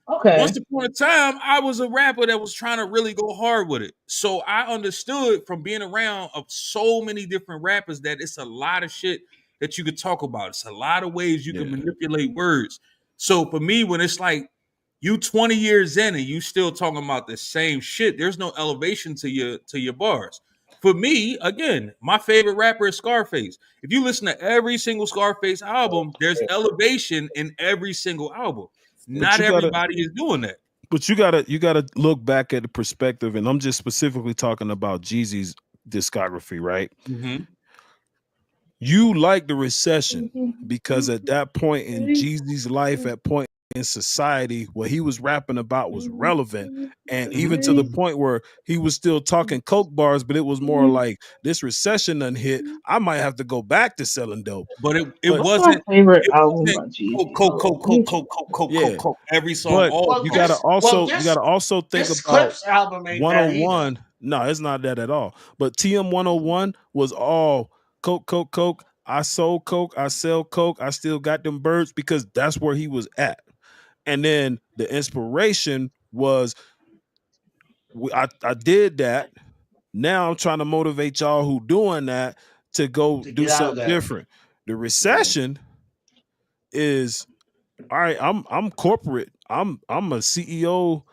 once Okay. upon a time, I was a rapper that was trying to really go hard with it. So I understood from being around of so many different rappers that it's a lot of shit that you could talk about. It's a lot of ways you can Yeah. manipulate words. So for me, when it's like you 20 years in and you still talking about the same shit, there's no elevation to your bars. For me, again, my favorite rapper is Scarface. If you listen to every single Scarface album, there's elevation in every single album. But Not you gotta everybody is doing that. you gotta look back at the perspective, and I'm just specifically talking about Jeezy's discography, right? Mhm. You like the Recession because at that point in Jeezy's life, at point in society, what he was rapping about was relevant. And even Mhm. to the point where he was still talking coke bars, but it was more like this recession done hit. I might have to go back to selling dope. But it But What's my wasn't favorite it album wasn't by coke, Jeezy? coke, Hold on. coke, Let me coke, check. coke, coke, coke, coke, yeah, coke. Every song, but all Well, songs. you gotta also think this about Clips album ain't that either. 101. No, it's not that at all. But TM 101 was all coke, coke, coke. I sold coke, I sell coke, I still got them birds because that's where he was at. And then the inspiration was I did that. Now I'm trying to motivate y'all who doing that to go To do get out of something that. different. The Yeah. recession is all right. I'm corporate. I'm a CEO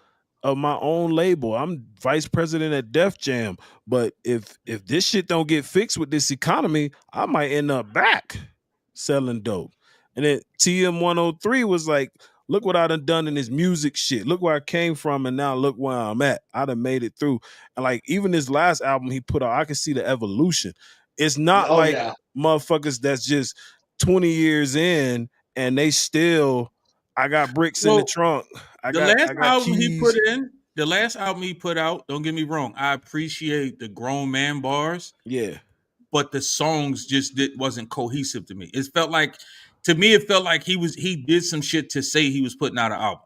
of my own label. I'm vice president at Def Jam. But if this shit don't get fixed with this economy, I might end up back selling dope. And then TM 103 was like, look what I done in this music shit. Look where I came from, and now look where I'm at. I done made it through. And like even this last album he put out, I can see the evolution. It's not Oh like yeah. motherfuckers that's just 20 years in and they still I got bricks in the So trunk. The last I got album he put keys. in, the last album he put out, don't get me wrong, I appreciate the grown man bars, Yeah. but the songs just wasn't cohesive to me. It felt like he did some shit to say he was putting out an album.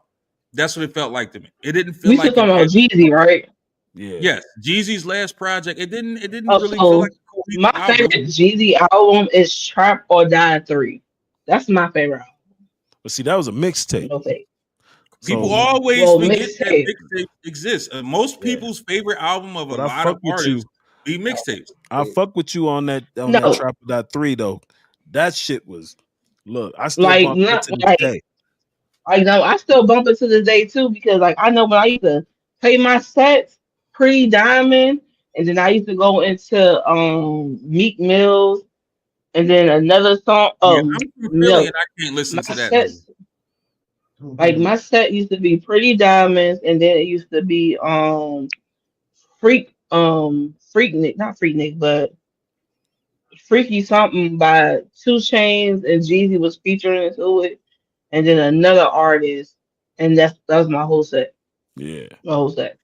That's what it felt like to me. It didn't feel We still like an talking about actual Jeezy, right? Yeah. yes, Jeezy's last project. It didn't Oh, really feel like so a cohesive my album. favorite Jeezy album is Trap or Die 3. That's my favorite album. But see, that was a mixtape. No fake. People So, always Well, forget that mixtape. mixtapes exist. Most yeah. people's favorite album of a But I lot of fuck with artists you. be mixtapes. I fuck with you on that No, Trap That 3 though. That shit was look, I still like bump that not to this like day. I know I still bump it to this day too because like I know when I used to play my sets pre Diamond and then I used to go into Meek Mills and then another song. Yeah, I'm from Philly No, and I can't listen my to that no more. sets like my set used to be Pretty Diamonds and then it used to be Freaknik, not Freaknik, but Freaky something by Two Chains and Jeezy was featuring into it, and then another artist, and that was my whole set. Yeah. My whole set.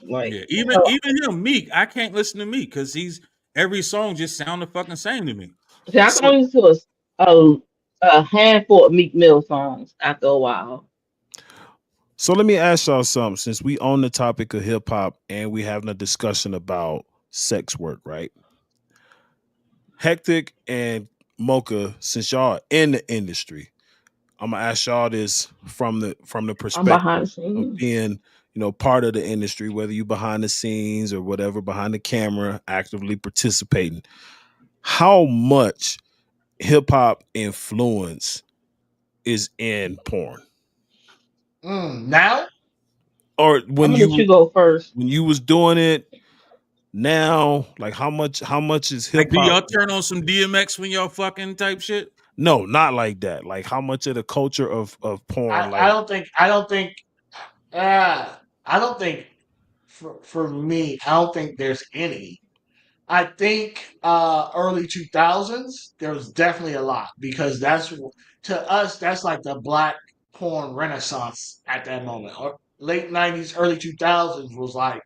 Like Yeah, even him, Meek, I can't listen to Meek because every song just sound the fucking same to me. see, I can So only listen to a handful of Meek Mill songs after a while. so let me ask y'all something. Since we on the topic of hip hop and we having a discussion about sex work, right? Hectic and Mocha, since y'all are in the industry, I'm gonna ask y'all this from the I'm behind perspective the of scenes. being, part of the industry, whether you behind the scenes or whatever, behind the camera, actively participating. How much hip hop influence is in porn? Now, Or I'm gonna let you go first. when you was doing it now, like how much is Like, hip do hop? y'all turn on some DMX when y'all fucking type shit? No, not like that. Like how much of the culture of porn, I like don't think I don't think I don't think for me I don't think there's any. I think early 2000s there was definitely a lot because to us that's like the black porn renaissance at that moment. Or late 90s, early 2000s was like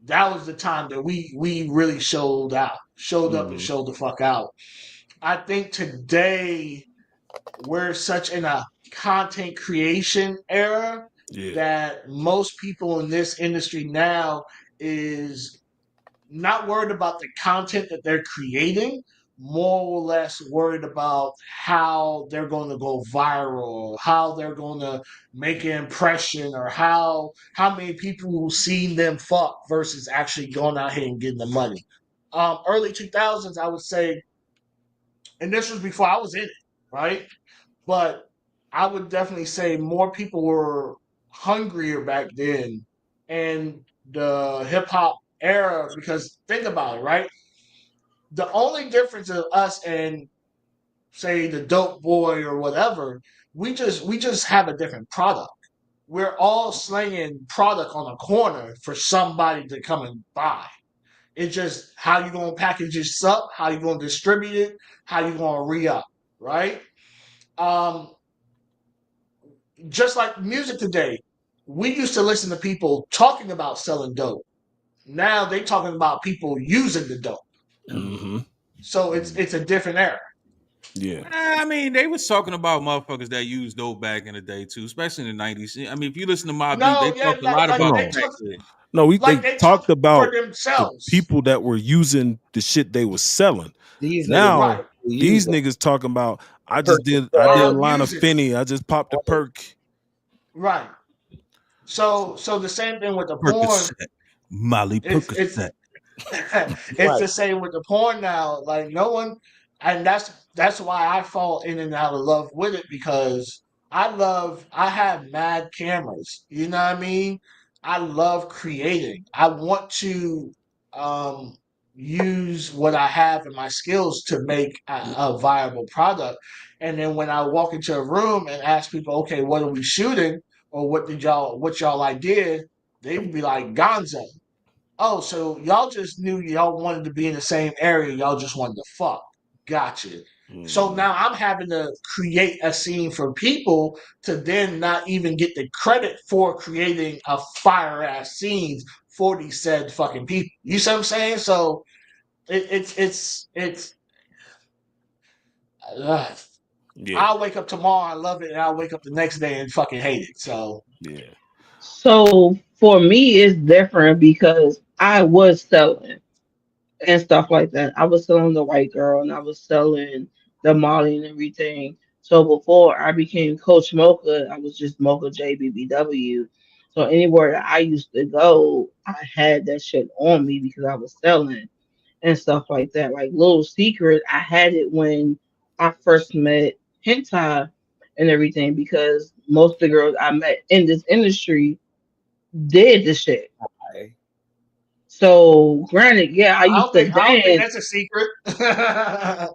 that was the time that we really showed up and mhm, showed the fuck out. I think today we're such in a content creation era yeah, that most people in this industry now is not worried about the content that they're creating, more or less worried about how they're going to go viral, how they're going to make an impression, or how many people will see them fuck versus actually going out here and getting the money. Early 2000s, I would say, and this was before I was in it, right? But I would definitely say more people were hungrier back then in the hip hop era because think about it, right? The only difference of us and say the dope boy or whatever, we just have a different product. We're all slinging product on a corner for somebody to come and buy. It's just how you gonna package this up, how you gonna distribute it, how you gonna re-up, right? Um, just like music today, we used to listen to people talking about selling dope. Now they talking about people using the dope. hmm So it's a different era. yeah. I mean, they was talking about motherfuckers that used dope back in the day too, especially in the '90s. I mean, if you listen to Mobb Deep, they No, yeah, talked a lot like Hold about the they on. crack took then. No, they like they took talked for about the themselves. people that were using the shit they was selling. These niggas Now Right. actually use these them. niggas talking about Percocet, I did a I'll line of use it. Finny. I just popped a perk. Right. So the same thing with the porn. Percocet, Molly It's Percocet. it's right? the same with the porn now. Like no one, and that's why I fall in and out of love with it because I have mad cameras. You know what I mean? I love creating. I want to um, use what I have and my skills to make a viable product. And then when I walk into a room and ask people, okay, what are we shooting, or what y'all idea? They would be like Gonzo. Oh, so y'all just knew y'all wanted to be in the same area. Y'all just wanted to fuck. Gotcha. So now I'm having to create a scene for people to then not even get the credit for creating a fire ass scenes for these said fucking people. You see what I'm saying? So it's uh, Yeah, I'll wake up tomorrow and love it, and I'll wake up the next day and fucking hate it. So yeah. So for me, it's different because I was selling and stuff like that. I was selling the white girl and I was selling the Molly and everything. So before I became Coach Mocha, I was just Mocha J BBW. So anywhere that I used to go, I had that shit on me because I was selling and stuff like that. Like little secret, I had it when I first met hentai and everything because most of the girls I met in this industry did the shit. Okay. So granted, yeah, I used to I don't think dance. that's a secret.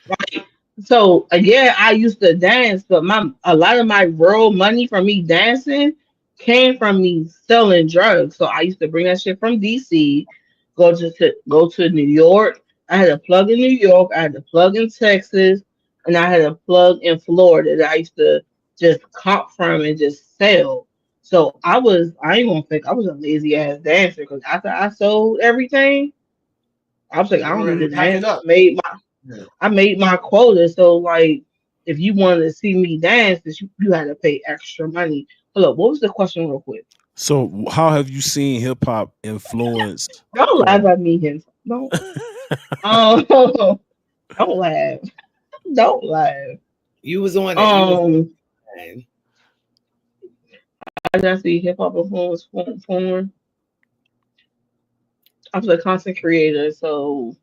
Like, so again, I used to dance, but my a lot of my real money from me dancing came from me selling drugs. So I used to bring that shit from DC, go to New York. I had a plug in New York, I had a plug in Texas, and I had a plug in Florida that I used to just cop from and just sell. So I ain't gonna think I was a lazy ass dancer because after I sold everything, I was like, I You were don't need ready to to pack it dance. up. Yeah. I made my quota. So like, if you wanted to see me dance, you had to pay extra money. Hold up, what was the question, real quick? So, how have you seen hip hop influence Don't laugh porn? at me, him. Don't. Um, don't laugh. Don't laugh. You was on it. You was Um, on it. I just see hip hop influence porn. I was a content creator, so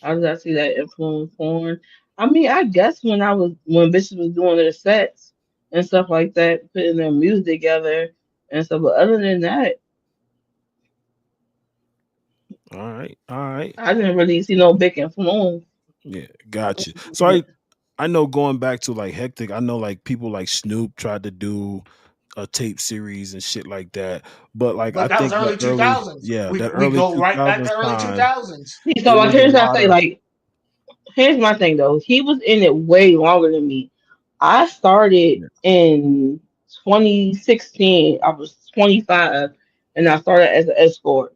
I just see that influence porn. I mean, I guess when bitches was doing their sets and stuff like that, putting their music together and stuff. But other than that, All right, all right. I didn't really see no big influence. Yeah, gotcha. So I know going back to like Hectic, I know like people like Snoop tried to do a tape series and shit like that. But like I But that was think that early two early, thousands. yeah, that We early go two right back thousands to early two time, thousands. See, so it like was a here's what I lot say, of like here's my thing though. He was in it way longer than me. I started yeah. in 2016. I was 25, and I started as an escort.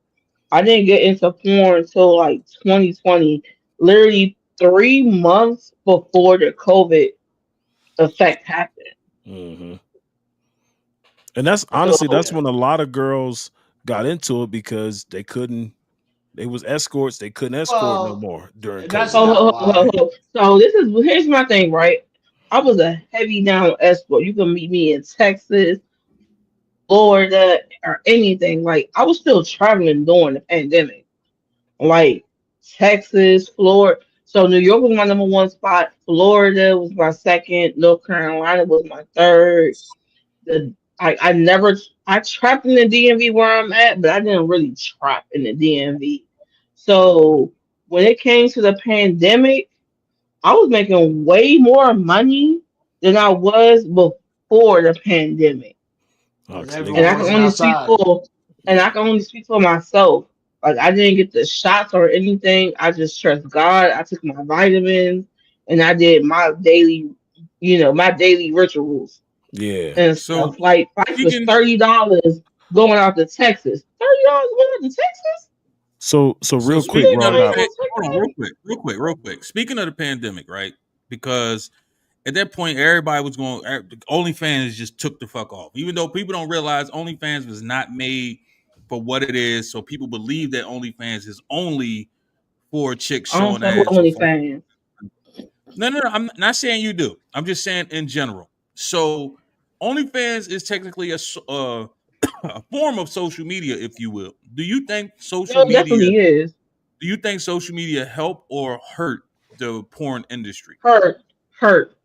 I didn't get into porn until like 2020, literally 3 months before the COVID effect happened. hmm And that's So honestly that's when a lot of girls got into it because they was escorts, they couldn't escort no Well, more during that's COVID. not why. so here's my thing, right? I was a heavy down escort. You can meet me in Texas, Florida, or anything. Like I was still traveling during the pandemic. Like Texas, Florida. So New York was my number one spot. Florida was my second. North Carolina was my third. The I never I trapped in the DMV where I'm at, but I didn't really trap in the DMV. So when it came to the pandemic, I was making way more money than I was before the pandemic. Oh, Because 'cause And everyone I can wasn't only speak outside. for myself. Like I didn't get the shots or anything. I just trust God. I took my vitamins and I did my daily, my daily rituals yeah. and So stuff. Like flights was speaking, $30 going out to Texas. $30 going out to Texas? So so real quick, Bitch, speaking of Raw I the ain't Hop. pa- gonna take hold on, that. real quick. Speaking of the pandemic, right? Because at that point, everybody was going. OnlyFans just took the fuck off. Even though people don't realize OnlyFans was not made for what it is, so people believe that OnlyFans is only for chicks I don't showing fuck with ass or for. OnlyFans. No. I'm not saying you do. I'm just saying in general. So OnlyFans is technically a form of social media, if you will. No, it definitely is. Do you think social media help or hurt the porn industry? Hurt, hurt,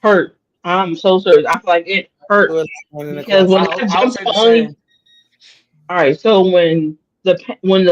hurt. I'm so sorry. I feel like it hurt We're running because across when the I I would jumped say the on Only, same. all right. So when the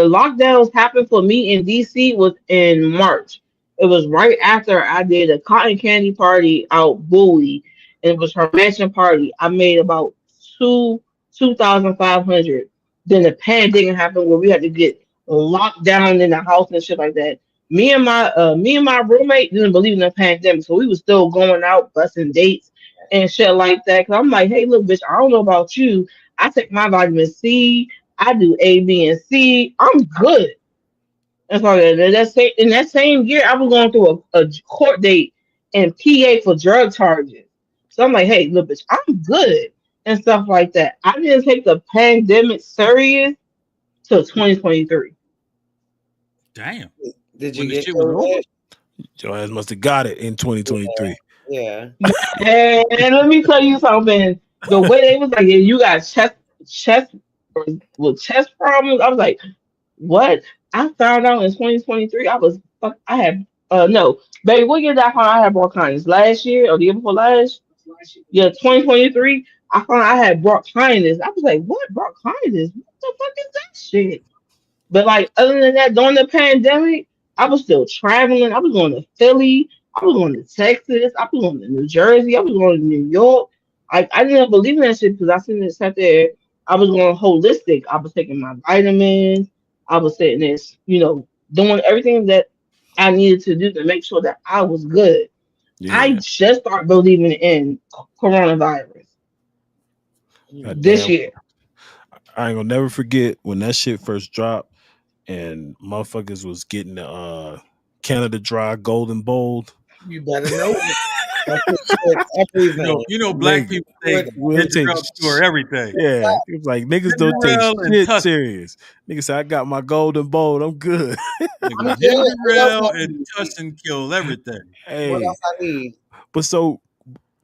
lockdowns happened for me in DC was in March. It was right after I did a cotton candy party out Bowie, and it was her mansion party. I made about two 2,500. Then the pandemic happened where we had to get locked down in the house and shit like that. me and my roommate didn't believe in the pandemic, so we was still going out, busting dates and shit like that. Cause I'm like, hey, look, bitch, I don't know about you. I take my vitamin C. I do A, B, and C. I'm good. And so in that same year, I was going through a court date in PA for drug charges. So I'm like, hey, look, bitch, I'm good and stuff like that. I didn't take the pandemic serious till 2023. Damn. Did you When the get shit was over? COVID? Your ass must have got it in 2023. Yeah. And let me tell you something. The way they was like, yeah, you got chest with chest problems. I was like, what? I found out in 2023. I had no, baby. What year did I find out I had bronchitis? Last year or the year before last? Yeah, 2023. I found out I had bronchitis. I was like, what bronchitis? What the fuck is that shit? But like other than that, during the pandemic, I was still traveling. I was going to Philly. I was going to Texas. I was going to New Jersey. I was going to New York. I didn't believe in that shit because I sat there. I was going holistic. I was taking my vitamins. I was sitting there, doing everything that I needed to do to make sure that I was good. Yeah. I just started believing in coronavirus this year. I ain't gonna never forget when that shit first dropped and motherfuckers was getting the Canada Dry Golden Bold. You better know it. Everything. You know, black people take for everything. Yeah, it's like niggas don't take shit serious. Niggas say I got my Golden Bold, I'm good. Ginger and Tussin kill everything. Hey, what else I need? But so,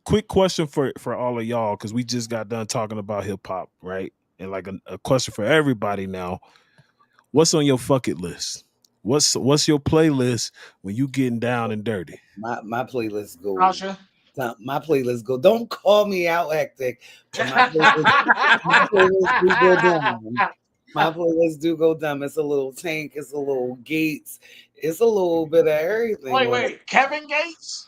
quick question for all of y'all because we just got done talking about hip hop, right? And like a question for everybody now. What's on your bucket list? What's your playlist when you getting down and dirty? My playlist go. My playlist go. Don't call me out hectic. My playlist do go dumb. My playlist do go dumb. It's a little Tank. It's a little Gates. It's a little bit of everything. Wait, Kevin Gates?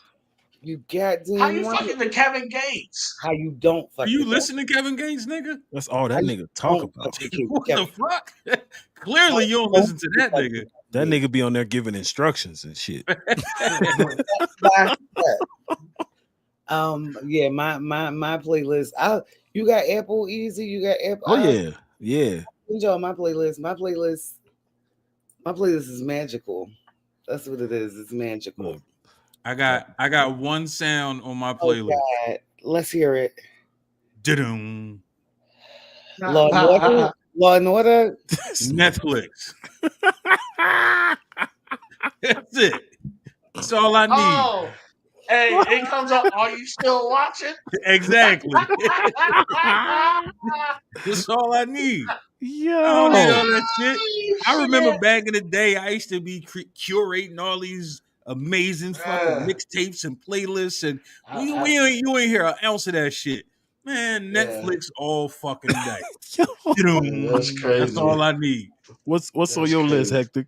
You got how you fucking to Kevin Gates? How you don't fucking? You listen to Kevin Gates, nigga? That's all that nigga talk about. What the fuck? Clearly, you don't listen to that nigga. That nigga be on there giving instructions and shit. Yeah, my playlist. You got Apple Easy. You got Apple. Oh yeah. Enjoy my playlist. My playlist is magical. That's what it is. It's magical. Look, I got one sound on my playlist. Oh God. Let's hear it. Didum. Law and Order. Netflix. That's it. That's all I need. Oh, hey, it comes up. Are you still watching? Exactly. That's all I need. Yo, I don't need all that shit. I remember back in the day, I used to be curating all these amazing fucking mixtapes and playlists, and you ain't hear an ounce of that shit. Man, Netflix all fucking day. That's crazy. That's all I need. What's on your list, Hector?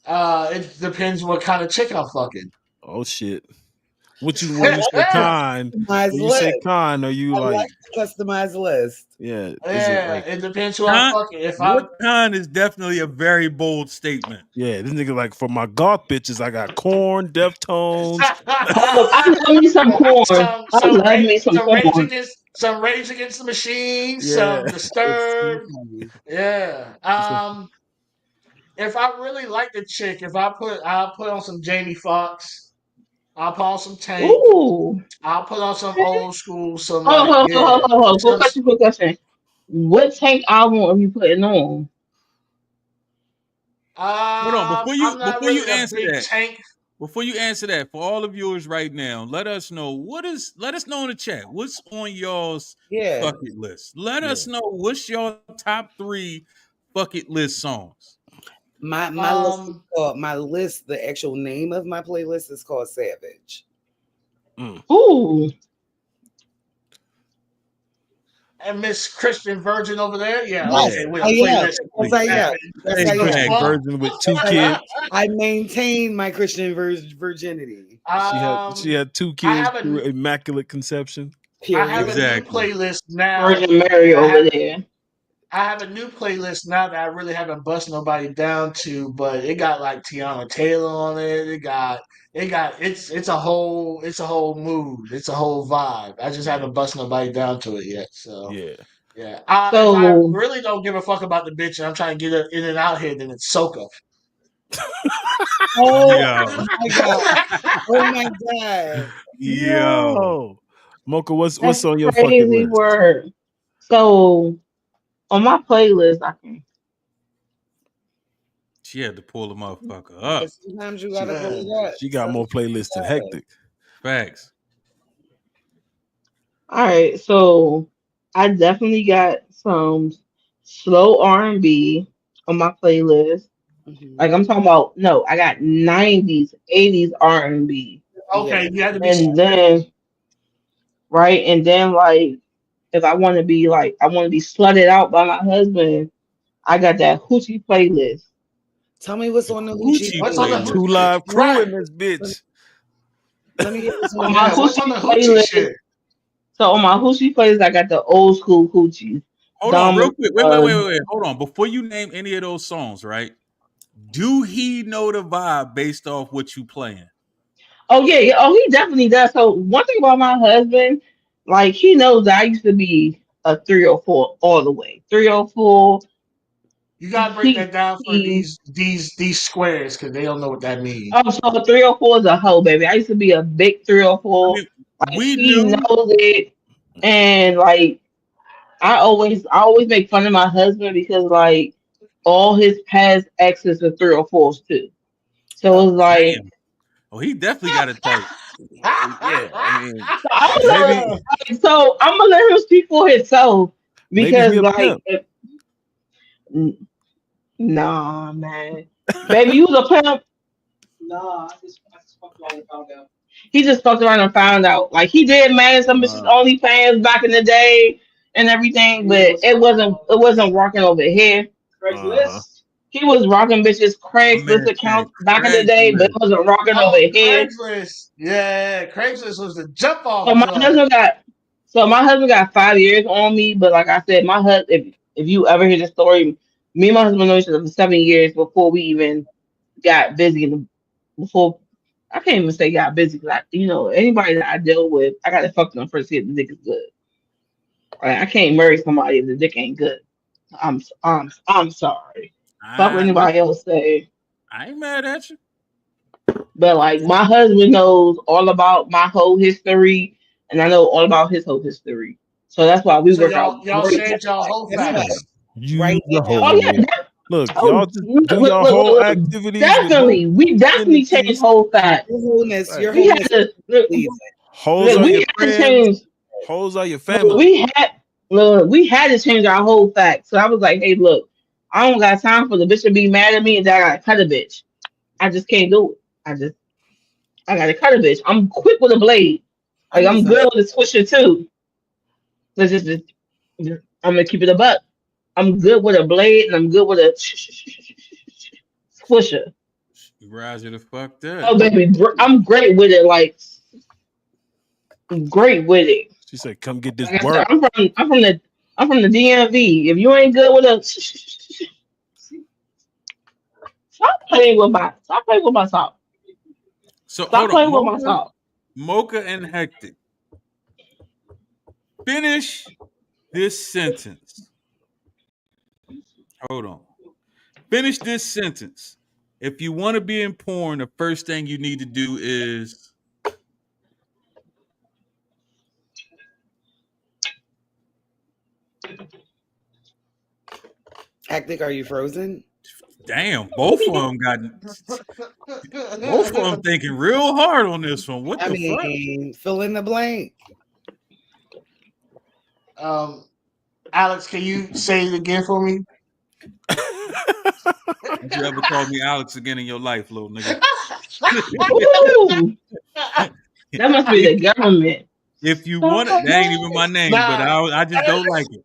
It depends what kind of chick I'm fucking. Oh shit. When you say kind, when you say kind, are you like customized list? Yeah. It depends who I'm fucking. Kind is definitely a very bold statement. Yeah, this nigga like for my goth bitches, I got Corn, Deftones. I love me some Corn. Some Rage Against the Machine, some Disturbed. Yeah. If I really like the chick, I'll put on some Jamie Foxx. I'll put on some Tank. Ooh. I'll put on some old school. Hold. Quick question. What Tank album are you putting on? Hold on, before you answer that. Before you answer that, for all the viewers right now, let us know in the chat. What's on y'all's bucket list? Let us know what's your top 3 bucket list songs. My list, the actual name of my playlist is called Savage. Ooh. And Miss Christian Virgin over there, Virgin with 2 kids. I maintain my Christian virginity. She had 2 kids through immaculate conception. I have a new playlist now. Virgin Mary over there. I have a new playlist now that I really haven't bust nobody down to, but it got like Tiana Taylor on it. It's a whole mood. It's a whole vibe. I just haven't bust nobody down to it yet. So Yeah. yeah. If I So really don't give a fuck about the bitch and I'm trying to get her in and out here, then it's Soca. Oh Yo, my god! Oh my god! Yo. Mocha, what's that's on your fucking crazy list? word. So on my playlist, I can. she had to pull the motherfucker up. Sometimes you She, gotta pull it up. she got more playlists than Hectic. Facts. All right, so I definitely got some slow R&B on my playlist. Like Mhm. I'm talking about, no, I got 90s, 80s R&B. Yeah. Okay, you have to be And then right, and then like if I want to be like I want to be slutted out by my husband, I got that hoochie playlist. Tell me what's The on the Hoochie Gucci what's on the playlist. playlist. 2 Live Crew right. in this Let me, bitch. let me get what's on On the my Yeah, Hoochie. what's on hoochie the hoochie playlist, shit? so on my hoochie playlist, I got the old school hoochies. Hold on, Dom, real quick. Wait. Hold on. Before you name any of those songs, right? Do he know the vibe based off what you playing? oh yeah, oh he definitely does. So one thing about my husband, like he knows that I used to be a 304 all the way. 304. You gotta break He that down for he. these squares because they don't know what that means. Oh, so 304 is a hoe, baby. I used to be a big I 304. mean, Like we he knew. knows it, and like I always make fun of my husband because like all his past exes are 304s too. So it's like Damn. Oh, he definitely got it tight. Yeah, I mean, so I'm gonna maybe so I'm gonna let him speak for himself he because a like pimp. nah man, baby, you was a pimp. He just fucked around and found out. Like he did manage some bitches OnlyFans back in the day and everything, but it wasn't rocking over here. Uh-huh. He was rocking bitches My Craigslist man said accounts back in the day, but it Craigslist. wasn't rocking over Oh, here. Craigslist. Yeah, Craigslist was the jump So off my joint. husband got so my husband got 5 years on me, but like I said, my husband if you ever hear the story, me and my husband know each other for 7 years before we even got busy in the before I can't even say got busy because anybody that I deal with, I gotta fuck them first to see if the dick is good. Like, I can't marry somebody if the dick ain't good. I'm sorry. Fuck what anybody Listen, else say. I ain't mad at you. But like my husband knows all about my whole history and I know all about his whole history. So that's why we So work out y'all great shared y'all together. whole Guess what? facts. Use Right the now, Oh whole yeah, list. Look, y'all oh just look, do look, your look, whole look. activities with no Definitely, we definitely changed tendencies. whole facts. your Right. We had wholeness to look, pleasing. Hoes look, are we your had to friends. change. Hoes are your Look, family. we had to change our whole fact. So I was like, hey, look, I don't got time for the bitch to be mad at me and that I gotta cut a bitch. I just can't do it. I gotta cut a bitch. I'm quick with a blade. Like I'm good with a swisher too. I'm gonna keep it a buck. I'm good with a blade and I'm good with a swisher. Roger the fuck Oh that. baby, I'm great with it. Like great with it. She said, "Come get this Like I said, work." I'm from the DMV. If you ain't good with a stop playing with my top. So Stop hold on, playing with my top. Mocha and Hectic. Finish this sentence. Hold on. Finish this sentence. If you want to be in porn, the first thing you need to do is Hectic, are you frozen? damn. Both of them thinking real hard on this one. What I the fuck? mean, fill in the blank. Alex, can you say it again for me? Don't you ever call me Alex again in your life, little nigga? Ooh, that must be if, the government. if you want it, Stop that ain't even my name, but Nah. I just don't like it.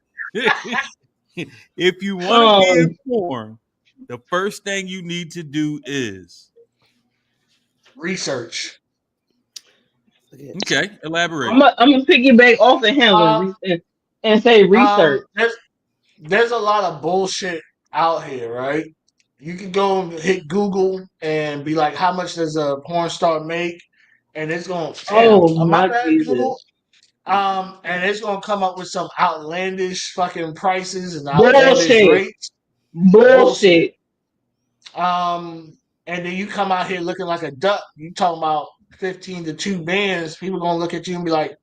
If you want to be in Um, porn, the first thing you need to do is Research. okay. Elaborate. I'm gonna piggyback off of him Um, and say research. there's there's a lot of bullshit out here, right? You can go and hit Google and be like, how much does a porn star make? And it's going to, damn, Oh my my bad, Google. Jesus. And it's going to come up with some outlandish fucking prices and outlandish Bullshit. rates. Bullshit. Bullshit. And then you come out here looking like a duck. You talking about 15 to 2 bands. People going to look at you and be like,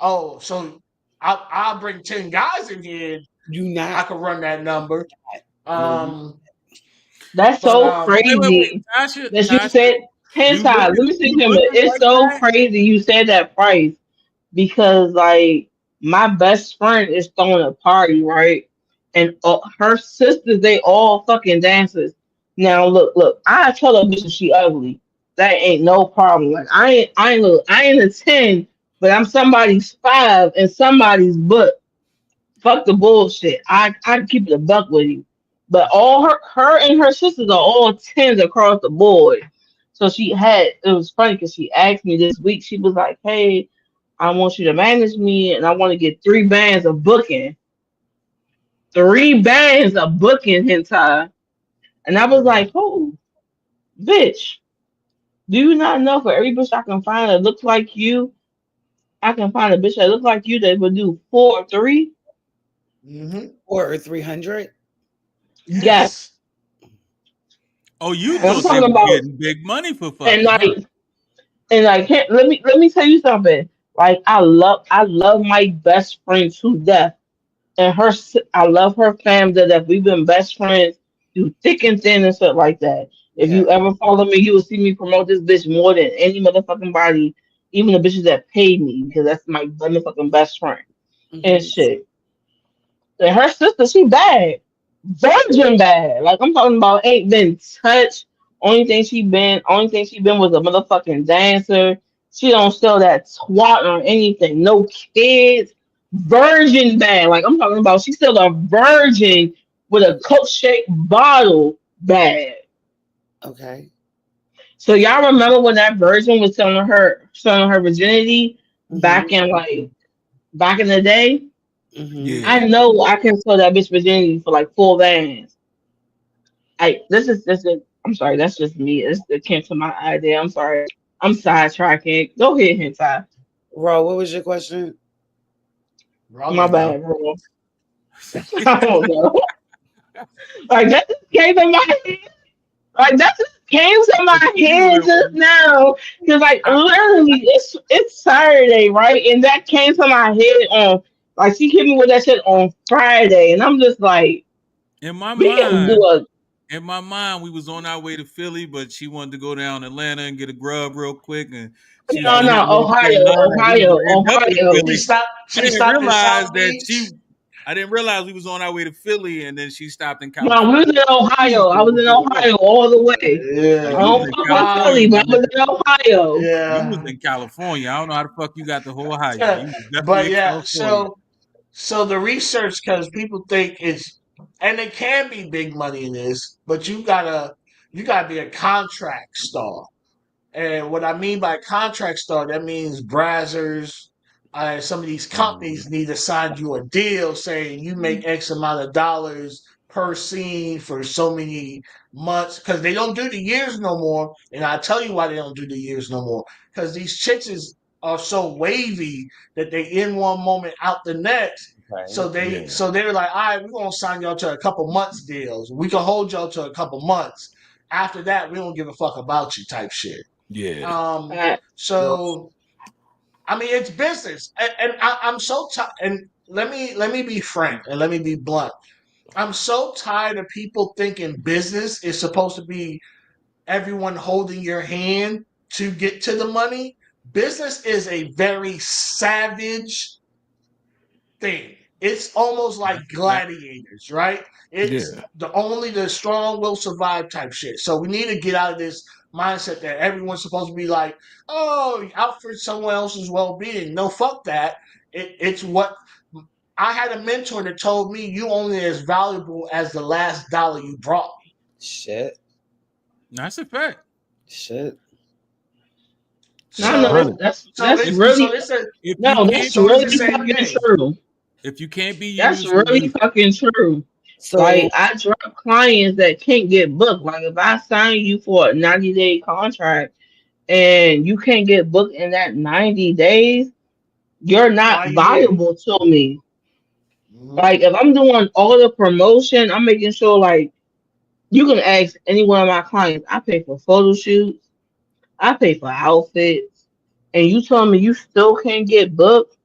oh, so I'll bring 10 guys in here. I could run that number. That's so crazy wait. Tasha, that you said hentai. Let me say something. It's so crazy you said that price because like my best friend is throwing a party, right? And her sisters, they all fucking dancers. Now look. I tell her bitch if she ugly. That ain't no problem. Like I ain't a 10, but I'm somebody's 5 and somebody's butt. Fuck the bullshit. I keep it a buck with you. But all her and her sisters are all 10s across the board. So it was funny because she asked me this week, she was like, hey, I want you to manage me and I want to get 3 bands of booking. 3 bands of booking hentai. And I was like, oh, bitch, do you not know for every bitch I can find that looks like you, I can find a bitch that looks like you that would do 4 or 3? Mm-hmm. 4 or 300? Yes. Oh, you And I'm thought they talking were about, getting big money for and fucking, huh? let me tell you something. Like I love my best friend to death, and I love her family to death. We've been best friends through thick and thin and stuff like that. If Yeah. you ever follow me, you will see me promote this bitch more than any motherfucking body, even the bitches that pay me, because that's my motherfucking best friend and shit. And her sister, she bad. Virgin bad. Like I'm talking about ain't been touched. Only thing she been was a motherfucking dancer. She don't sell that twat or anything. No kids. Virgin bad. Like I'm talking about she still a virgin with a Coke shaped bottle bad. Okay. So y'all remember when that virgin was selling her virginity back in the day? Yeah. I know I can sell that bitch virginity for like 4 bands. This is I'm sorry, that's just me. It came to my idea. I'm sorry. I'm sidetracking. Go ahead, hentai. Ro, what was your question? My bad, bro. I don't know. Like that just came to my head. Like that just came to my head just now. Cause like literally it's Saturday, right? And that came to my head on like she hit me with that shit on Friday. And I'm just like, In my we can do mind, a we was on our way to Philly, but she wanted to go down to Atlanta and get a grub real quick, and she was no, gonna hit no, me up that night. We was gonna end up in Ohio. Philly. I She didn't stopped in realize South that Beach. I didn't realize we was on our way to Philly, and then she stopped in No, we California. was in Ohio. I was in Ohio all the way. Oh, I you Yeah. was don't in fuck with California, Philly, my but I was nigga. in Ohio. You was Yeah. in California. I don't know how the fuck you got the whole Ohio. You was definitely But in yeah, California. so the research, because people think it's, and it can be big money in this, but you gotta be a contract star. And what I mean by contract star, that means Brazzers. Some of these companies need to sign you a deal saying you make X amount of dollars per scene for so many months, because they don't do the years no more. And I'll tell you why they don't do the years no more. Because these are so wavy that they in one moment out the next. So they're like, all right, we're gonna sign y'all to a couple months deals. We can hold y'all to a couple months. After that, we don't give a fuck about you type shit. Yeah. Uh, So I mean, it's business, and I'm so tired. And let me be frank and let me be blunt. I'm so tired of people thinking business is supposed to be everyone holding your hand to get to the money. Business is a very savage thing. It's almost like gladiators, right? It's Yeah. the strong will survive type shit. So we need to get out of this mindset that everyone's supposed to be like, oh, out for someone else's well being. No, fuck that. It's what I had a mentor that told me you only as valuable as the last dollar you brought. Shit. That's a fact. Shit. no, So that's so that's it's so really it's a If you no, can't that's so it's the really same fucking thing. true. If you can't be That's used, really remove it. fucking true. So Like I drop clients that can't get booked. Like if I sign you for a 90-day contract and you can't get booked in that 90 days, you're Why not you here? valuable to me. Mhm. Like if I'm doing all the promotion, I'm making sure like you can ask any one of my clients. I pay for photo shoots, I pay for outfits, and you tell me you still can't get booked.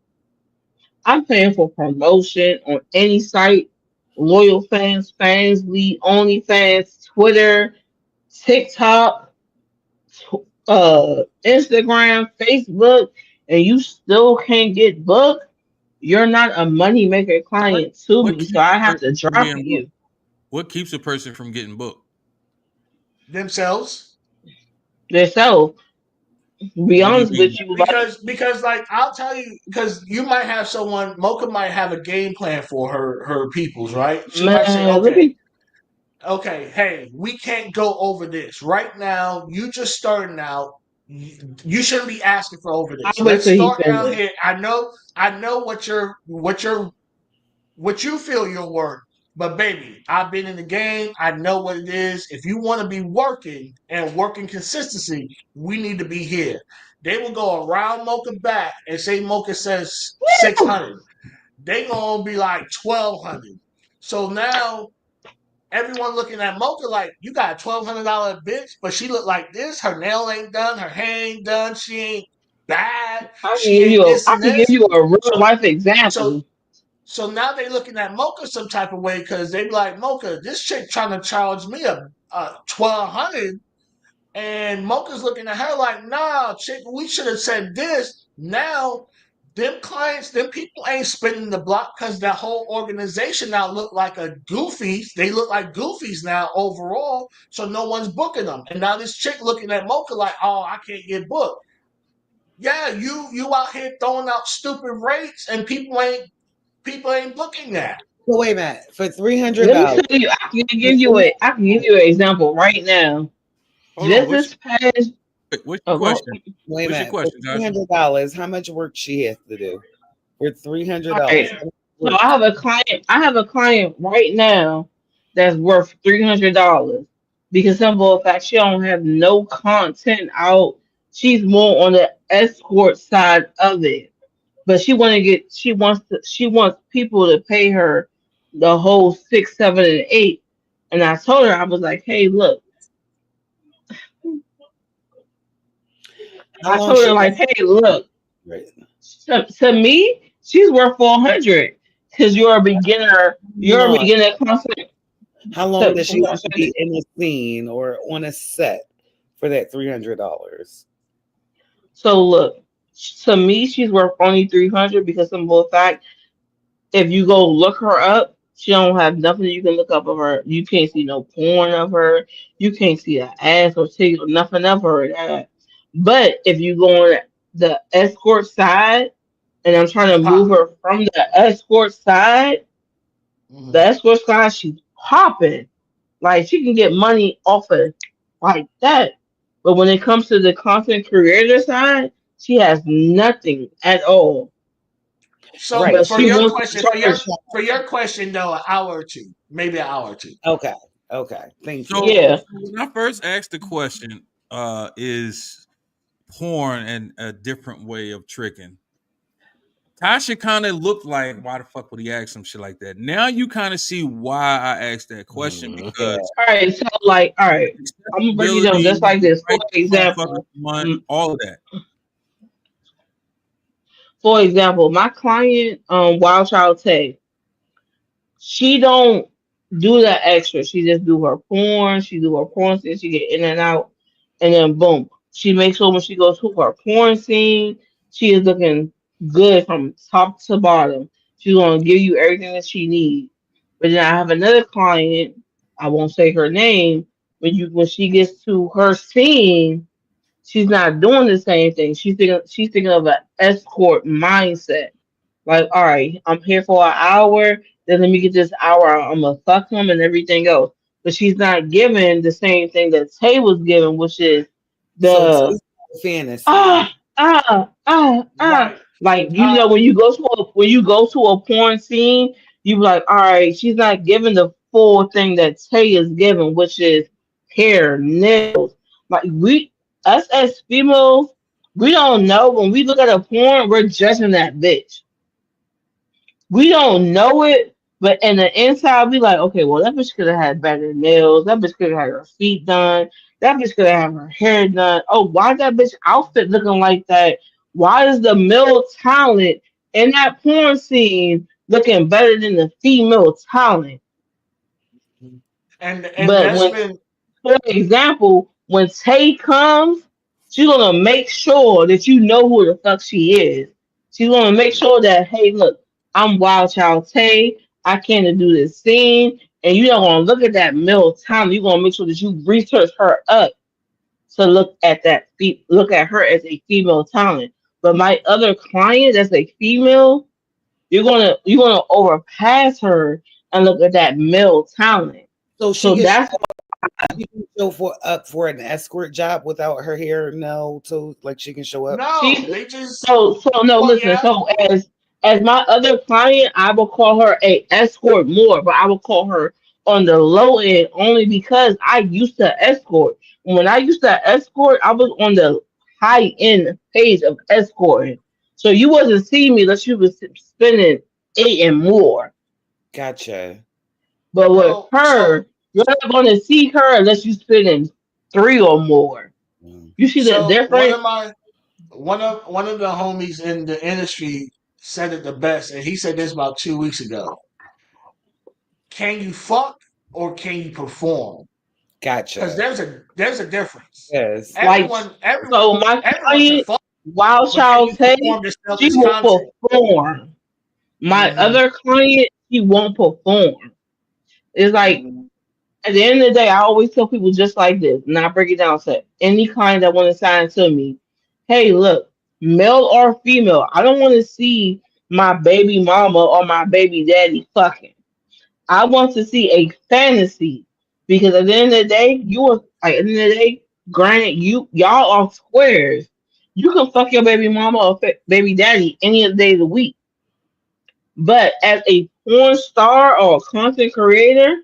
I'm paying for promotion on any site. Loyal fans, fans, lead, OnlyFans, Twitter, TikTok, Instagram, Facebook, and you still can't get booked. You're not a moneymaker What client to what me, so keeps I a have person to from drop being booked? you. What keeps a person from getting booked? Themselves. So, be What do you honest mean? with you, like, Because like I'll tell you, because you might have someone, Mocha might have a game plan for her peoples, right? She might say, man, let okay, me. hey, we can't go over this right now. You just starting out. You shouldn't be asking for over I'll this. wait Let's till he start down finishes. here. I know what you feel you're worth. But baby, I've been in the game. I know what it is. If you want to be working and working consistency, we need to be here. They will go around Mocha back and say Mocha says 600. They gonna be like 1,200. So now everyone looking at Mocha like, you got a $1,200 bitch, but she look like this. Her nail ain't done. Her hair ain't done. She ain't bad. She ain't this I and can give this. you a real So life so example. so now they looking at Mocha some type of way because they be like, Mocha, this chick trying to charge me a 1,200, and Mocha's looking at her like, nah, chick, we should have said this. Now, them clients, them people ain't spinning the block because that whole organization now look like a goofies. They look like goofies now overall, so no one's booking them. And now this chick looking at Mocha like, oh, I can't get booked. Yeah, you out here throwing out stupid rates, and people ain't booking that. so wait a minute. For Let me $300, tell you, I can give you an example right now. Hold on. Just this past, What's your oh, go, question? wait a What's your minute. For question, Tasha? $300, how much work she has to do? For all $300, right. how much So work? I have a client right now that's worth $300 because simple fact she don't have no content out. She's more on the escort side of it, but she wants people to pay her the whole 6, 7, and 8. And I told her I was like, hey, look, How I long told her she like, has hey, look, right? to me, she's worth 400 because you're a beginner. You're a No. beginner content. How long So, does she have to be in a scene or on a set for that $300? so look, to me, she's worth only 300 because simple fact, if you go look her up, she don't have nothing you can look up of her. You can't see no porn of her. You can't see an ass or titty or nothing of her. But if you go on the escort side, and I'm trying She to move popping. her from the escort side, the Mm-hmm. escort side, she's popping. Like she can get money off of like that. But when it comes to the content creator side, she has nothing at all. So Right. But for she your wants to question, charge. for your question though, an hour or two, maybe an hour or two. Okay. Okay. Thank you. So Yeah. when I first asked the question, is porn and a different way of tricking? Tasha kind of looked like, why the fuck would he ask some shit like that? Now you kind of see why I asked that question Mhm. Yeah. because All right. So like, all right. I'm gonna break it down accessibility, just like the this. price the motherfuckers want, all of that. For example, my client, Wild Child Tay, she don't do that extra. She just do her porn. She do her porn scene. She get in and out, and then boom. She makes sure when she goes to her porn scene, she is looking good from top to bottom. She's gonna give you everything that she needs. But then I have another client. I won't say her name. When she gets to her scene, she's not doing the same thing. She's thinking of an escort mindset. Like, all right, I'm here for an hour. Then let me get this hour. I'm gonna fuck him and everything else. But she's not giving the same thing that Tay was given, which is So the fantasy. ah ah ah ah. Right. Like Uh, when you go to a porn scene, you be like, all right, she's not giving the full thing that Tay is giving, which is hair, nails. Like us as females, we don't know when we look at a porn, we're judging that bitch. We don't know it, but in the inside, we like, okay, well, that bitch could have had better nails. That bitch could have had her feet done. That bitch could have had her hair done. Oh, why that bitch outfit looking like that? Why is the male talent in that porn scene looking better than the female talent? and But that's when, been for example, when Tay comes, she's gonna make sure that you know who the fuck she is. She's gonna make sure that, hey, look, I'm Wild Child Tay. I came to do this scene, and you're not gonna look at that male talent. You're gonna make sure that you research her up to look at look at her as a female talent. But my other client, that's a female, you're gonna overpass her and look at that male talent. So she So can that's she can show for up for an escort job without her hair, no, so like she can show up. no. she They just so no, well, listen. yeah. So as my other client, I will call her a escort more, but I will call her on the low end only because I used to escort. When I used to escort, I was on the high end page of escorting. So you wasn't seeing me unless you was spending eight and more. Gotcha. But with Well, her, you're not going to see her unless you spending three or more. Mm. You see the so difference? one of the homies in the industry said it the best, and he said this about 2 weeks ago. Can you fuck or can you perform? Because Gotcha. there's a difference. Yes. Like, so my Everyone can client, fuck, Wild but can Child you Tay, perform to sell she this will content? perform. My Hmm. other client, she won't perform. It's like Mm. at the end of the day, I always tell people just like this, and I break it down to any client that want to sign to me. Hey, look, male or female, I don't want to see my baby mama or my baby daddy fucking. I want to see a fantasy because at the end of the day, you are like at the end of the day, granted, y'all are squares. You can fuck your baby mama or baby daddy any of the days of the week. But as a porn star or a content creator,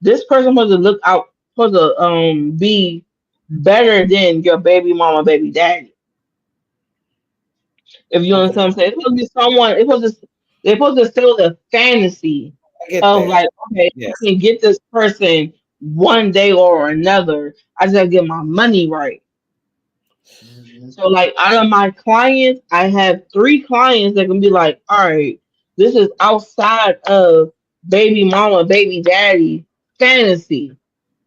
this person supposed to look out supposed to be better than your baby mama, baby daddy. If you Okay. understand what I'm saying, it's supposed to be someone. They're supposed to sell the fantasy I get of that. like, okay, I Yes. can get this person one day or another. I just gotta get my money right. Hmm. So like out of my clients, I have three clients that can be like, all right, this is outside of baby mama, baby daddy fantasy.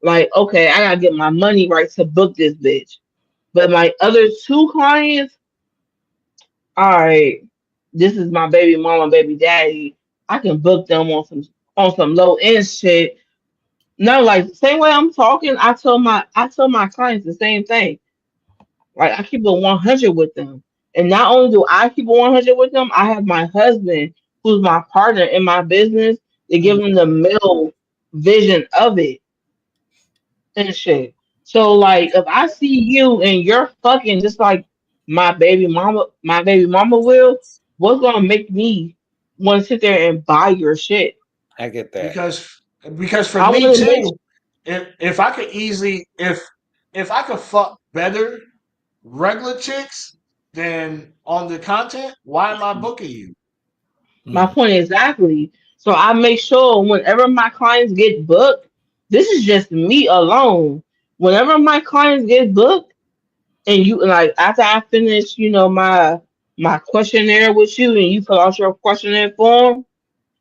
Like, okay, I gotta get my money right to book this bitch. But my other two clients, all right, this is my baby mama, baby daddy. I can book them on some low end shit. No, like the same way I'm talking, I tell my clients the same thing. Like I keep it 100 with them, and not only do I keep it 100 with them, I have my husband, who's my partner in my business, to give Mm. them the middle vision of it and shit. So like, if I see you and you're fucking just like my baby mama will, what's gonna make me want to sit there and buy your shit? I get that. Because for I me want to make too, if I could easily if I could fuck better regular chicks than on the content, why am I booking you? my Mm. point exactly. So I make sure whenever my clients get booked, this is just me alone. Whenever my clients get booked, and you like after I finish, my questionnaire with you, and you fill out your questionnaire form,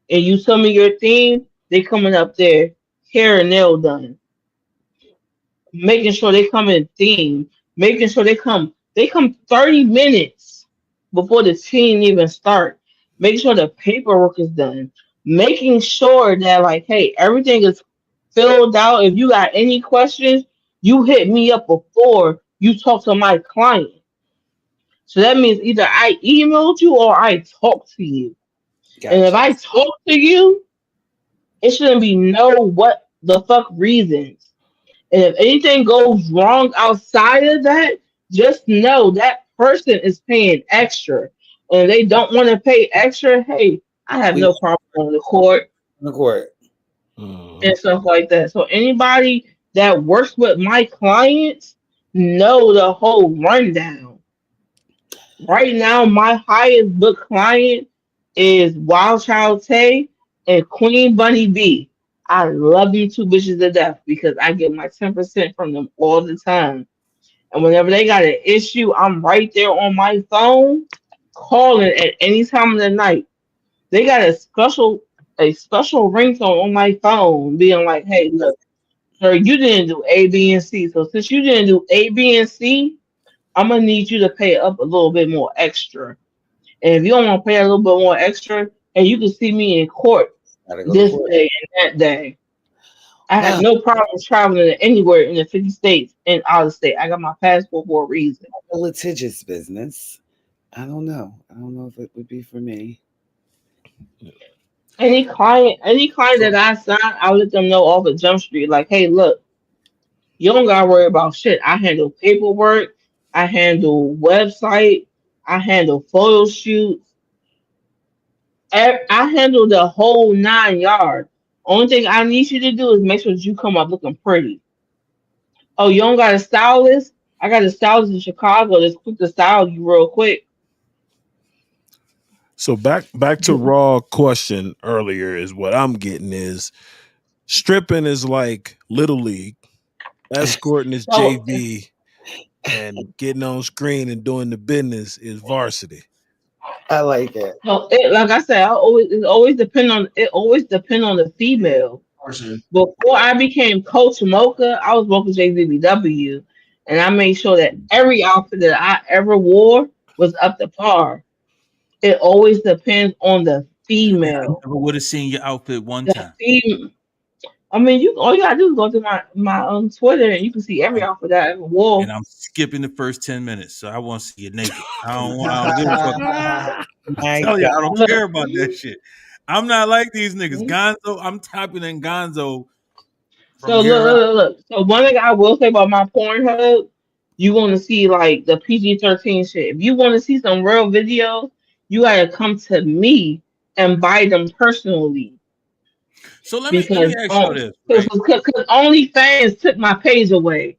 and you tell me your theme, they coming up there, hair and nail done, making sure they come in theme, making sure they come 30 minutes before the team even start, making sure the paperwork is done, making sure that like, hey, everything is filled out. If you got any questions, you hit me up before you talk to my client. So that means either I emailed you or I talked to you. And if Gotcha. I talk to you, it shouldn't be no what the fuck reasons. And if anything goes wrong outside of that, just know that person is paying extra. And if they don't want to pay extra, hey, I have Please no problem on the court on the court. Mhm. and stuff like that. So anybody that works with my clients know the whole rundown. Right now, my highest book client is Wild Child Tay and Queen Bunny B. I love these two bitches to death because I get my 10% from them all the time. And whenever they got an issue, I'm right there on my phone calling at any time of the night. They got a special ringtone on my phone being like, hey, look, sir, you didn't do A, B, and C. So since you didn't do A, B, and C, I'm gonna need you to pay up a little bit more extra. And if you don't want to pay a little bit more extra, and you can see me in court Gotta go to this court. day and that day. I have Ah, no problem traveling anywhere in the 50 states and out of state. I got my passport for a reason. a litigious business. I don't know. I don't know if it would be for me. Any client that So I sign, I'll let them know off of Jump Street, like, hey, look, you don't gotta worry about shit. I handle paperwork, I handle website, I handle photo shoots, I handle the whole 9 yards. Only thing I need you to do is make sure that you come up looking pretty. Oh, you don't got a stylist? I got a stylist in Chicago that's quick to style you real quick. So back to raw question earlier is what I'm getting is stripping is like little league, escorting is So, JV, and getting on screen and doing the business is varsity. I like it. like I said, it always depend on the female. Person. Before I became Coach Mocha, I was Mocha JZBW, and I made sure that every outfit that I ever wore was up to par. It always depends on the man, I female. never would have seen your outfit one The time. I mean, you all you gotta do is go to my Twitter and you can see every Um, outfit that I ever wore. and I'm skipping the first 10 minutes, so I want to see you naked. I don't give a fuck. My Tell you, I don't Look, care about that shit. I'm not like these niggas. mhm. Gonzo, I'm typing in Gonzo from So here look, out. look, look, look. So one thing I will say about my Pornhub, you want to see like the PG-13 shit. If you want to see some real videos, you gotta come to me and buy them personally So let me because ask y'all this, right? because OnlyFans took my page away.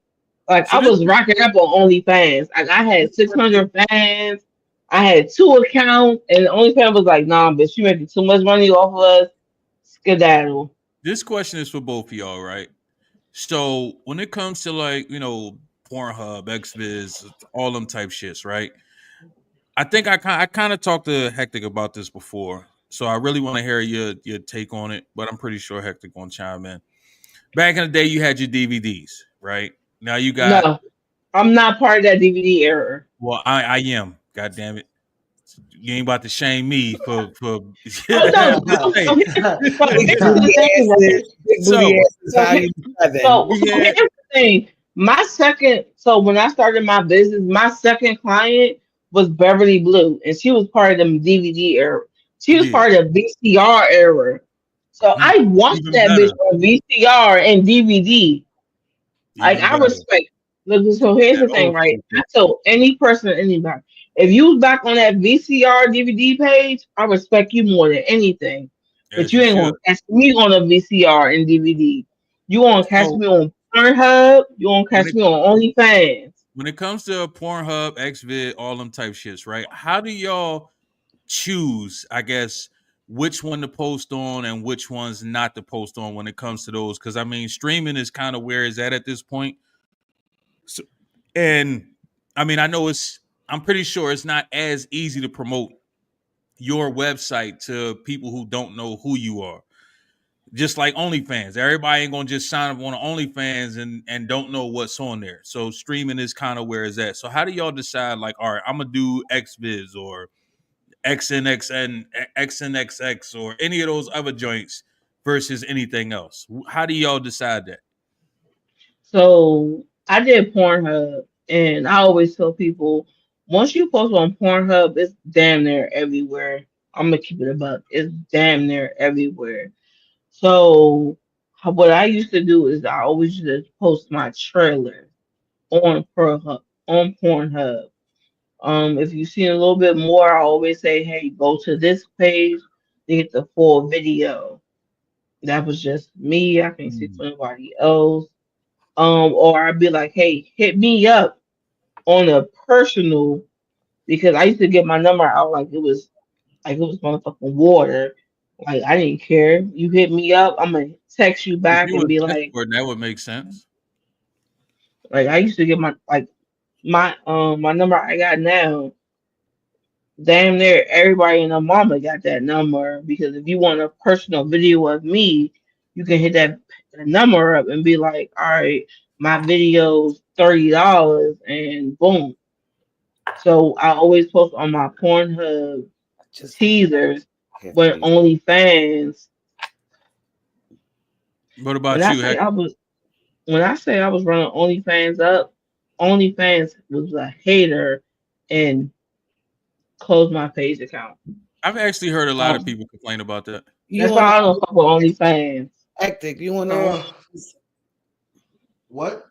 Like So I this was rocking up on OnlyFans. Like I had 600 fans. I had two accounts, and the OnlyFans was like, "Nah, bitch, you making too much money off of us. Skedaddle." this question is for both of y'all, right? So when it comes to like, Pornhub, XViz, all them type shits, right? I think I kind of talked to Hectic about this before. So I really want to hear your take on it, but I'm pretty sure Hectic gonna chime in. Back in the day, you had your DVDs, right? Now you got No, I'm not part of that DVD era. well, I am. God damn it. You ain't about to shame me for Oh no, I'm just saying. big here's the booty thing, right? asses, big booty So asses, So, here- volume 7. we so here's had the thing. So when I started my business, my second client was Beverly Blue, and she was part of the DVD era. She was yeah, part of the VCR era. So mm, I watched even that bitch better. on VCR and DVD. Like Even I better. respect. Look, so here's That the thing, old right? school I shit. tell any person, anybody, if you was back on that VCR DVD page, I respect you more than anything. But As you you ain't should. gonna catch me on a VCR and DVD. You gonna catch So me on Pornhub. You gonna when catch it me on OnlyFans. when it comes to Pornhub, XVid, all them type shits, right? How do y'all choose, I guess, which one to post on and which ones not to post on when it comes to those? Because I mean, streaming is kind of where it's at this point. So, and I mean, I know I'm pretty sure it's not as easy to promote your website to people who don't know who you are. Just like OnlyFans, everybody ain't gonna just sign up on OnlyFans and don't know what's on there. So streaming is kind of where it's at. So how do y'all decide? Like, all right, I'm gonna do XViz or XNXN, XNXX, or any of those other joints versus anything else. How do y'all decide that? So I did Pornhub, and I always tell people once you post on Pornhub, it's damn near everywhere. I'm gonna keep it above. It's damn near everywhere. So what I used to do is I always used to post my trailer on Pornhub. On Pornhub. If you see a little bit more, I always say, hey, go to this page to get the full video. That was just me. I can't speak Mm. for anybody else. Or I'd be like, hey, hit me up on a personal because I used to get my number out like it was motherfucking water. Like I didn't care. You hit me up, I'm gonna text you If back you and were be desperate, that would make sense. like I used to get my number I got now. Damn near everybody and their mama got that number because if you want a personal video of me, you can hit that number up and be like, all right, my video's $30 and boom. So I always post on my Pornhub I just teasers have to when be. OnlyFans. What When about I you, say Heck? I was when I say I was running OnlyFans up, OnlyFans was a hater and closed my page account. I've actually heard a lot of Um, people complain about that. You that's want why I to don't fuck with OnlyFans. hectic? You want to Uh, what?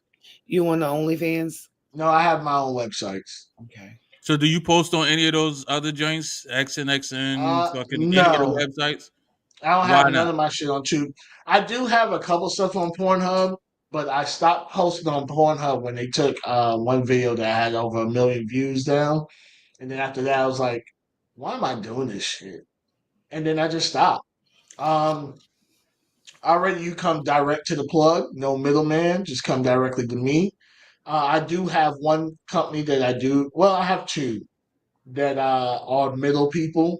You want the OnlyFans? No, I have my own websites. Okay. So, do you post on any of those other joints, XNXN, fucking any of the No, websites? I don't Why have none not? of my shit on Tube. I do have a couple stuff on Pornhub, but I stopped posting on Pornhub when they took one video that had over 1 million views down. And then after that, I was like, why am I doing this shit? And then I just stopped. Um, Already you come direct to the plug, no middleman, just come directly to me. I do have one company that I do, well, I have two that are middle people.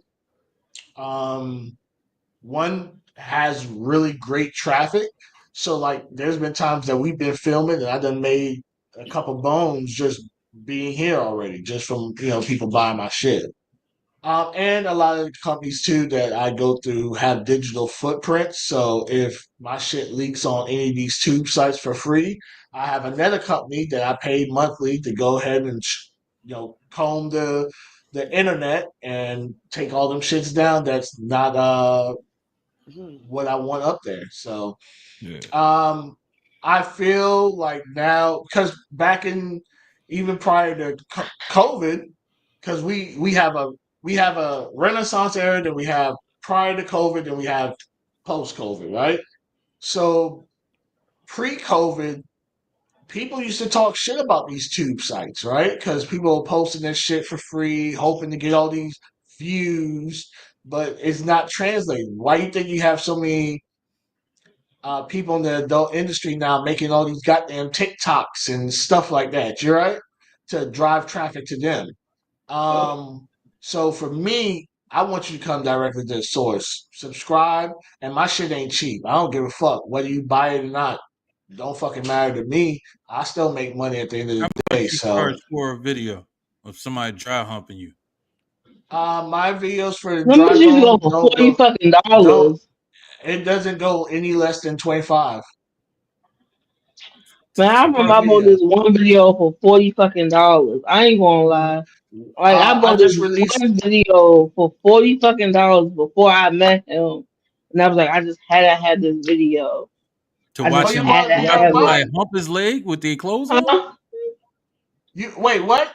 Um, One has really great traffic. So like there's been times that we've been filming and I done made a couple bones just being here already, just from people buying my shit. And a lot of the companies too that I go through have digital footprints. So if my shit leaks on any of these tube sites for free, I have another company that I pay monthly to go ahead and comb the internet and take all them shits down. That's not Mhm. what I want up there. So Yeah. um, I feel like now because back in even prior to COVID, because we have a Renaissance era, then we have prior to COVID, then we have post COVID, right? So pre-COVID, people used to talk shit about these tube sites, right? Because people are posting this shit for free, hoping to get all these views, but it's not translating. Why do you think you have so many people in the adult industry now making all these goddamn TikToks and stuff like that? You're right, to drive traffic to them. Yep. So for me, I want you to come directly to the source. Subscribe, and my shit ain't cheap. I don't give a fuck whether you buy it or not. Don't fucking matter to me. I still make money at the end of How the much day. you So charge for a video of somebody dry humping you? my videos for the How much dry used to go bone for don't 40 go fucking don't dollars? it doesn't go any less than 25 Man, I per remember I bought video. this one video for 40 fucking dollars. I ain't gonna lie. Like I I bought this just released. one video for 40 fucking dollars before I met him. And I was like, I just had to have this video. To I Oh, just watch you him, had bought to to you watch got have what? it. somebody hump his leg with their clothes on? Huh? You wait, what?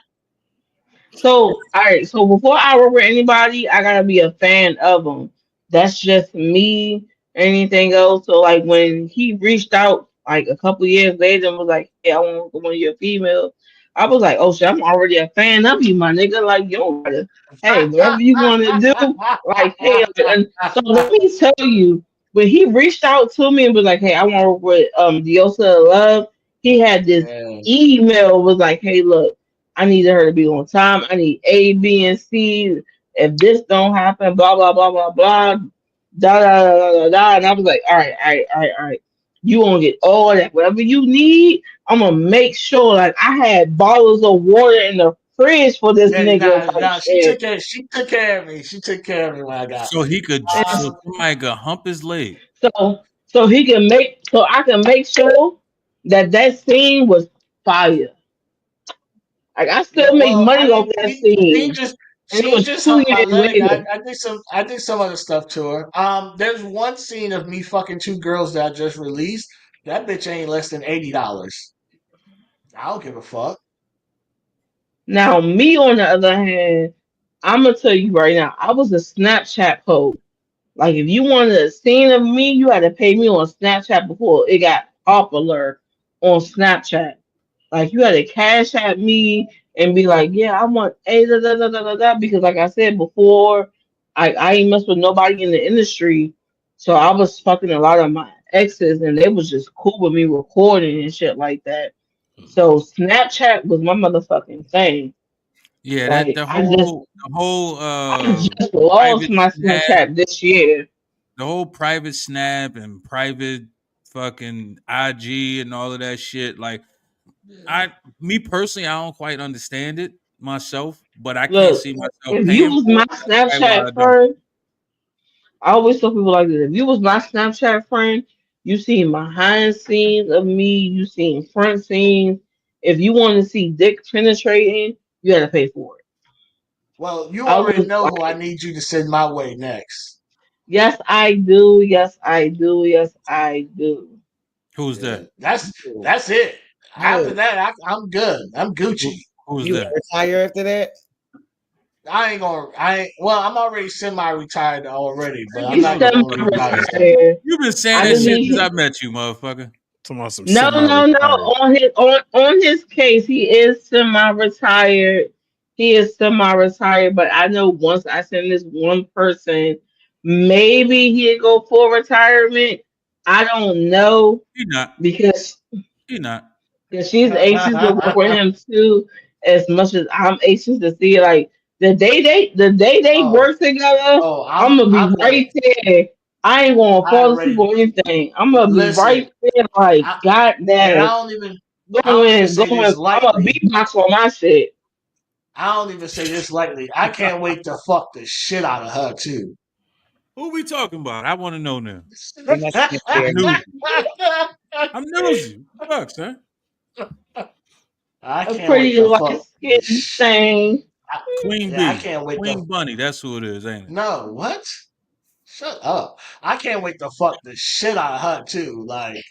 So, all right. So before I work with anybody, I gotta be a fan of them. That's just me. Anything else? So, like when he reached out, like a couple years later, and was like, "Hey, I want to work with one of your females," I was like, "Oh shit, I'm already a fan of you, my nigga. Like, you don't gotta, hey, whatever you want to do, like, hey." And so let me tell you, when he reached out to me and was like, "Hey, I want to work with Diosa Love," he had this Yeah. email was like, "Hey, look." I needed her to be on time. I need A, B, and C. If this don't happen, blah blah blah blah blah, da da da da da. Da. And I was like, all right, all right, all right, all right. You gonna get all that, whatever you need. I'm gonna make sure. Like I had bottles of water in the fridge for this Yeah, nigga nah, type nah. shit. She took care of me. She took care of me when I got. And So somebody could hump his leg. so he can make so I can make sure that scene was fire. Like I Yeah, still make well, I money off mean, that she scene, just and it she was just two humped my years leg. later. I did some other stuff to her. There's one scene of me fucking two girls that I just released. That bitch ain't less than $80. I don't give a fuck. Now, me on the other hand, I'm gonna tell you right now, I was a Snapchat hoe. Like if you wanted a scene of me, you had to pay me on Snapchat before it got popular on Snapchat. Like you had to cash at me and be like, yeah, I want a da da da da da da because like I said before, I ain't mess with nobody in the industry. So I was fucking a lot of my exes and they was just cool with me recording and shit like that. So Snapchat was my motherfucking thing. Yeah, that Like the whole I just lost private my snap, Snapchat this year. the whole private snap and private fucking IG and all of that shit. Like I me personally, I don't quite understand it myself, but I can't Look, see myself if you paying was for my it. That's probably why I Snapchat don't. friend, I always tell people like this. If you was my Snapchat friend, you seen behind scenes of me, you seen front scenes. If you want to see dick penetrating, you had to pay for it. Well, you I already was know who I like, need you to send my way next. yes, I do. Yes, I do. Yes, I do. Who's Yeah, that? that's it. After Who? that, I'm good. I'm Gucci. Who's You that? gonna retire after that? I ain't gonna. I ain't. Well, I'm already semi-retired already, but I'm He's not You gonna a worry fucking about lie. it. semi-retired. You've been saying I that just shit since need I met you, motherfucker. Talking about some no, no, no. semi-retired. On his case, he is semi-retired. He is semi-retired, but I know once I send this one person, maybe he'll go full retirement. I don't know He not. because He not. she's anxious to work with him too, as much as I'm anxious to see like the day they oh, work together. oh, I'm gonna be I'm gonna. right there. I ain't gonna I fall asleep already or anything. I'm gonna be listen. right there, like I, God and damn, I don't even going, say going. this I'm a lightly. beatbox on my shit. I don't even say this lightly. I can't wait to fuck the shit out of her too. Who we talking about? I want to know now. They must be I'm there. nosy. I'm nosy. Fuck, son. I A can't wait pretty to light fuck the skinned thing. Queen yeah, I B. can't wait to. Queen Bunny. That's who it is, ain't it? No, what? Shut up. I can't wait to fuck the shit out of her too. Like,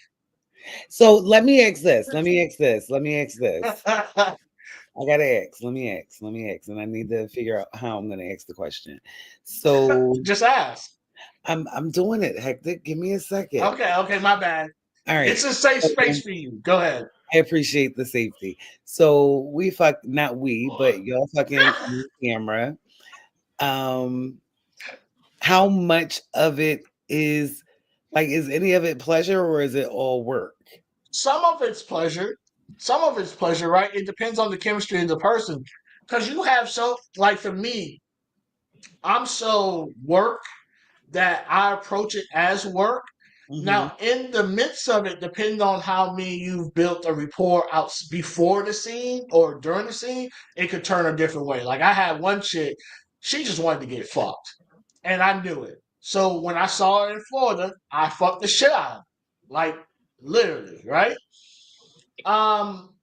So let me ask this. Let me ask this. Let me ask this. I gotta ask. Let me ask. Let me ask. And I need to figure out how I'm gonna ask the question. So just ask. I'm doing it, Hectic. Give me a second. Okay, my bad. All right. It's a safe So space for you. Go ahead. I appreciate the safety. So we fuck not we, but y'all fucking on camera. Um, how much of it is like is any of it pleasure or is it all work? Some of it's pleasure. Some of it's pleasure, right? It depends on the chemistry of the person. Because you have so, like for me, I'm so work that I approach it as work. Mm-hmm. Now, in the midst of it, depending on how me you've built a rapport out before the scene or during the scene, it could turn a different way. Like I had one chick, she just wanted to get fucked, and I knew it. So when I saw her in Florida, I fucked the shit out of her, like literally, right? Um,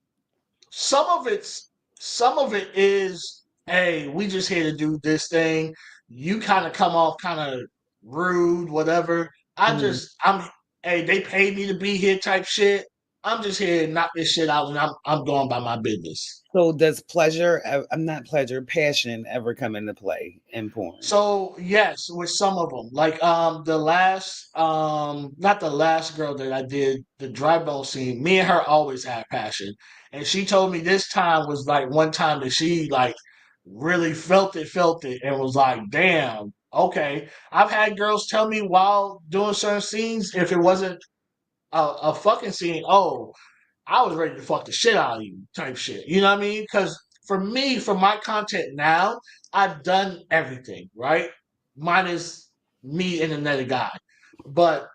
some of it's some of it is, hey, we just here to do this thing. You kind of come off kind of rude, whatever. Mm-hmm. I'm hey, they paid me to be here type shit. I'm just here to knock this shit out and I'm going by my business. So does pleasure, I'm not pleasure, passion ever come into play in porn? So yes, with some of them, like the last not the last girl that I did the dry bone scene, me and her always had passion, and she told me this time was like one time that she like really felt it, and was like, damn, okay. I've had girls tell me while doing certain scenes if it wasn't a fucking scene, oh, I was ready to fuck the shit out of you type shit. You know what I mean? Because for me, for my content now, I've done everything, right? Minus me and another guy. But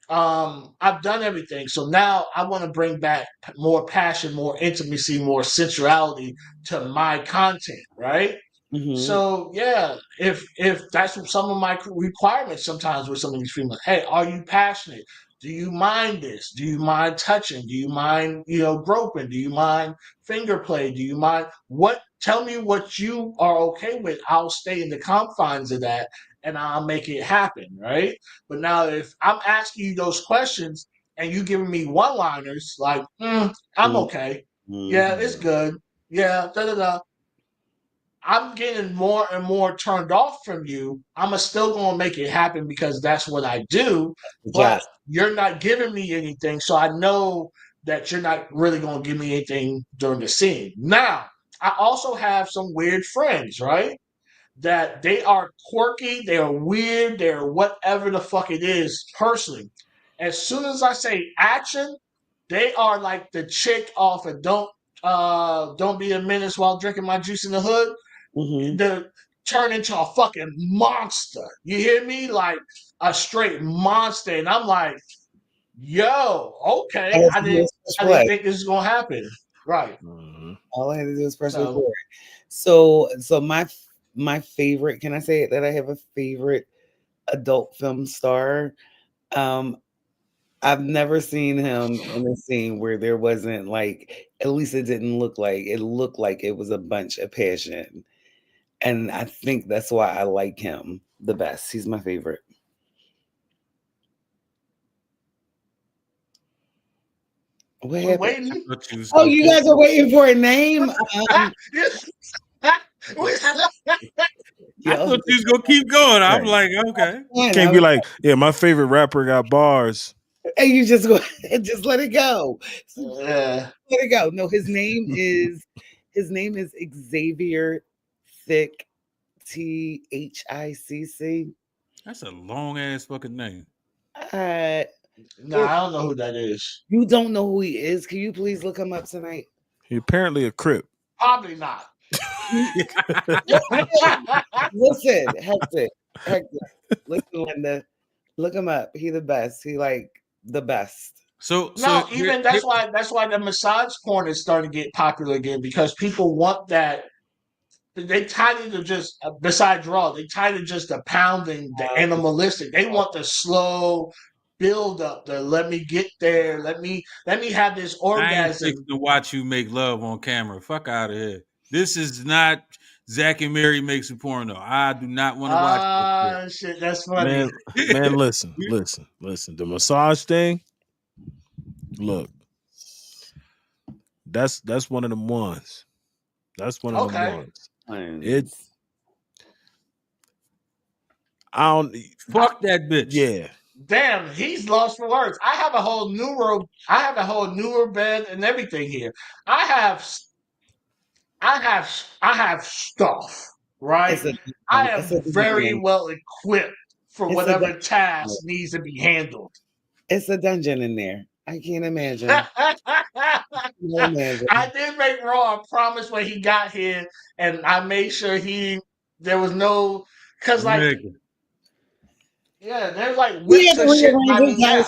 I've done everything. So now I want to bring back more passion, more intimacy, more sensuality to my content, right? Mm-hmm. So yeah, if that's some of my requirements sometimes with some of these females. Hey, are you passionate? Do you mind this? Do you mind touching? Do you mind, groping? Do you mind finger play? Do you mind what? Tell me what you are okay with. I'll stay in the confines of that and I'll make it happen, right? But now if I'm asking you those questions and you giving me one-liners like, I'm okay. Yeah, it's Mm-hmm. good. Yeah, da da da. I'm getting more and more turned off from you. I'm still going to make it happen because that's what I do. But Yes. you're not giving me anything. So I know that you're not really going to give me anything during the scene. Now, I also have some weird friends, right? That they are quirky, they are weird, they're whatever the fuck it is personally. As soon as I say action, they are like the chick off of don't be a menace while drinking my juice in the hood. Mm-hmm. The turn into a fucking monster. You hear me? Like a straight monster. And I'm like, yo, okay. I didn't think this was gonna happen. Right. Mhm. All I had to do was press So record. So my favorite, can I say it that I have a favorite adult film star? I've never seen him in a scene where there wasn't like, at least it didn't look like it looked like it was a bunch of passion. And I think that's why I like him the best. He's my favorite. What we're happened? waiting. Oh, you guys are waiting for a name? I thought you was gonna keep going. I'm like, okay. Can't be like, yeah, my favorite rapper got bars. And you just go just let it go. Yeah. Let it go. No, his name is Xavier Thick, THICC. That's a long ass fucking name. No, I don't know who that is. You don't know who he is? Can you please look him up tonight? He apparently a Crip. Probably not. Listen, Hector, listen, Linda, look him up. He the best. He like the best. So even that's why the massage porn is starting to get popular again, because people want that. They tired of just besides raw. They tired of just the pounding, the animalistic. They want the slow build up. The let me get there. Let me have this I ain't orgasm. fixing to watch you make love on camera. Fuck out of here. This is not Zach and Mary makes a porno. I do not want to watch this shit. That's funny. Man, listen. The massage thing. Look, that's one of them ones. That's one of them ones. I don't fuck that bitch. Yeah. Damn, he's lost for words. I have a whole newer bed and everything here. I have stuff, right? I am very well equipped for whatever task needs to be handled. It's a dungeon in there. I can't imagine. I did make Raw a promise when he got here, and I made sure there was no, because like, yeah, there's like whips and shit by me now.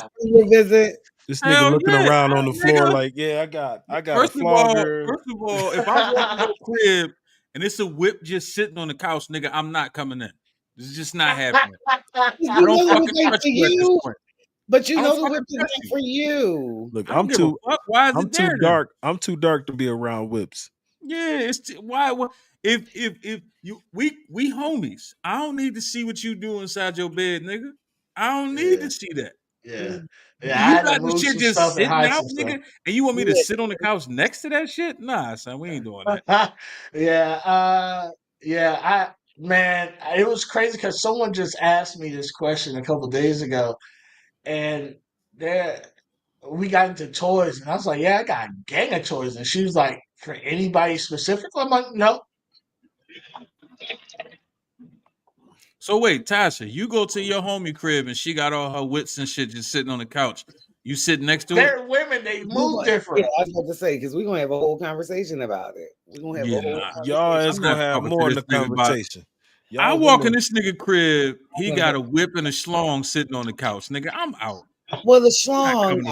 Visit. This nigga looking around on the floor like, yeah, I got First a flogger. First of all, if I walk in your crib and it's a whip just sitting on the couch, nigga, I'm not coming in. This is just not happening. I don't fucking trust you at this point. But you know the whip is not for you. Look, I'm too dark. I'm too dark to be around whips. Yeah, it's why if we homies. I don't need to see what you do inside your bed, nigga. I don't need to see that. Yeah. You got the shit just sitting out, nigga, and you want me to sit on the couch next to that shit? Nah, son, we ain't doing that. Man, it was crazy because someone just asked me this question a couple days ago, and we got into toys, and I was like, yeah, I got a gang of toys, and she was like, for anybody specific? I'm like, no. So wait, Tasha, you go to your homie crib and she got all her wits and shit just sitting on the couch. You sit next to her? They're women, they move different. Yeah, I was about to say, because we're going to have a whole conversation about it. We're going to have a whole conversation. Y'all is going to have more in the conversation. I walk in this nigga crib, he got a whip and a schlong sitting on the couch. Nigga, I'm out. Well, the schlong,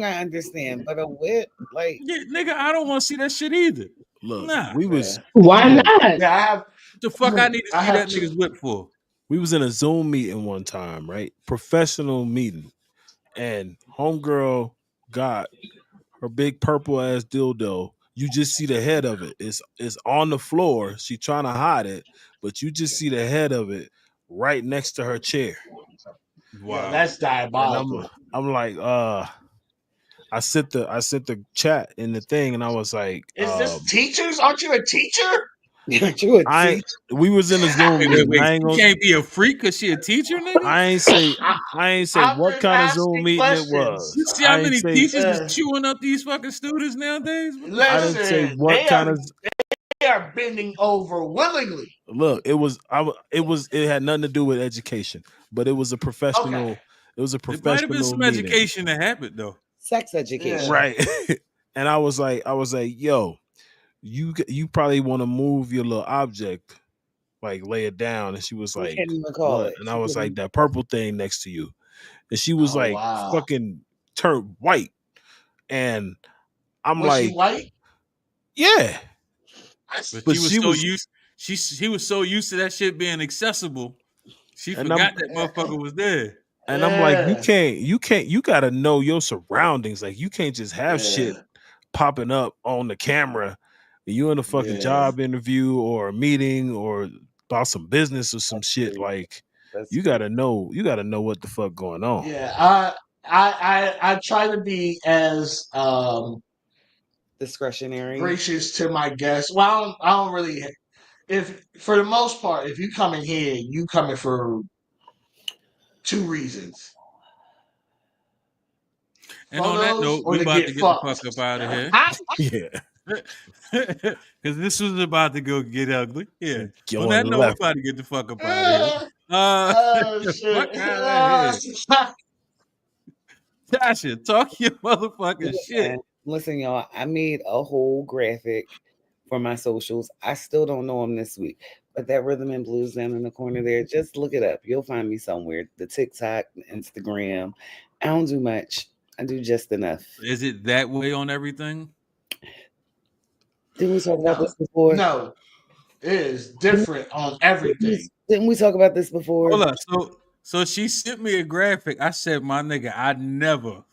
I understand, but a whip, like... Yeah, nigga, I don't want to see that shit either. Look, nah. Why not? Yeah, I have... What the fuck I need to see that nigga's whip for? We was in a Zoom meeting one time, right? Professional meeting. And homegirl got her big purple ass dildo. You just see the head of it. It's on the floor. She trying to hide it, but you just see the head of it right next to her chair. Wow, yeah, that's diabolical. I'm like, I sent the chat in the thing, and I was like, "Is this teachers? Aren't you a teacher?" Aren't you a I teacher? we was in a Zoom meeting. Wait. I ain't You gonna. can't be a freak because she a teacher, nigga. I ain't say. I ain't say I'm what just kind of Zoom asking meeting it You questions. was. see how many teachers is Uh, chewing up these fucking students nowadays? What the I fuck? didn't say listen, what kind of. they are bending over willingly. Look, it was. It was. It had nothing to do with education, but it was a Okay. professional. It was a It might have been professional some meeting, education that happened though. Sex Yeah. education. right? And I was like, yo, you probably want to move your little object, like lay it down. And she was We like, can't even call what? it. And I She was like, couldn't- that purple thing next to you. And she was Oh like, wow. fucking turned white. And I'm Was she like, white? yeah. But But she was she so was, used. She was so used to that shit being accessible. She and I'm forgot that motherfucker was there. and I'm like, Yeah. you gotta know your surroundings. Like you can't just have shit Yeah. popping up on the camera. You in a fucking Yeah. job interview or a meeting or about some business or some That's shit. crazy. Like That's you crazy. gotta know what the fuck going on. Yeah. I try to be as Discretionary. gracious to my guests. Well, I don't really. If for the most part, if you come in here, you coming for two reasons: And on that photos note, or we to about get to get the fucked. fuck up out of here. Yeah. Because this was about to go get ugly. Yeah. Go On on that the note, we left. about to get the fuck up out of here. Oh Fuck shit! out of here. Tasha, talk your motherfucking shit. Listen, y'all, I made a whole graphic for my socials. I still don't know them this week, but that rhythm and blues down in the corner there, just look it up. You'll find me somewhere. The TikTok, the Instagram. I don't do much. I do just enough. Is it that way on everything? Didn't we talk about No, this before? no, it is Didn't different on everything. didn't we talk about this before? Hold up. So she sent me a graphic. I said, my nigga, I never.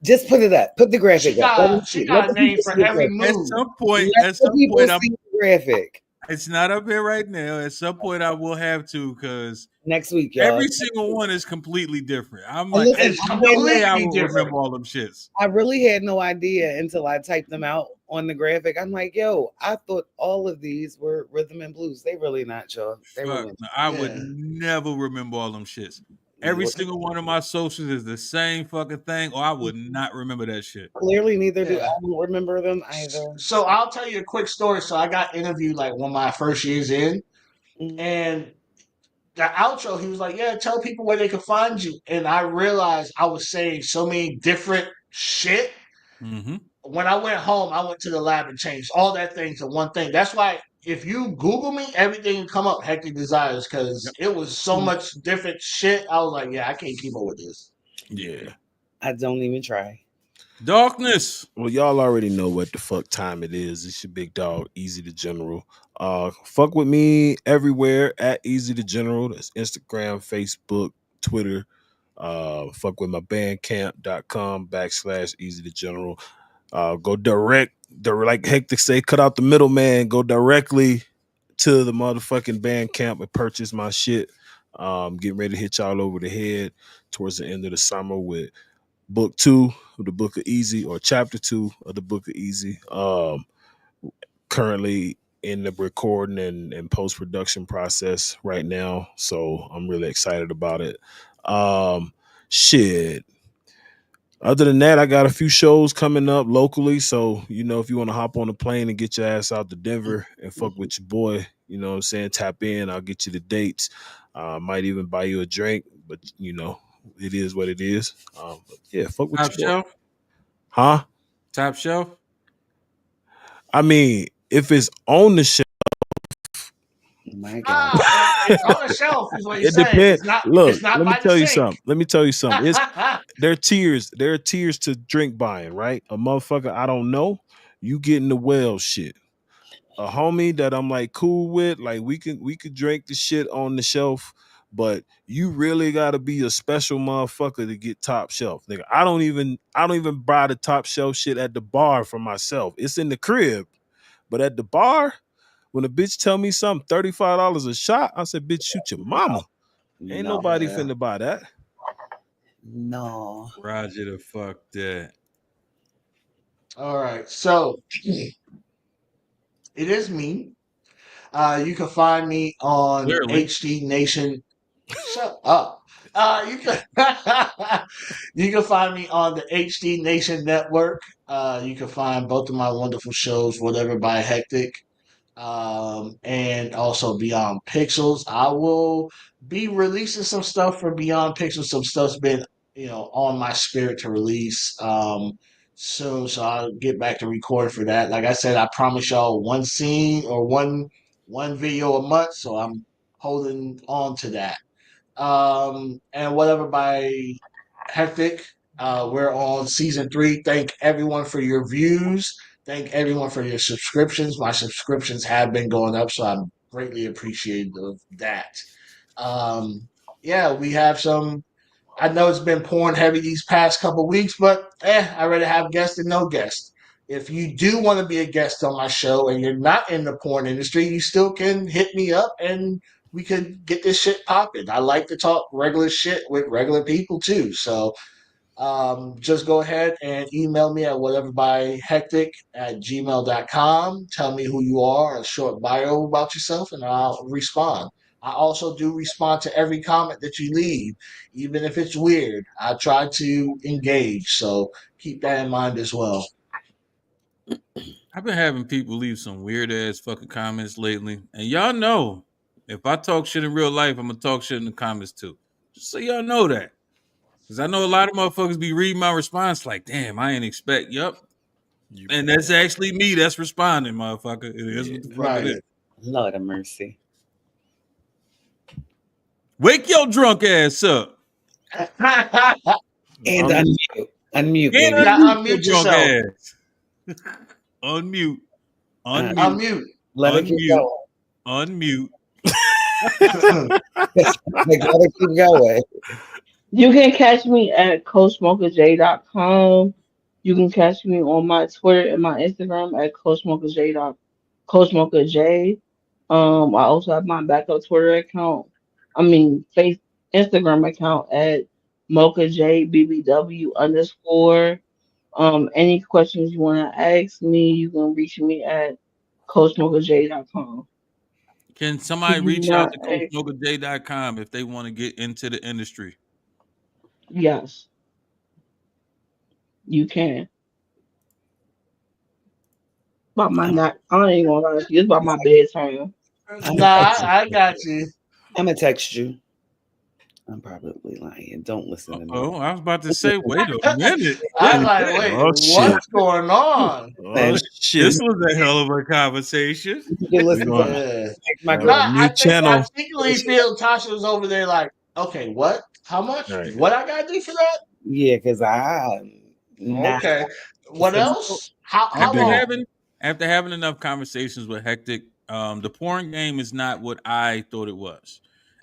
Just put it up. Put the graphic She up. Let me got she see. Let got the a name people for see the every graphic. move. Let At the some people point, see the graphic it's not up here right now. At some point, I will have to because next week, y'all. every single one is completely different. I'm And like, listen, It's there's no way I completely will remember different. all them shits. I really had no idea until I typed them out on the graphic. I'm like, yo, I thought all of these were rhythm and blues. They really not, y'all. They Fuck, really no, I would Yeah. never remember all them shits. Every not. single one of my socials is the same fucking thing, or I would not remember that shit. Clearly, neither do I. Yeah. Don't remember them either. So I'll tell you a quick story. So I got interviewed like one of my first years in, Mhm. and the outro, he was like, "Yeah, tell people where they can find you." And I realized I was saying so many different shit. Mm-hmm. When I went home, I went to the lab and changed all that thing to one thing. That's why if you Google me, everything will come up Hectic Desires because Yep. it was so much different shit. I was like, yeah, I can't keep up with this. Yeah. I don't even try. Darkness. Well, y'all already know what the fuck time it is. It's your big dog, Easy the General. Fuck with me everywhere at Easy the General. That's Instagram, Facebook, Twitter. Fuck with my bandcamp.com/ Easy the General. Go direct, like Hectic say, cut out the middleman. Go directly to the motherfucking Bandcamp and purchase my shit. Getting ready to hit y'all over the head towards the end of the summer with book 2 of the Book of Easy, or chapter 2 of the Book of Easy. Currently in the recording and post-production process right now, so I'm really excited about it. Shit, other than that, I got a few shows coming up locally, so if you want to hop on a plane and get your ass out to Denver and fuck with your boy, you know what I'm saying, tap in, I'll get you the dates. Might even buy you a drink, but it is what it is. But yeah, fuck with Top your boy. shelf. Huh? Top shelf. I mean, if it's on the shelf, My God. It's on the shelf, is what you're it saying. depends. Look, It's not let me by the tell you sink. something. Let me tell you something. There are tiers. There are tiers to drink buying, right? A motherfucker I don't know, you getting the well shit. A homie that I'm like cool with, like we could drink the shit on the shelf, but you really gotta be a special motherfucker to get top shelf. Nigga, I don't even buy the top shelf shit at the bar for myself. It's in the crib, but at the bar, when a bitch tell me something, $35 a shot, I said, bitch, shoot your mama. Ain't No. nobody Yeah. finna buy that. No. Roger the fuck that. All right, so it is me. You can find me on Clearly. HD Nation. Shut up. You can you can find me on the HD Nation Network. You can find both of my wonderful shows, Whatever by Hectic, and also Beyond Pixels. I will be releasing some stuff for Beyond Pixels. Some stuff's been, on my spirit to release soon, so I'll get back to recording for that. Like I said, I promise y'all one scene or one video a month, so I'm holding on to that. And Whatever by Hectic. We're on season 3. Thank everyone for your views. Thank everyone for your subscriptions. My subscriptions have been going up, so I'm greatly appreciative of that. Yeah, we have some. I know it's been pouring heavy these past couple weeks, but I rather have guests than no guests. If you do want to be a guest on my show and you're not in the porn industry, you still can hit me up and we could get this shit popping. I like to talk regular shit with regular people too. So just go ahead and email me at whateverbyhectic@gmail.com. Tell me who you are, a short bio about yourself, and I'll respond. I also do respond to every comment that you leave, even if it's weird. I try to engage, so keep that in mind as well. I've been having people leave some weird ass fucking comments lately. And y'all know if I talk shit in real life, I'm gonna talk shit in the comments too. Just so y'all know that. Because I know a lot of motherfuckers be reading my response like, damn, I ain't expect. Yup. And that's actually me that's responding, motherfucker. It is what the fuck it is. Lord of mercy. Wake your drunk ass up. And unmute. Unmute, And baby. Unmute your drunk yourself. ass. Unmute. Unmute. Unmute. Let it keep going. Unmute. Let it keep going. You can catch me at CoachMochaJ.com. You can catch me on my Twitter and my Instagram at CoachMochaJ. I also have my backup Twitter account. Instagram account at MochaJBBW_. Any questions you want to ask me, you can reach me at CoachMochaJ.com. Can somebody reach out to CoachMochaJ.com if they want to get into the industry? Yes, you can. About my not, I ain't gonna lie to you. It's about my bedtime. Nah, I got you. I'm gonna text you. I'm probably lying. Don't listen to me. Oh, I was about to say, wait a minute. I'm like, wait, what's going on? Shit. This was a hell of a conversation. You listen to No, I secretly feel Tasha was over there like, okay, what? How much? Right. What I gotta do for that? Yeah, because okay. What else? How long? After having enough conversations with Hectic, the porn game is not what I thought it was.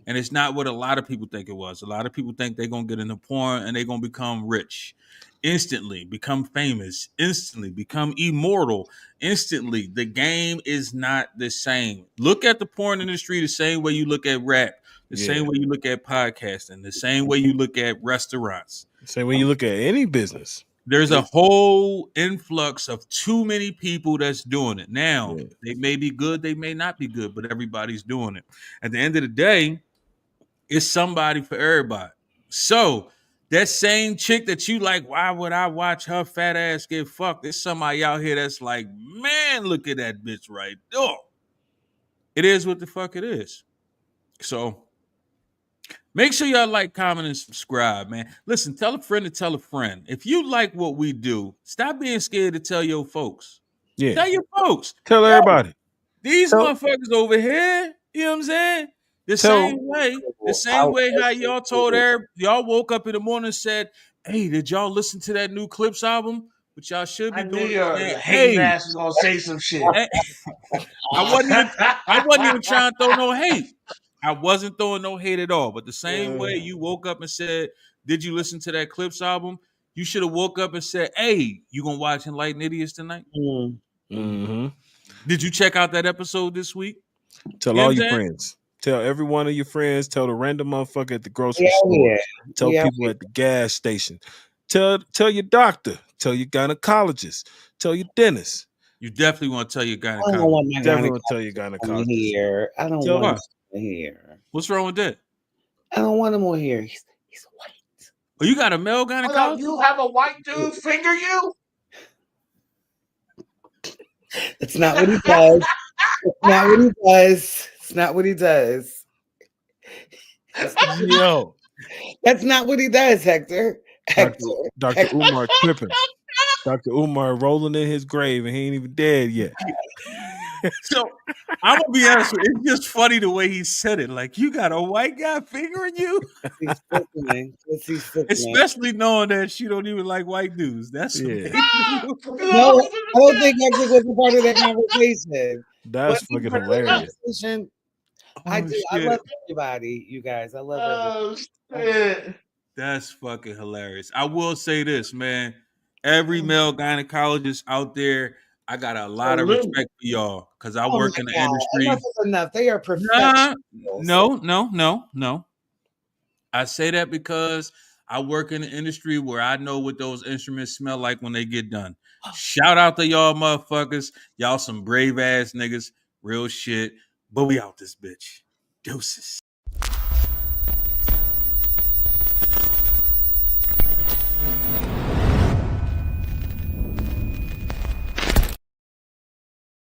And it's not what a lot of people think it was. A lot of people think they're going to get into porn and they're going to become rich instantly, become famous instantly, become immortal instantly. The game is not the same. Look at the porn industry the same way you look at rap, the same way you look at podcasting, the same way you look at restaurants. The same way you look at any business. There's a whole influx of too many people that's doing it. Now, they may be good, they may not be good, but everybody's doing it. At the end of the day, it's somebody for everybody. So that same chick that you like, why would I watch her fat ass get fucked? There's somebody out here that's like, man, look at that bitch right there. It is what the fuck it is. So make sure y'all like, comment, and subscribe, man. Listen, tell a friend to tell a friend. If you like what we do, stop being scared to tell your folks. Yeah. Tell your folks. Tell everybody. These motherfuckers over here, you know what I'm saying? The same way how y'all told y'all woke up in the morning and said, hey, did y'all listen to that new Clips album? But y'all should be doing it. Hating ass is gonna say some shit. I wasn't even trying to throw no hate. I wasn't throwing no hate at all. But the same way you woke up and said, did you listen to that Clips album? You should have woke up and said, hey, you gonna watch Enlightened Idiots tonight? Mm-hmm. Did you check out that episode this week? Tell all your friends. Tell every one of your friends. Tell the random motherfucker at the grocery store. Yeah. Tell people at the gas station. Tell your doctor. Tell your gynecologist. Tell your dentist. You definitely want to tell your I don't want gynecologist. my Definitely want to tell gynecologist your on gynecologist. here. I don't Tell want her. him here. What's wrong with that? I don't want him on here. He's white. Oh, you got a male Hold up, gynecologist? you have a white dude finger you? That's not what he does. It's not what he does. It's not what he does. Yo, That's not what he does, Hector. Dr. Umar tripping. Dr. Umar rolling in his grave and he ain't even dead yet. So I'm gonna be honest with you. It's just funny the way he said it. Like, you got a white guy fingering you, He's sickening. He's sickening. especially knowing that she don't even like white dudes. That's Yeah. No, I don't think Hector was a part of that conversation. That's Was he fucking part of the hilarious. conversation? Oh, I do. I shit. love everybody, you guys. I love everybody. Oh shit. That's fucking hilarious. I will say this, man. Every male gynecologist out there, I got a lot of Salute. respect for y'all because I Oh work my in the God. industry. Enough is enough. They are Nah, professionals. no. I say that because I work in the industry where I know what those instruments smell like when they get done. Shout out to y'all motherfuckers. Y'all some brave ass niggas. Real shit. But we out this bitch. Deuces.